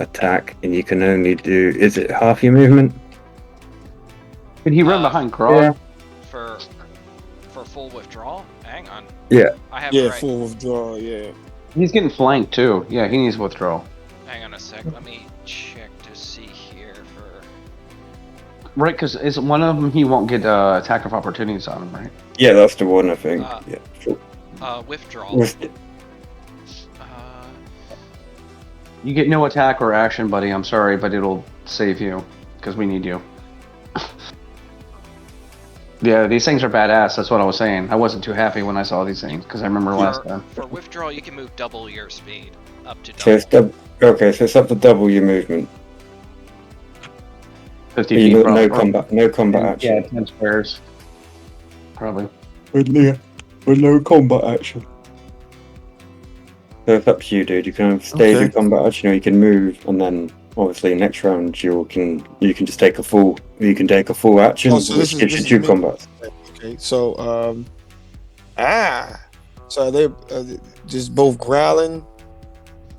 attack, and you can only do. Is it half your movement? Did he run behind Grog? For full withdrawal? Hang on. Yeah. I have Yeah, right. full withdrawal. Yeah. He's getting flanked too. Yeah, he needs withdrawal. Hang on a sec. Let me check to see here for. Right, because is one of them he won't get attack of opportunities on him, right? Yeah, that's the one I think. Withdrawal. You get no attack or action, buddy. I'm sorry, but it'll save you because we need you. Yeah, these things are badass. That's what I was saying. I wasn't too happy when I saw these things because I remember last time. For withdrawal, you can move double your speed, up to double. So it's okay, so it's up to double your movement. 50 feet. No combat action. Yeah, 10 squares. Probably. With no combat action. So it's up to you, dude. You can stay in combat action, or you can move, and then obviously next round you can just take a full action, which gives you 2 combats. Okay, so so are they just both growling?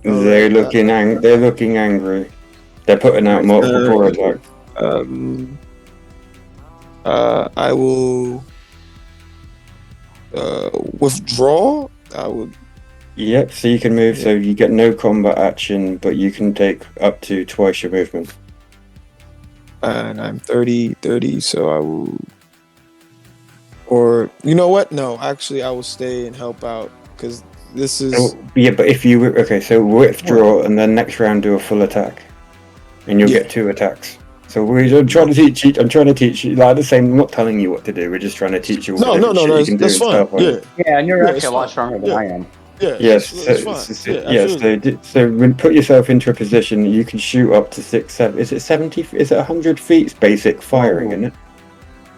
They're looking angry. They're putting out multiple core attacks. I will withdraw. I would. Yep, so you can move, so you get no combat action, but you can take up to twice your movement. And I'm 30, so I will. Or, you know what? No, actually, I will stay and help out, because this is... but if you... Okay, so withdraw, and then next round do a full attack. And you'll get 2 attacks. So I'm trying to teach you, like the same, I'm not telling you what to do, we're just trying to teach you what that's fine. Yeah, and you're actually a lot stronger than I am. Yeah. Yes. It's fine. So when put yourself into a position you can shoot up to 7. Is it 70? Is it 100 feet? It's basic firing, isn't it?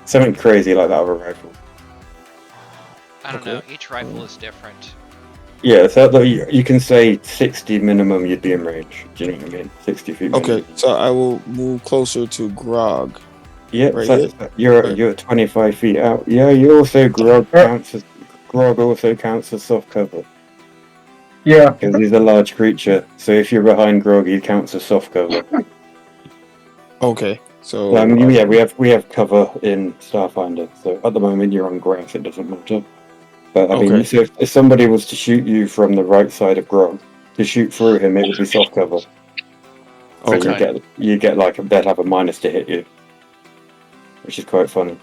Something crazy like that with a rifle. I don't know. Each rifle is different. Yeah, so you can say 60 minimum. You'd be in range. Do you know what I mean? 60 feet. Minimum. Okay, so I will move closer to Grog. Yeah, right you're 25 feet out. Yeah, you also Grog also counts as soft cover. Yeah. Because he's a large creature, so if you're behind Grog, he counts as soft cover. Okay, so... Well, I mean, we have cover in Starfinder, so at the moment you're on grass, it doesn't matter. But I mean, so if somebody was to shoot you from the right side of Grog, to shoot through him, it would be soft cover. So you get like, they'd have a minus to hit you. Which is quite funny.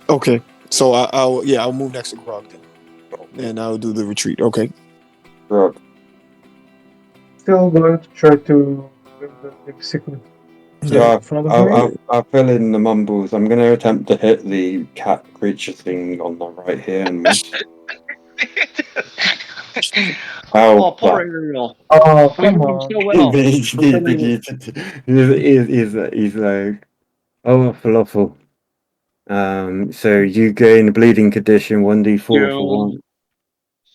Okay, so I'll move next to Grog then. And I'll do the retreat, okay. Grog. Still going to try to bring the big sickle. I'll fill in the mumbles. I'm going to attempt to hit the cat creature thing on the right here and miss. Poor Ariel. Oh, come on. So well. He's like, oh, falafel. So you gain bleeding condition 1d4 for 1.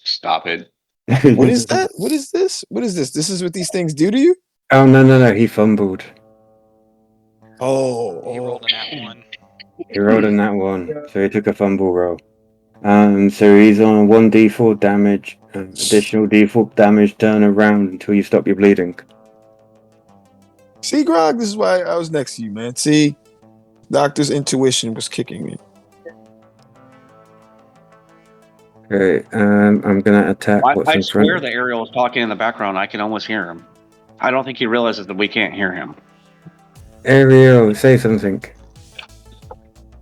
Stop it. What is that? What is this? This is what these things do to you? Oh, no, he fumbled. He rolled a nat 1. He rolled a nat 1, so he took a fumble roll. So he's on 1d4 damage, additional d4 damage, turn around until you stop your bleeding. See, Grog, this is why I was next to you, man. See, Doctor's intuition was kicking me. Okay, I'm gonna attack what's I in front. swear that Ariel is talking in the background. I can almost hear him. I don't think he realizes that we can't hear him. Ariel, say something.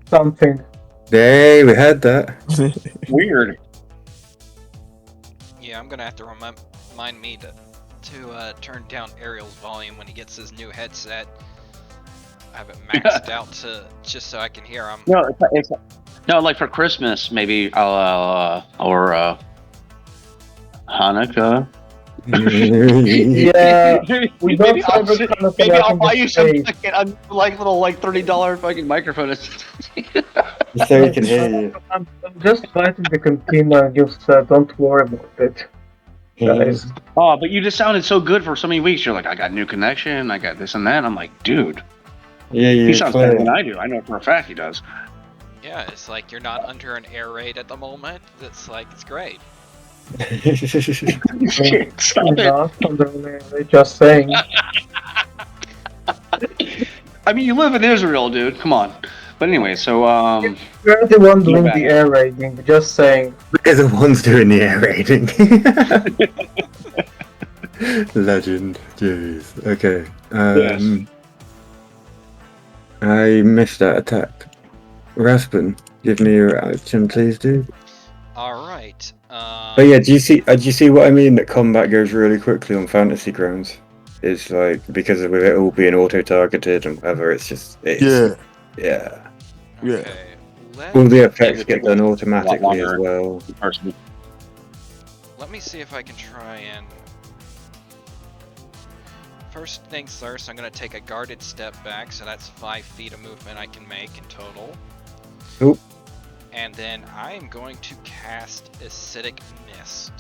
Something. Hey, we had that. Weird. Yeah, I'm gonna have to remind me to turn down Ariel's volume when he gets his new headset. I have it maxed out to just so I can hear him. No, no, like for Christmas, maybe or Hanukkah, Yeah, we don't maybe serve it kind of maybe like I'll in buy the you some States. fucking like little like $30 fucking microphone. So he can hear you. I'm just fighting the cantina. Just don't worry about it, guys. Oh, but you just sounded so good for so many weeks. You're like, I got new connection, I got this and that. I'm like, dude, Yeah, he you sounds better clear. than I do. I know for a fact he does. Yeah, it's like you're not under an air raid at the moment. It's like it's great. Shit, stop You're it. not under just saying. I mean, you live in Israel, dude. Come on. But anyway, so You're the one doing back. the air raiding. Just saying. We're the ones doing the air raiding. Legend. Jeez. Okay. Yes. I missed that attack. Raspin, give me your action, please, dude. All right. But yeah, do you see what I mean? That combat goes really quickly on Fantasy Grounds. It's like because of it all being auto-targeted and whatever. It's just Yeah. yeah. Okay. All the Yeah, effects it get takes done a lot automatically as longer. well. Personally. Let me see if I can try and. First things first, I'm going to take a guarded step back, so that's 5 feet of movement I can make in total. Oop. And then I am going to cast Acidic Mist.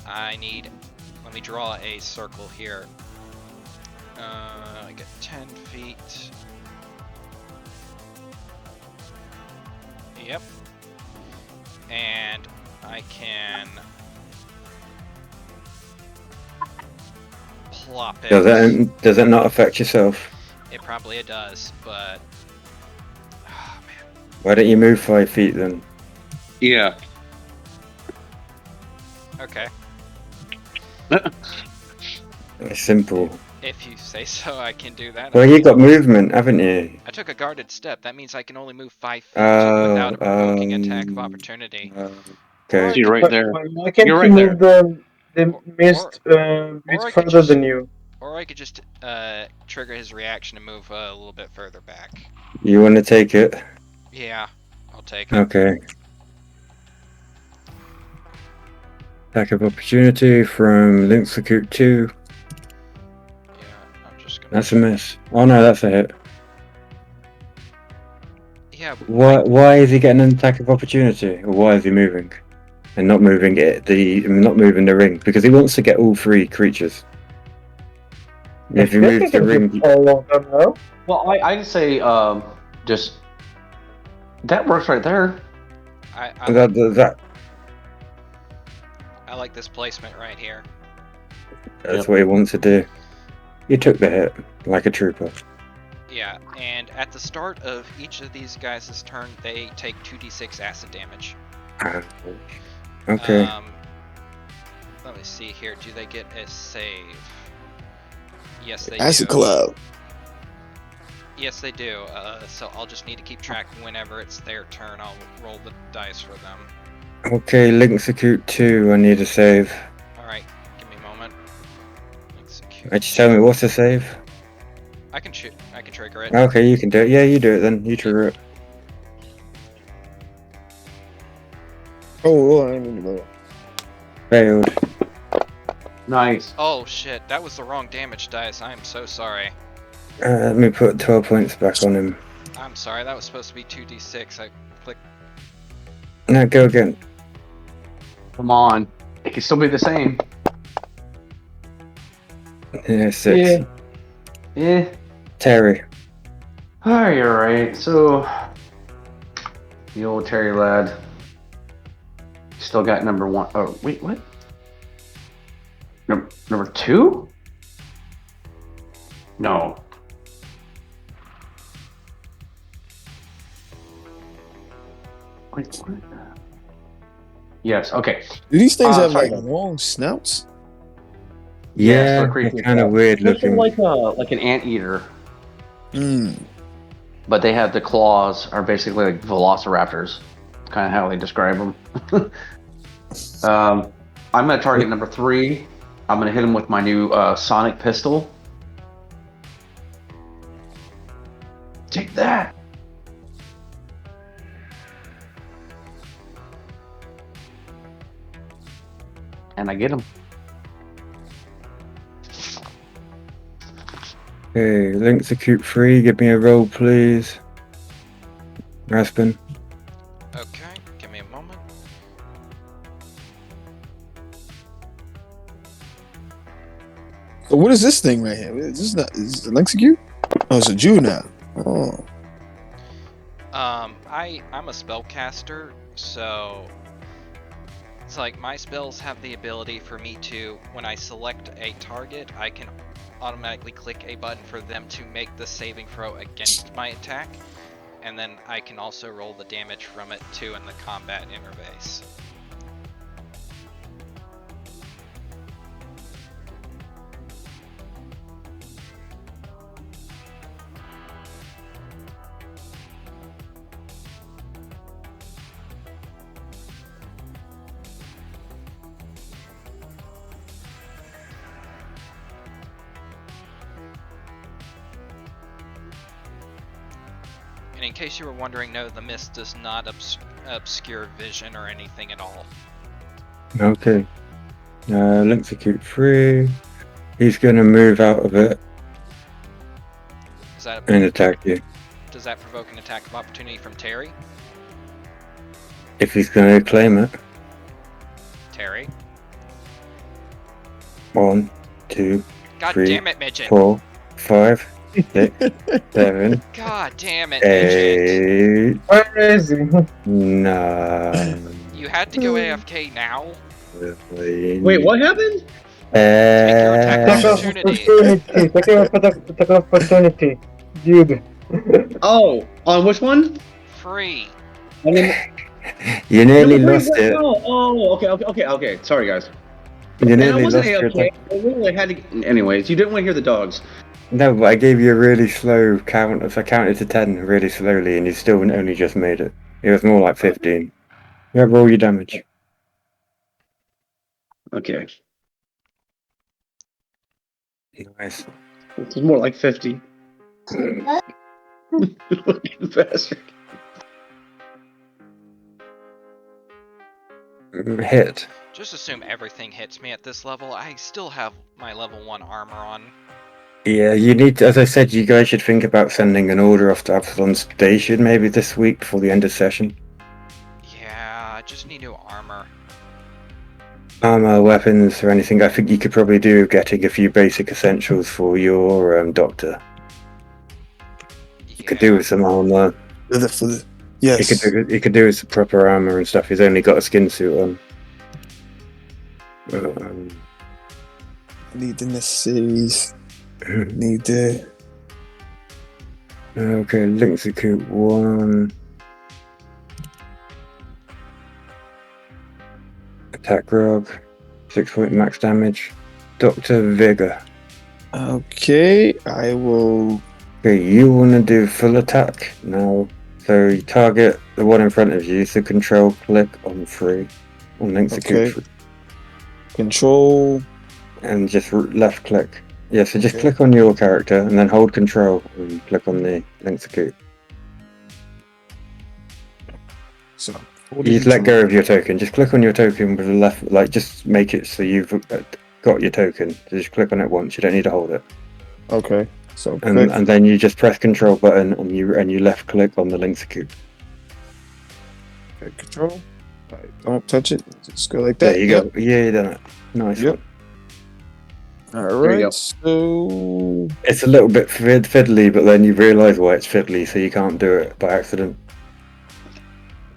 Let me draw a circle here. I get 10 feet. Yep. And I can plop it. Does that not affect yourself? It probably does, but oh, man. Why don't you move 5 feet then? Yeah. Okay. It's simple. If you say so, I can do that. Well, you got movement, haven't you? I took a guarded step. That means I can only move 5 feet without a provoking attack of opportunity. Okay. See right there. Why can't You're you right move the mist bit I could further just- than you? Or I could just trigger his reaction and move a little bit further back. You want to take it? Yeah, I'll take it. Okay. Attack of opportunity from Linksacoot 2. Yeah, I'm just gonna. That's a miss. Oh no, that's a hit. Yeah. Why is he getting an attack of opportunity? Or why is he moving? And not moving not moving the ring? Because he wants to get all 3 creatures. If he I think moves I the can ring, get all of them, no? Well, I'd say just that works right there. I like this placement right here. That's what he wants to do. He took the hit like a trooper. Yeah, and at the start of each of these guys' turn, they take 2d6 acid damage. Okay. Let me see here. Do they get a save? Yes, they Acid do. cloud. Yes, they do. So I'll just need to keep track whenever it's their turn. I'll roll the dice for them. Okay, Linksacoot 2, I need a save. Alright, give me a moment. Execute. Just tell me what's the save? I can trigger it. Okay, you can do it. Yeah, you do it then. You trigger it. Oh, I didn't know. Failed. Nice. Oh shit, that was the wrong damage dice. I am so sorry. Let me put 12 points back on him. I'm sorry, that was supposed to be 2d6. I clicked. No, go again. Come on. It can still be the same. Yeah, 6. Yeah. Terry. Alright, you're right. So the old Terry lad. Still got number 1. Oh, wait, what? Number 2? No. Wait, what? Yes, okay. Do these things have sorry. like long snouts? Yes, Yeah, they're they're creepy. kind of weird They're looking. like an anteater, but they have the claws are basically like velociraptors. Kind of how they describe them. I'm gonna target number 3. I'm gonna hit him with my new sonic pistol. Take that. And I get him. Okay, Link's acute 3. Give me a roll, please. Raspin. Okay, give me a moment. So what is this thing right here? Is this not? Is this an execute? Oh, it's a Jew now. Oh. I'm a spellcaster, so it's like my spells have the ability for me to, when I select a target, I can automatically click a button for them to make the saving throw against my attack, and then I can also roll the damage from it too in the combat interface. And in case you were wondering, no, the mist does not obscure vision or anything at all. Okay. Link's acute 3. He's going to move out of it Is that and attack you. Does that provoke an attack of opportunity from Terry? If he's going to claim it. Terry? 1, 2, God 3, damn it, Midget! 4, 5, 6, 7, God damn it, Midget! 8, Where is he? 9. You had to go AFK now? Wait, what happened? Take your attack Attack of opportunity. opportunity. Attack of opportunity. Dude. Oh, on which one? Free. I mean, You nearly lost it. Oh, okay. Sorry, guys. You And I nearly wasn't lost your AFK. attack. I literally had to. Anyways, you didn't want to hear the dogs. No, but I gave you a really slow count. If I counted to 10 really slowly, and you still only just made it. It was more like 15. Yeah, roll your damage. Okay. Nice. It's more like 50. Fucking bastard. Hit. Just assume everything hits me at this level. I still have my level 1 armor on. Yeah, you need to, as I said, you guys should think about sending an order off to Absalon Station maybe this week before the end of session. Yeah, I just need new armor. Armor, weapons, or anything. I think you could probably do getting a few basic essentials for your doctor. You could do with some armor. Yes. He could do with some proper armor and stuff. He's only got a skin suit on. Need the necessaries. Need the. Okay, Link's acute 1. Attack rogue. 6-point max damage. Dr. Vega. Okay, I will. Okay, you want to do full attack now. So you target the one in front of you, so control click on 3. On Link's acute 3. Control. And just left click. Yeah, so just click on your character and then hold control and click on the Link's acute. So you just let go of your token. Just click on your token with the left, like just make it so you've got your token. So just click on it once. You don't need to hold it. Okay. So and then you just press control button and you left click on the Link's acute. Okay, control. Right, don't touch it. Just go like that. There you go. Yeah, you done it. Nice. Yep. All right. So it's a little bit fiddly, but then you realise why it's fiddly, so you can't do it by accident.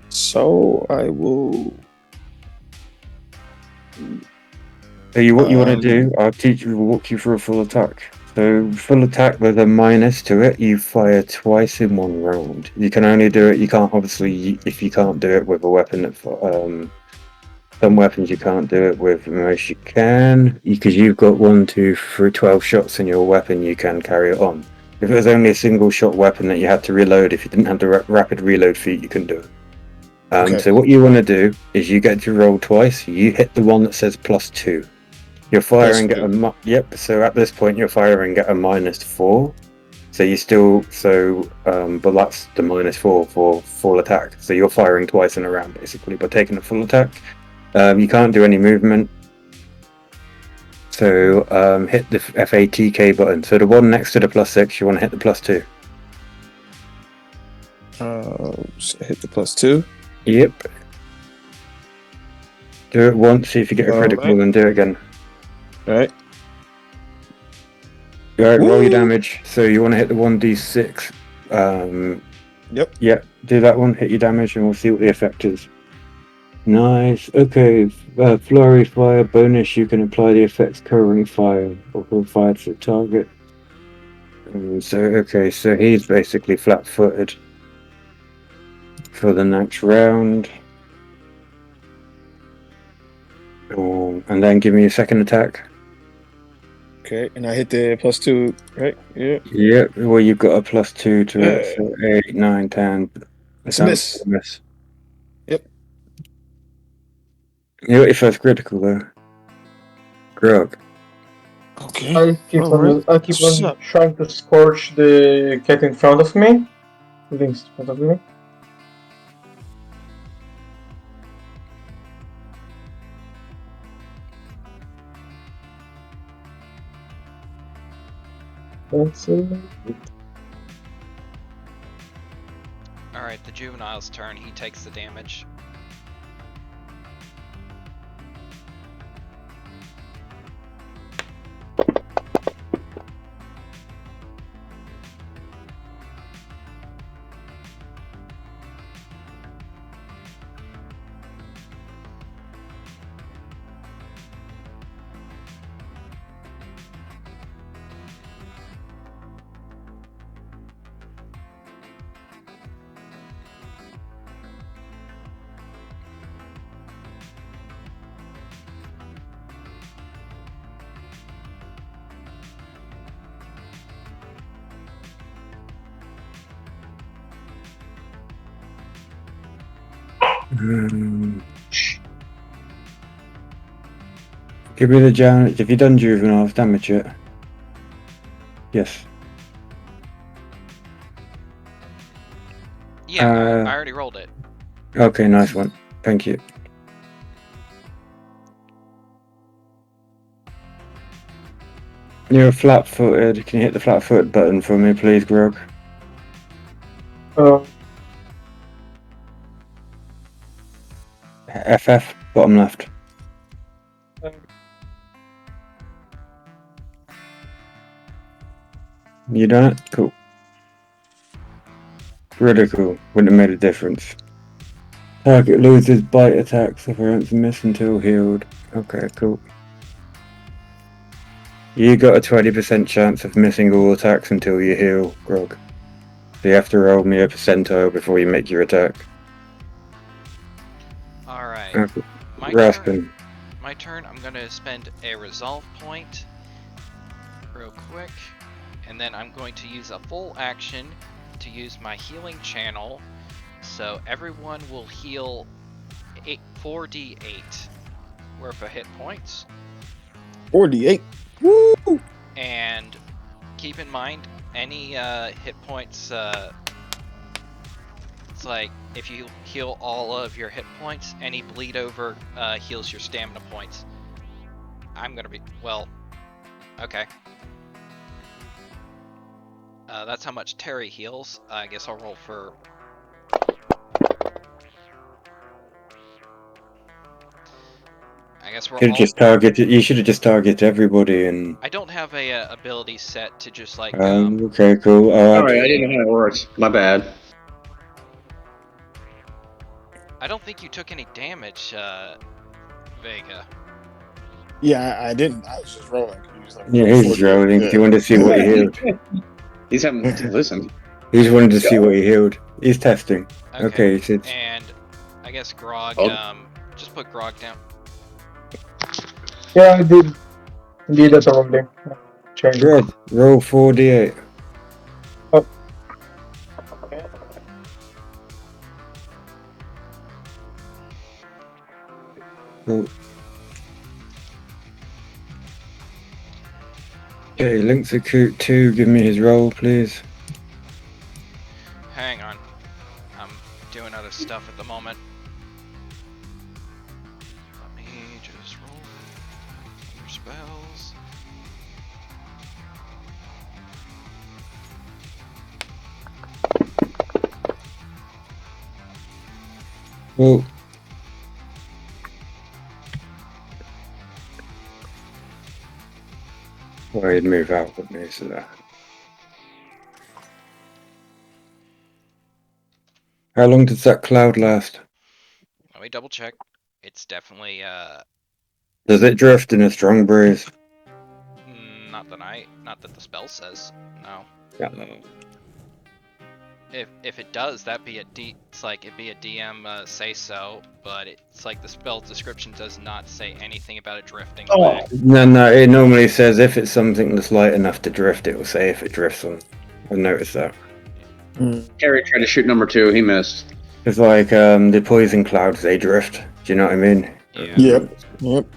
So I will. So what you want to do? I'll walk you through a full attack. So full attack with a minus to it, you fire twice in one round. You can only do it. You can't obviously if you can't do it with a weapon that. Some weapons you can't do it with, most you can, because you've got 1, 2, 3, 12 shots in your weapon, you can carry it on. If it was only a single shot weapon that you had to reload, if you didn't have the rapid reload feat, you couldn't do it. So what you want to do is you get to roll twice, you hit the one that says +2. You're firing at a, so at this point you're firing at a -4. So you still, but that's the -4 for full attack. So you're firing twice in a round basically, by taking a full attack. You can't do any movement. So hit the FATK button. So the one next to the +6, you want to hit the +2. Hit the +2. Yep. Do it once, see if you get a critical, Alright. and do it again. Alright. Alright, roll your damage. So you want to hit the 1d6. Yep. Yeah, do that one, hit your damage, and we'll see what the effect is. Nice. Okay, flurry fire bonus. You can apply the effects currently fired or fired to the target. So he's basically flat-footed for the next round. And then give me a second attack. Okay, and I hit the +2, right? Yeah. Yep. Well, you've got a +2 to it, so 8, 9, 10. It's a miss. Miss. Yep. You got your first critical though. Grog. Okay. I keep on trying to scorch the cat in front of me. Things in front of me. That's it. Alright, the juvenile's turn. He takes the damage. Give me the damage. Have you done juvenile's damage yet? Yes. Yeah, I already rolled it. Okay, nice one. Thank you. You're flat-footed. Can you hit the flat-foot button for me, please, Grog? FF, bottom left. You done it? Cool. Critical. Wouldn't have made a difference. Target loses bite attacks if it's miss until healed. Okay, cool. You got a 20% chance of missing all attacks until you heal, Grog. So you have to roll me a percentile before you make your attack. Alright. Okay. My turn, I'm going to spend a resolve point real quick. And then I'm going to use a full action to use my healing channel. So everyone will heal 4d8 worth of hit points. 4d8. Woo! And keep in mind, any hit points, it's like if you heal all of your hit points, any bleed over heals your stamina points. I'm gonna be, well, okay. That's how much Terry heals. I guess I'll roll for... I guess we're all... You should have just targeted everybody and... I don't have a ability set to just like... okay, cool. Alright, I didn't know how it works. My bad. I don't think you took any damage, Vega. Yeah, I didn't. I was just rolling. Yeah, he's rolling. He wanted to see what he healed. He's having to listen. He just wanted to see what he healed. He's testing. Okay, and I guess Grog, just put Grog down. Yeah, I did. Indeed, that's a rolling. Grog, roll 4d8. Oh. Okay. Cool. Okay, Link's a Coot 2, give me his roll, please. Hang on. I'm doing other stuff at the moment. Let me just roll. Where's spells. Well, he'd move out, wouldn't he? So that. How long does that cloud last? Let me double check. It's definitely Does it drift in a strong breeze? not that the spell says. No. Yeah. If it does, it'd be a DM say so, but it's like the spell description does not say anything about it drifting away. No. It normally says if it's something that's light enough to drift, it will say if it drifts on. I've noticed that. Harry tried to shoot number 2. He missed. It's like the poison clouds, they drift. Do you know what I mean? Yeah. Yep.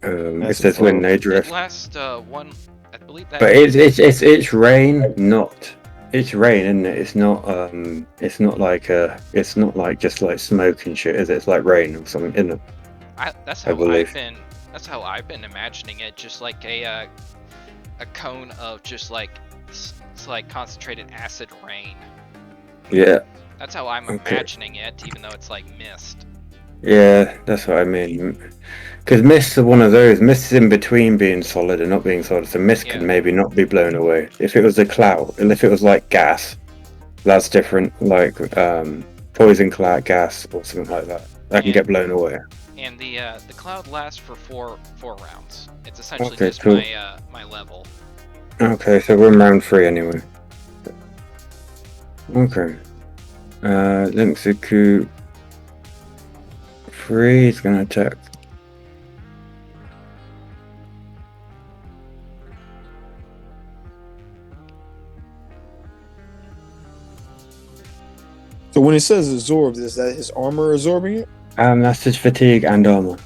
It says when they drift. It lasts one. I believe that. But it's rain, not. It's rain, isn't it? It's not like just like smoke and shit, is it? It's like rain or something, isn't it? That's how I've been imagining it, just like a cone of just like it's like concentrated acid rain. Yeah. That's how I'm imagining it, even though it's like mist. Yeah, that's what I mean. Because mists are one of those. Mist is in between being solid and not being solid, so mist can maybe not be blown away. If it was a cloud, and if it was like gas, that's different. Like poison cloud gas or something like that. That can get blown away. And the cloud lasts for four rounds. It's essentially just cool. my level. Okay, so we're in round 3 anyway. Okay. Linksuku 3 is gonna attack. So when it says absorbed, is that his armor absorbing it? That's his fatigue and armor.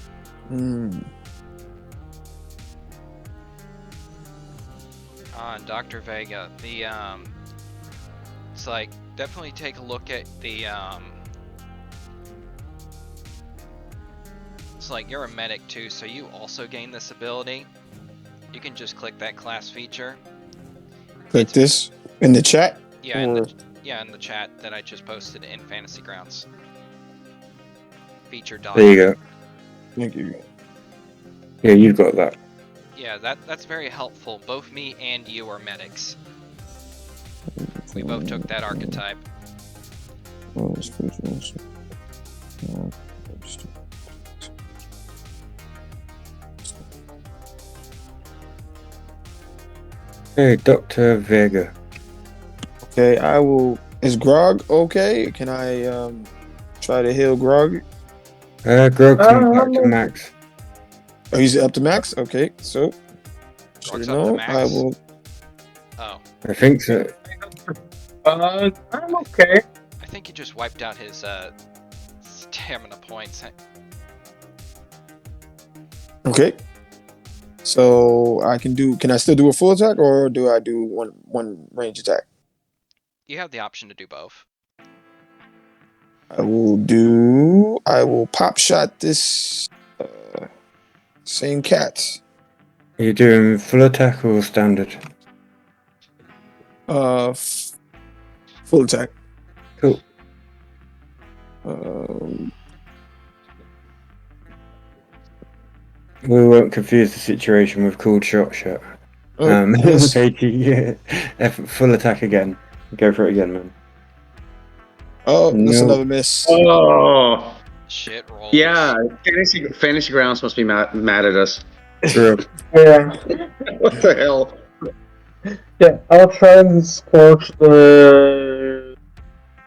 Dr. Vega, it's like definitely take a look at the it's like you're a medic too, so you also gain this ability. You can just click that class feature. Click this in the chat. Yeah, in the chat that I just posted in Fantasy Grounds. Feature document. There you go. Thank you. Yeah, you've got that. Yeah, that's very helpful. Both me and you are medics. We both took that archetype. Hey, Dr. Vega. Okay, I will. Is Grog okay? Can I try to heal Grog? Grog's back to max. Oh, he's up to max? Okay, so. Grog's up to max? I will. Oh. I think so. I'm okay. I think he just wiped out his stamina points. Okay. So can I still do a full attack, or do I do one range attack? You have the option to do both. I will pop shot this same cat. Are you doing full attack or standard? Full attack. Cool. We won't confuse the situation with cooled shot. Yes. Full attack again. Go for it again, man. Oh, that's another miss. Oh. Shit rolls. Yeah, Fantasy Grounds must be mad at us. True. Yeah. What the hell? Yeah, I'll try and scorch the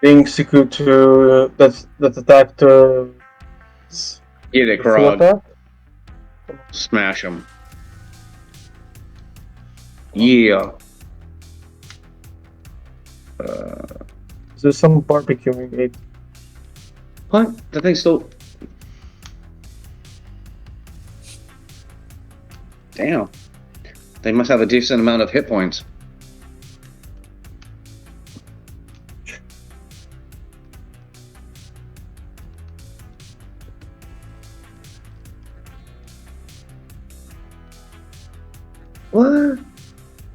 being Siku to that attack to Get it, full Grog. attack. Smash him. Yeah. There's some barbecuing it. What? That thing's still. Damn. They must have a decent amount of hit points.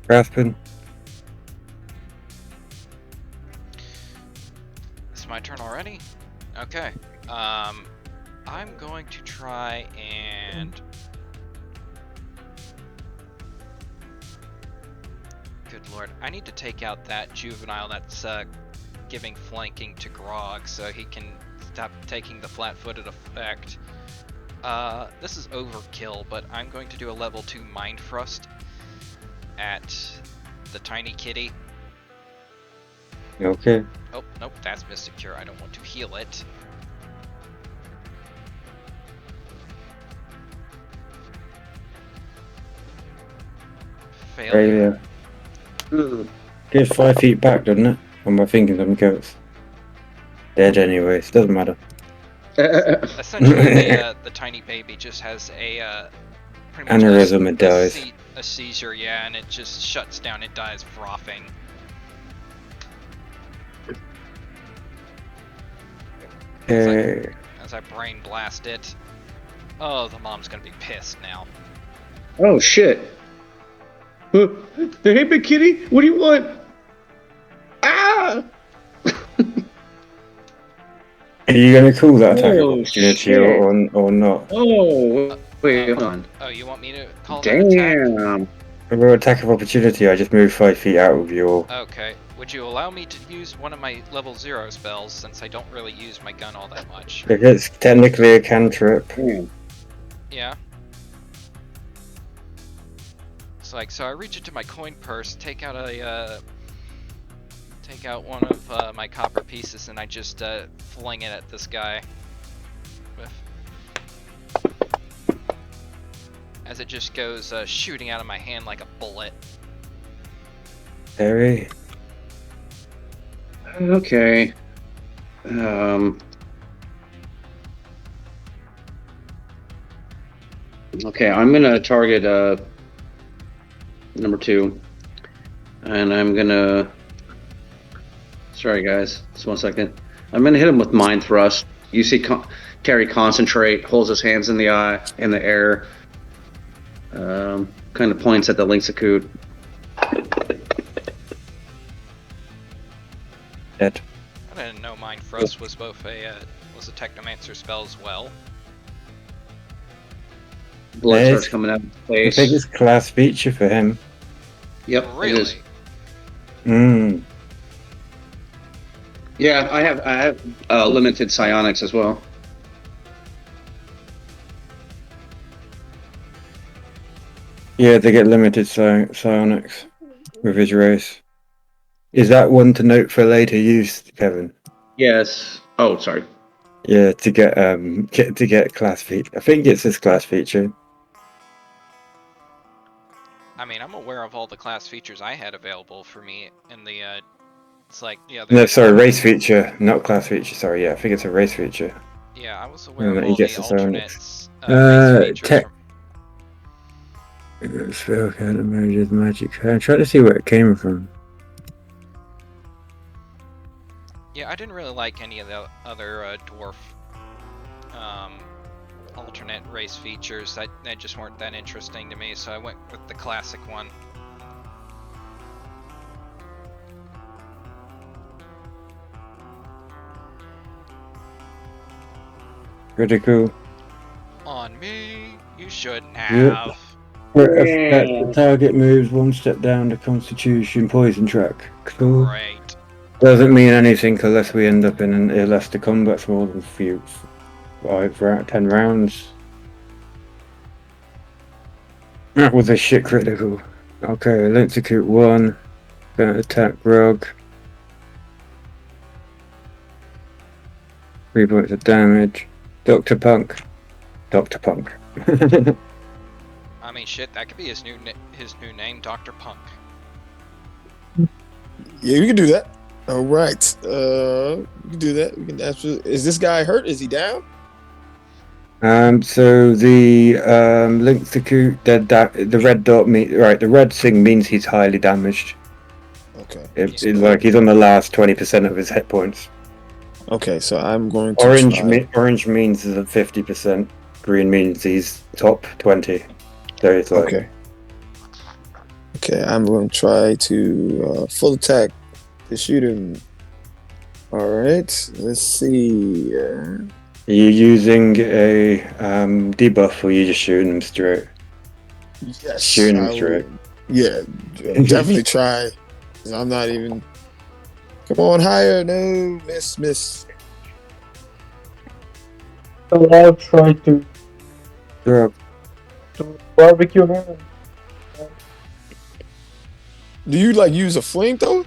Raspin. It's my turn already? Okay. I'm going to try and... Good lord. I need to take out that juvenile that's giving flanking to Grog so he can stop taking the flat-footed effect. This is overkill, but I'm going to do a level 2 Mind Thrust at the tiny kitty. Okay. Oh, nope, that's Mystic Cure. I don't want to heal it. Failure. Goes 5 feet back, doesn't it? Or am I thinking something goes? Dead anyway, so doesn't matter. Essentially, the tiny baby just has a pretty much Aneurysm, it dies. A seizure, yeah, and it just shuts down. It dies frothing. Okay. As I brain blast it. Oh, the mom's gonna be pissed now. Oh shit! Hey, big kitty, what do you want? Ah! Are you going to call that attack of Oh, opportunity shit. or not? Oh, wait, hold on. Oh, you want me to call that attack? Damn. For attack of opportunity, I just moved 5 feet out of your... Okay. Would you allow me to use one of my level 0 spells, since I don't really use my gun all that much? If it's technically a cantrip. Damn. Yeah. It's like, so I reach into my coin purse, take out one of my copper pieces, and I just fling it at this guy. As it just goes shooting out of my hand like a bullet. Harry. Okay. Okay, I'm gonna target number 2, and I'm gonna. Sorry, guys. Just 1 second. I'm gonna hit him with Mind Thrust. You see, Terry concentrate, holds his hands in the air, kind of points at the Linksacoot. Dead. I didn't know Mind Thrust was both a Technomancer spell as well. Blood Nice. starts coming out of his The face. biggest class feature for him. Yep, it Really? is. Yeah, I have limited psionics as well. Yeah, they get limited psionics with his race. Is that one to note for later use, Kevin? Yes. Oh, sorry. Yeah, to get class feature. I think it's this class feature. I mean, I'm aware of all the class features I had available for me in the, it's like, yeah. No, sorry, race feature, not class feature. Sorry, yeah, I think it's a race feature. Yeah, I was aware And of he all gets the the alternates, psionics. race features. Spell card emerges magic card. I'm trying to see where it came from. Yeah, I didn't really like any of the other dwarf alternate race features. They just weren't that interesting to me, so I went with the classic one. Critical. On me, you shouldn't have. The target moves 1 step down the Constitution poison track. Cool. Great. Doesn't mean anything unless we end up in unless the combat's more than 10 rounds. That was a shit critical. Okay, Linksacoot 1. Gonna attack Grog. 3 points of damage. Dr. Punk. I mean, shit, that could be his new name, Dr. Punk. Yeah, we can do that. All right. We can do that. We can absolutely. Is this guy hurt? Is he down? So the Linksacoot, the red dot the red thing means he's highly damaged. Okay. It's like he's on the last 20% of his hit points. Okay, so I'm going to Orange means he's at 50%. Green means he's top 20. So it's like... Okay, I'm going to try to full attack to shoot him. All right, let's see. Are you using a debuff, or are you just shooting them straight? Yes, Shooting I them straight. will. Yeah, definitely try. 'Cause I'm not even. Come on, higher. No, miss. So I'll try to Drop. barbecue him. Do you like use a flamethrower?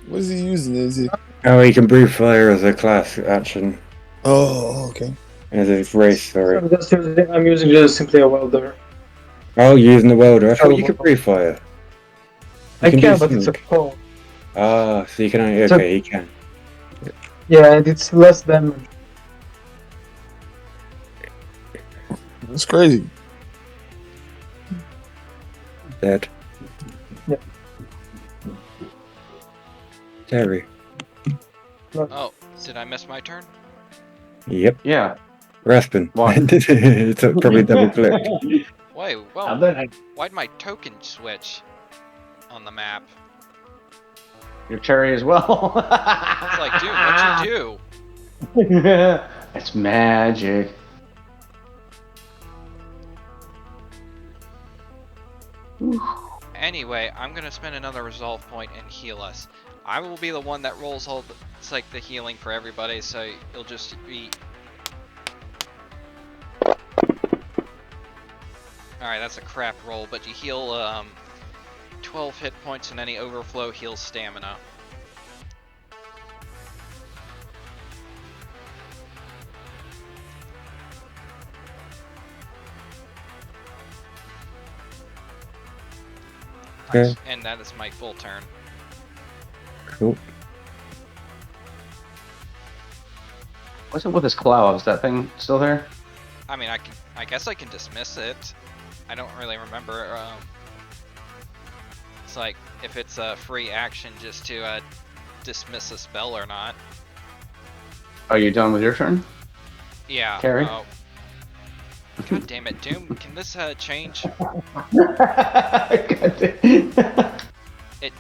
What is he using? Is he? Oh, you can breathe fire as a class action. Oh, okay. As a race, sorry. I'm using just simply a welder. Oh, you're using the welder. I thought Sure. you could breathe fire. I do can, but it's a something. cone. Ah, so you can only. So- Okay, you can. Yeah, and it's less damage. That's crazy. Dead. Yeah. Terry. Oh, did I miss my turn? Yep. Yeah. Raspin. What? It's probably double clicked. Wait, And well, then I- why'd my token switch on the map? your cherry as well. It's like, dude, what'd you It's magic. do? Anyway, I'm gonna spend another resolve point and heal us. I will be the one that rolls all the, it's like the healing for everybody, so it'll just be. Alright, that's a crap roll, but you heal 12 hit points and any overflow heals stamina. Okay. And that is my full turn. Cool. What's up with this cloud? Is that thing still there? I mean, I guess I can dismiss it. I don't really remember. It's like if it's a free action just to dismiss a spell or not. Are you done with your turn? Yeah. Carrie? Oh. God damn it, Doom! Can this change?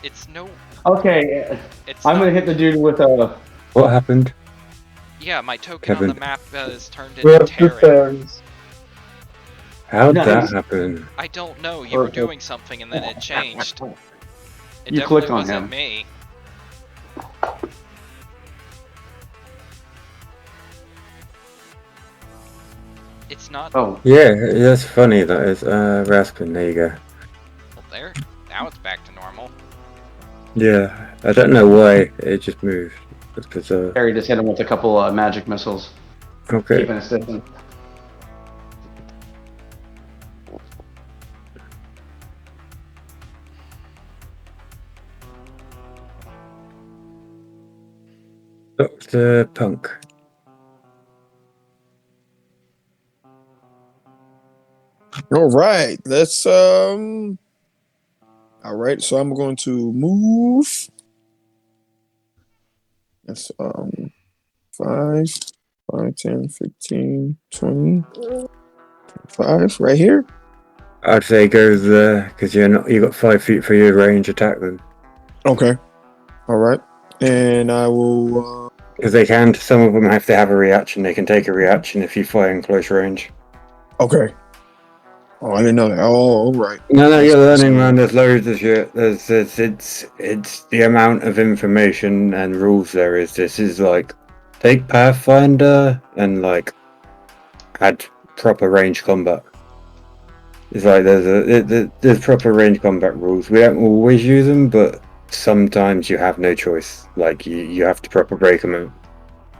It's no. Okay, It's I'm not, gonna hit the dude with a. What happened? Yeah, my token Kevin. on the map is turned We into have two Terran. fairies. How'd Nice. that happen? I don't know. You were Perfect. doing something and then it changed. It You definitely clicked on wasn't him. me. It's not. Oh, Yeah, that's funny. That is. Raspin. There you go. Well, there. Now it's back to normal. Yeah, I don't know why it just moved. Because Harry just hit him with a couple magic missiles, okay. keeping us distant. Dr. Punk. All right, let's All right, so I'm going to move. That's 5, 10, 15, 20, 25, right here. I'd say go there because you're not. You got 5 feet for your range attack then. Okay. All right, and I will. Because they can. Some of them have to have a reaction. They can take a reaction if you fire in close range. Okay. Oh, I didn't know that. Oh, all right. No, you're learning, man. There's loads of shit. It's the amount of information and rules there is. This is like take Pathfinder and like add proper range combat. It's like there's proper range combat rules. We don't always use them, but sometimes you have no choice. Like you have to proper break them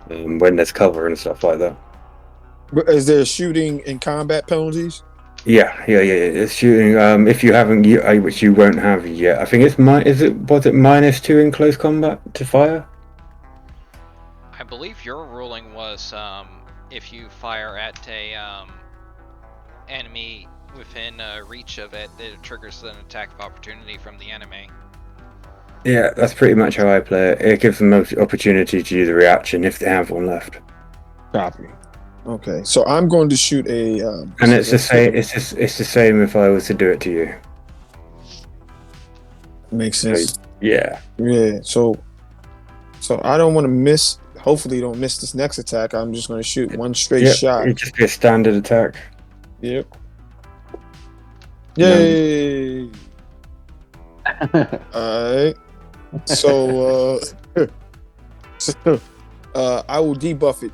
when there's cover and stuff like that. But is there shooting and combat penalties? Yeah. It's shooting. If you haven't, which you won't have yet. I think it's was it -2 in close combat to fire? I believe your ruling was if you fire at a enemy within reach of it, it triggers an attack of opportunity from the enemy. Yeah, that's pretty much how I play it. It gives them the opportunity to use a reaction if they have one left. Copy. Okay, so I'm going to shoot a. And it's the same. It's the same if I was to do it to you. Makes sense. Yeah. Yeah. So I don't want to miss. Hopefully, don't miss this next attack. I'm just going to shoot one straight Yep. shot. It'd just be a standard attack. Yep. No. Yay! Alright. So, I will debuff it.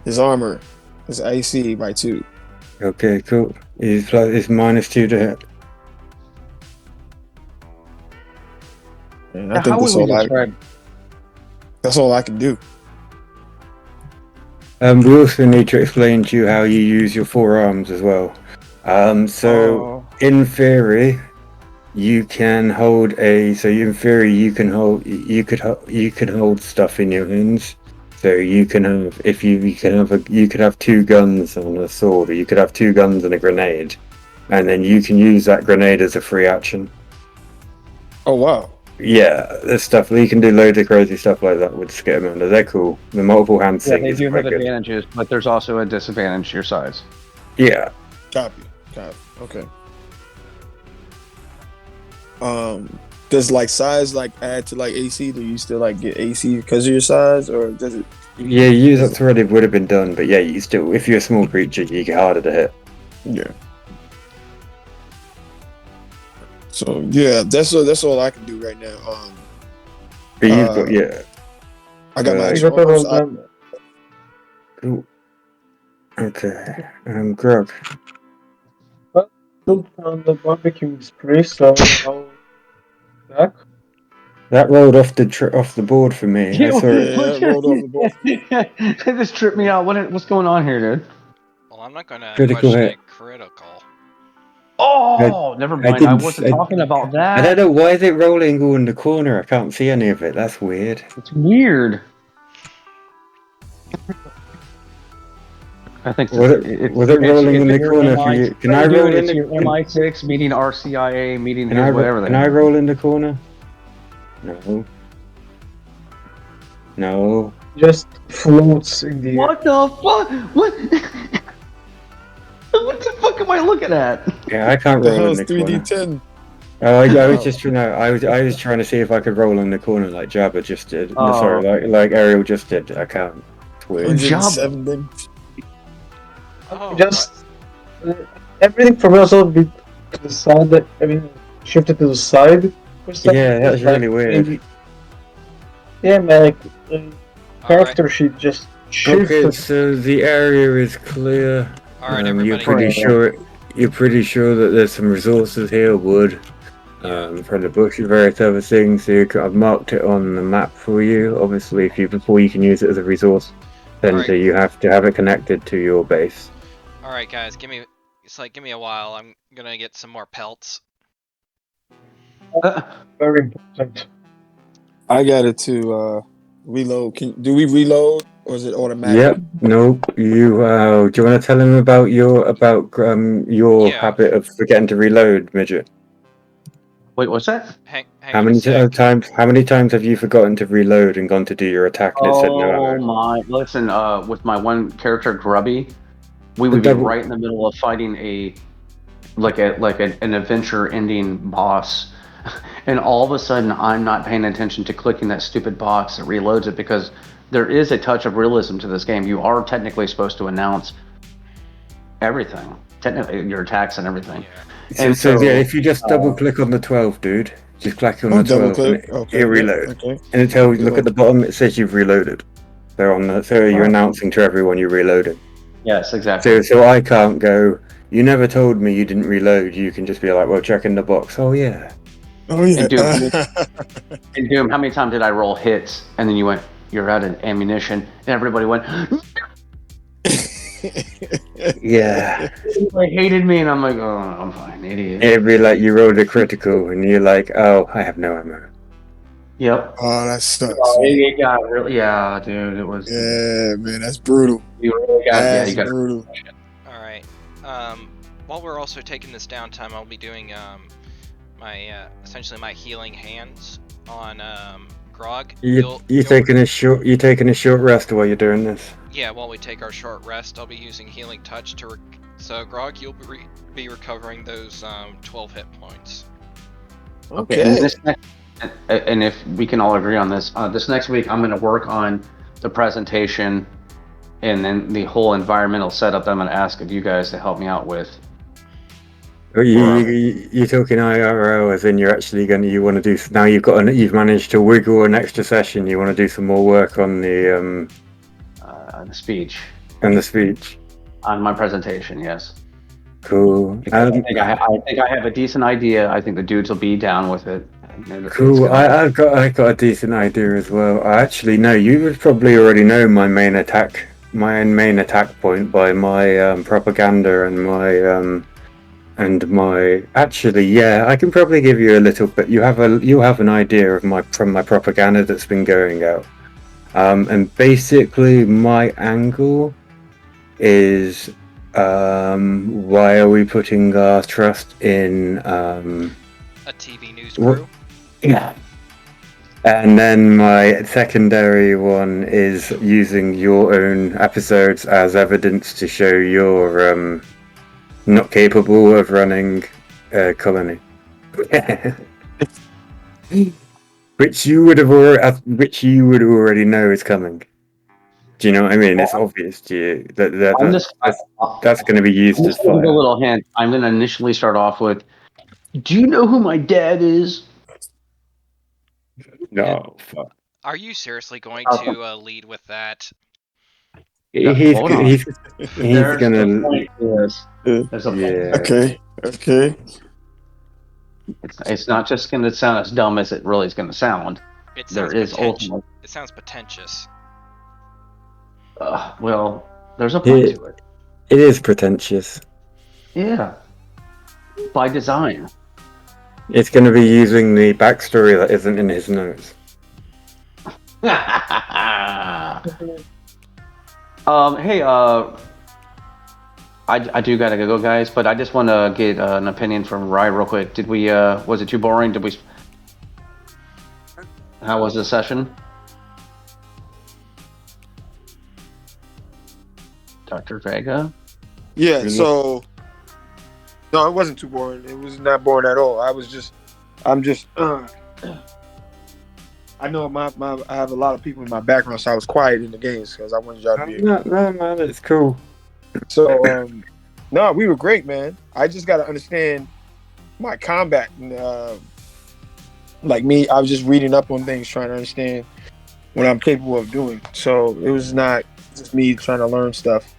His armor, his AC by 2. Okay, cool. It's -2 to hit. And I think that's all I can do. We also need to explain to you how you use your 4 arms as well. In theory, you can hold you could hold stuff in your hands. So you can have you could have 2 guns on a sword, or you could have 2 guns and a grenade, and then you can use that grenade as a free action. Oh wow! Yeah, there's stuff you can do loads of crazy stuff like that with Skittermander. They're cool. The multiple hand thing they is do quite have good. advantages, but there's also a disadvantage to your size. Yeah. Copy. Okay. Does like size like add to like AC? Do you still like get AC because of your size, or does it? Yeah, use that's already would have been done, but yeah, you still if you're a small creature, you get harder to hit. Yeah. So yeah, that's all I can do right now. But you've got I got my You extra got to roll arms. them. Cool. Okay. Grog. Still on the barbecue spray, so I'll back. That rolled off the board for me. I saw it. Yeah, rolled off the board. It just tripped me out. What's going on here, dude? Well, I'm not gonna Critical question hit. it. Critical. Oh, never mind. I didn't- wasn't talking about I that. don't know why is it rolling all in the corner. I can't see any of it. That's weird. It's weird. I think Was it rolling in the corner for you? Can I roll in the your MI6 meeting RCIA meeting Can I whatever. Can I roll in the corner? No. No. Just floats in the air. What the fuck? What? What the fuck am I looking at? Yeah, I can't The roll hell in is the corner. 3D10? Oh, I was just I was trying to see if I could roll in the corner like Jabba just did. No, sorry, like Ariel just did. I can't. It's weird. 107 then. Oh, Just everything from us will be to the side. Shifted to the side. For a second. Yeah, that's Like, really weird. maybe- Yeah, man. Like character sheet just shifted. Okay, so the area is clear. Alright, You're everybody. pretty sure that there's some resources here, wood, from the bush and various other things. So I've marked it on the map for you. Obviously, before you can use it as a resource center, you have to have it connected to your base. Alright, guys, give me a while. I'm gonna get some more pelts. Very important. I got it to reload. Do we reload or is it automatic? Yep. Nope. Do you want to tell him about your habit of forgetting to reload, midget? Wait, what's that? Hang How on many a sec. How many times have you forgotten to reload and gone to do your attack and it said no Oh ammo? my! Listen, with my one character Grubby, we would be right in the middle of fighting an adventure-ending boss, and all of a sudden I'm not paying attention to clicking that stupid box that reloads it because there is a touch of realism to this game. You are technically supposed to announce everything, technically your attacks and everything. Yeah. And So yeah, if you just double click on the 12, dude, just click on the 12 and it reload. Okay. And it tells you, look at the bottom, it says you've reloaded. So you're announcing to everyone you reloaded. Yes, exactly. So I can't go, you never told me you didn't reload. You can just be like, well, check in the box. Oh yeah. Oh yeah. And Doom, how many times did I roll hits and then you went, you're out of ammunition, and everybody went, Yeah. they hated me, and I'm like, oh, I'm fine, idiot. It'd be like you rolled a critical and you're like, oh, I have no ammo. Yep. Oh, that sucks. It got really, yeah, dude, it was. Yeah, man, that's brutal. You really got, That's you got brutal. Alright. While we're also taking this downtime, I'll be doing my essentially my healing hands on Grog. You're taking a short rest while you're doing this. Yeah, while we take our short rest, I'll be using Healing Touch to... So, Grog, you'll be recovering those 12 hit points. Okay, and and if we can all agree on this, this next week I'm going to work on the presentation and then the whole environmental setup that I'm going to ask of you guys to help me out with. You're talking IRL, as in you're actually you want to do now. You've managed to wiggle an extra session. You want to do some more work on the speech. And the speech on my presentation. Yes. Cool. I think I have a decent idea. I think the dudes will be down with it. Cool. I've got a decent idea as well. I actually know you would probably already know my main attack point by my propaganda and my actually, yeah, I can probably give you a little bit. You'll have an idea of my propaganda that's been going out. And basically my angle is why are we putting our trust in a TV news crew? Yeah. And then my secondary one is using your own episodes as evidence to show you're not capable of running a colony. which you would already know is coming. Do you know what I mean? It's obvious to you that's going to be used as fire. A little hint. I'm going to initially start off with, do you know who my dad is? No, fuck. Are you seriously going to lead with that? He's gonna. Okay. It's not just going to sound as dumb as it really is going to sound. It sounds pretentious. Well, there's a point to it. It is pretentious. Yeah. By design. It's going to be using the backstory that isn't in his notes. Hey, I do gotta go, guys, but I just want to get an opinion from Rye real quick. Did we, was it too boring? How was the session? Dr. Vega? Yeah, so... No, it wasn't too boring. It was not boring at all. I know I have a lot of people in my background, so I was quiet in the games because I wanted y'all to be. No, man, it's cool. So, no, we were great, man. I just got to understand my combat. Like me, I was just reading up on things, trying to understand what I'm capable of doing. So it was not just me trying to learn stuff.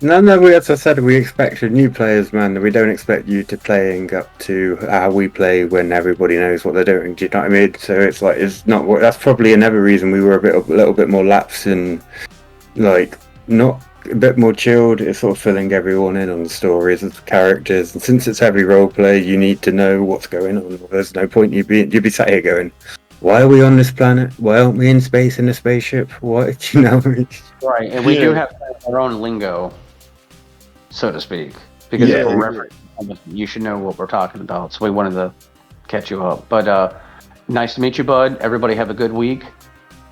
No, as I said, we expected new players, man. We don't expect you to playing up to how we play when everybody knows what they're doing. Do you know what I mean? So it's like, it's not. That's probably another reason we were a little bit more lax and like not a bit more chilled. It's sort of filling everyone in on the stories of the characters. And since it's heavy role play, you need to know what's going on. There's no point you'd be sat here going, why are we on this planet? Why aren't we in space in a spaceship? What, you know? Right, and we do have our own lingo, so to speak, because if we're referencing, you should know what we're talking about. So we wanted to catch you up. But nice to meet you, bud. Everybody have a good week.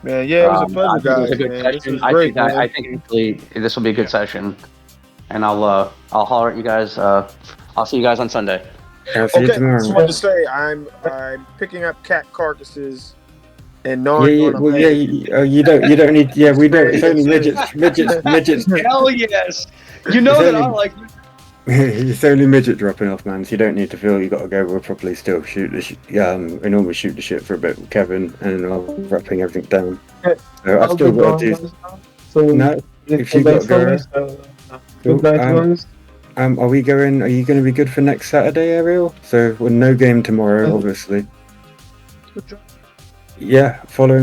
Man, yeah, it was a pleasure, guys. I think this will be a good session, and I'll holler at you guys. I'll see you guys on Sunday. I'll see you tomorrow. I just wanted to say I'm picking up cat carcasses and gnawing on them. You don't need. Yeah, we don't. It's only midgets. Hell yes. You know that I like. It's only midget dropping off, man. So you don't need to feel you got to go. We'll probably still shoot the we normally shoot the shit for a bit with Kevin, and I'll wrapping everything down. So I've still got to do. So no, if you got to go. Good night, guys. Are we going? Are you going to be good for next Saturday, Ariel? So we're no game tomorrow, obviously. Yeah, following.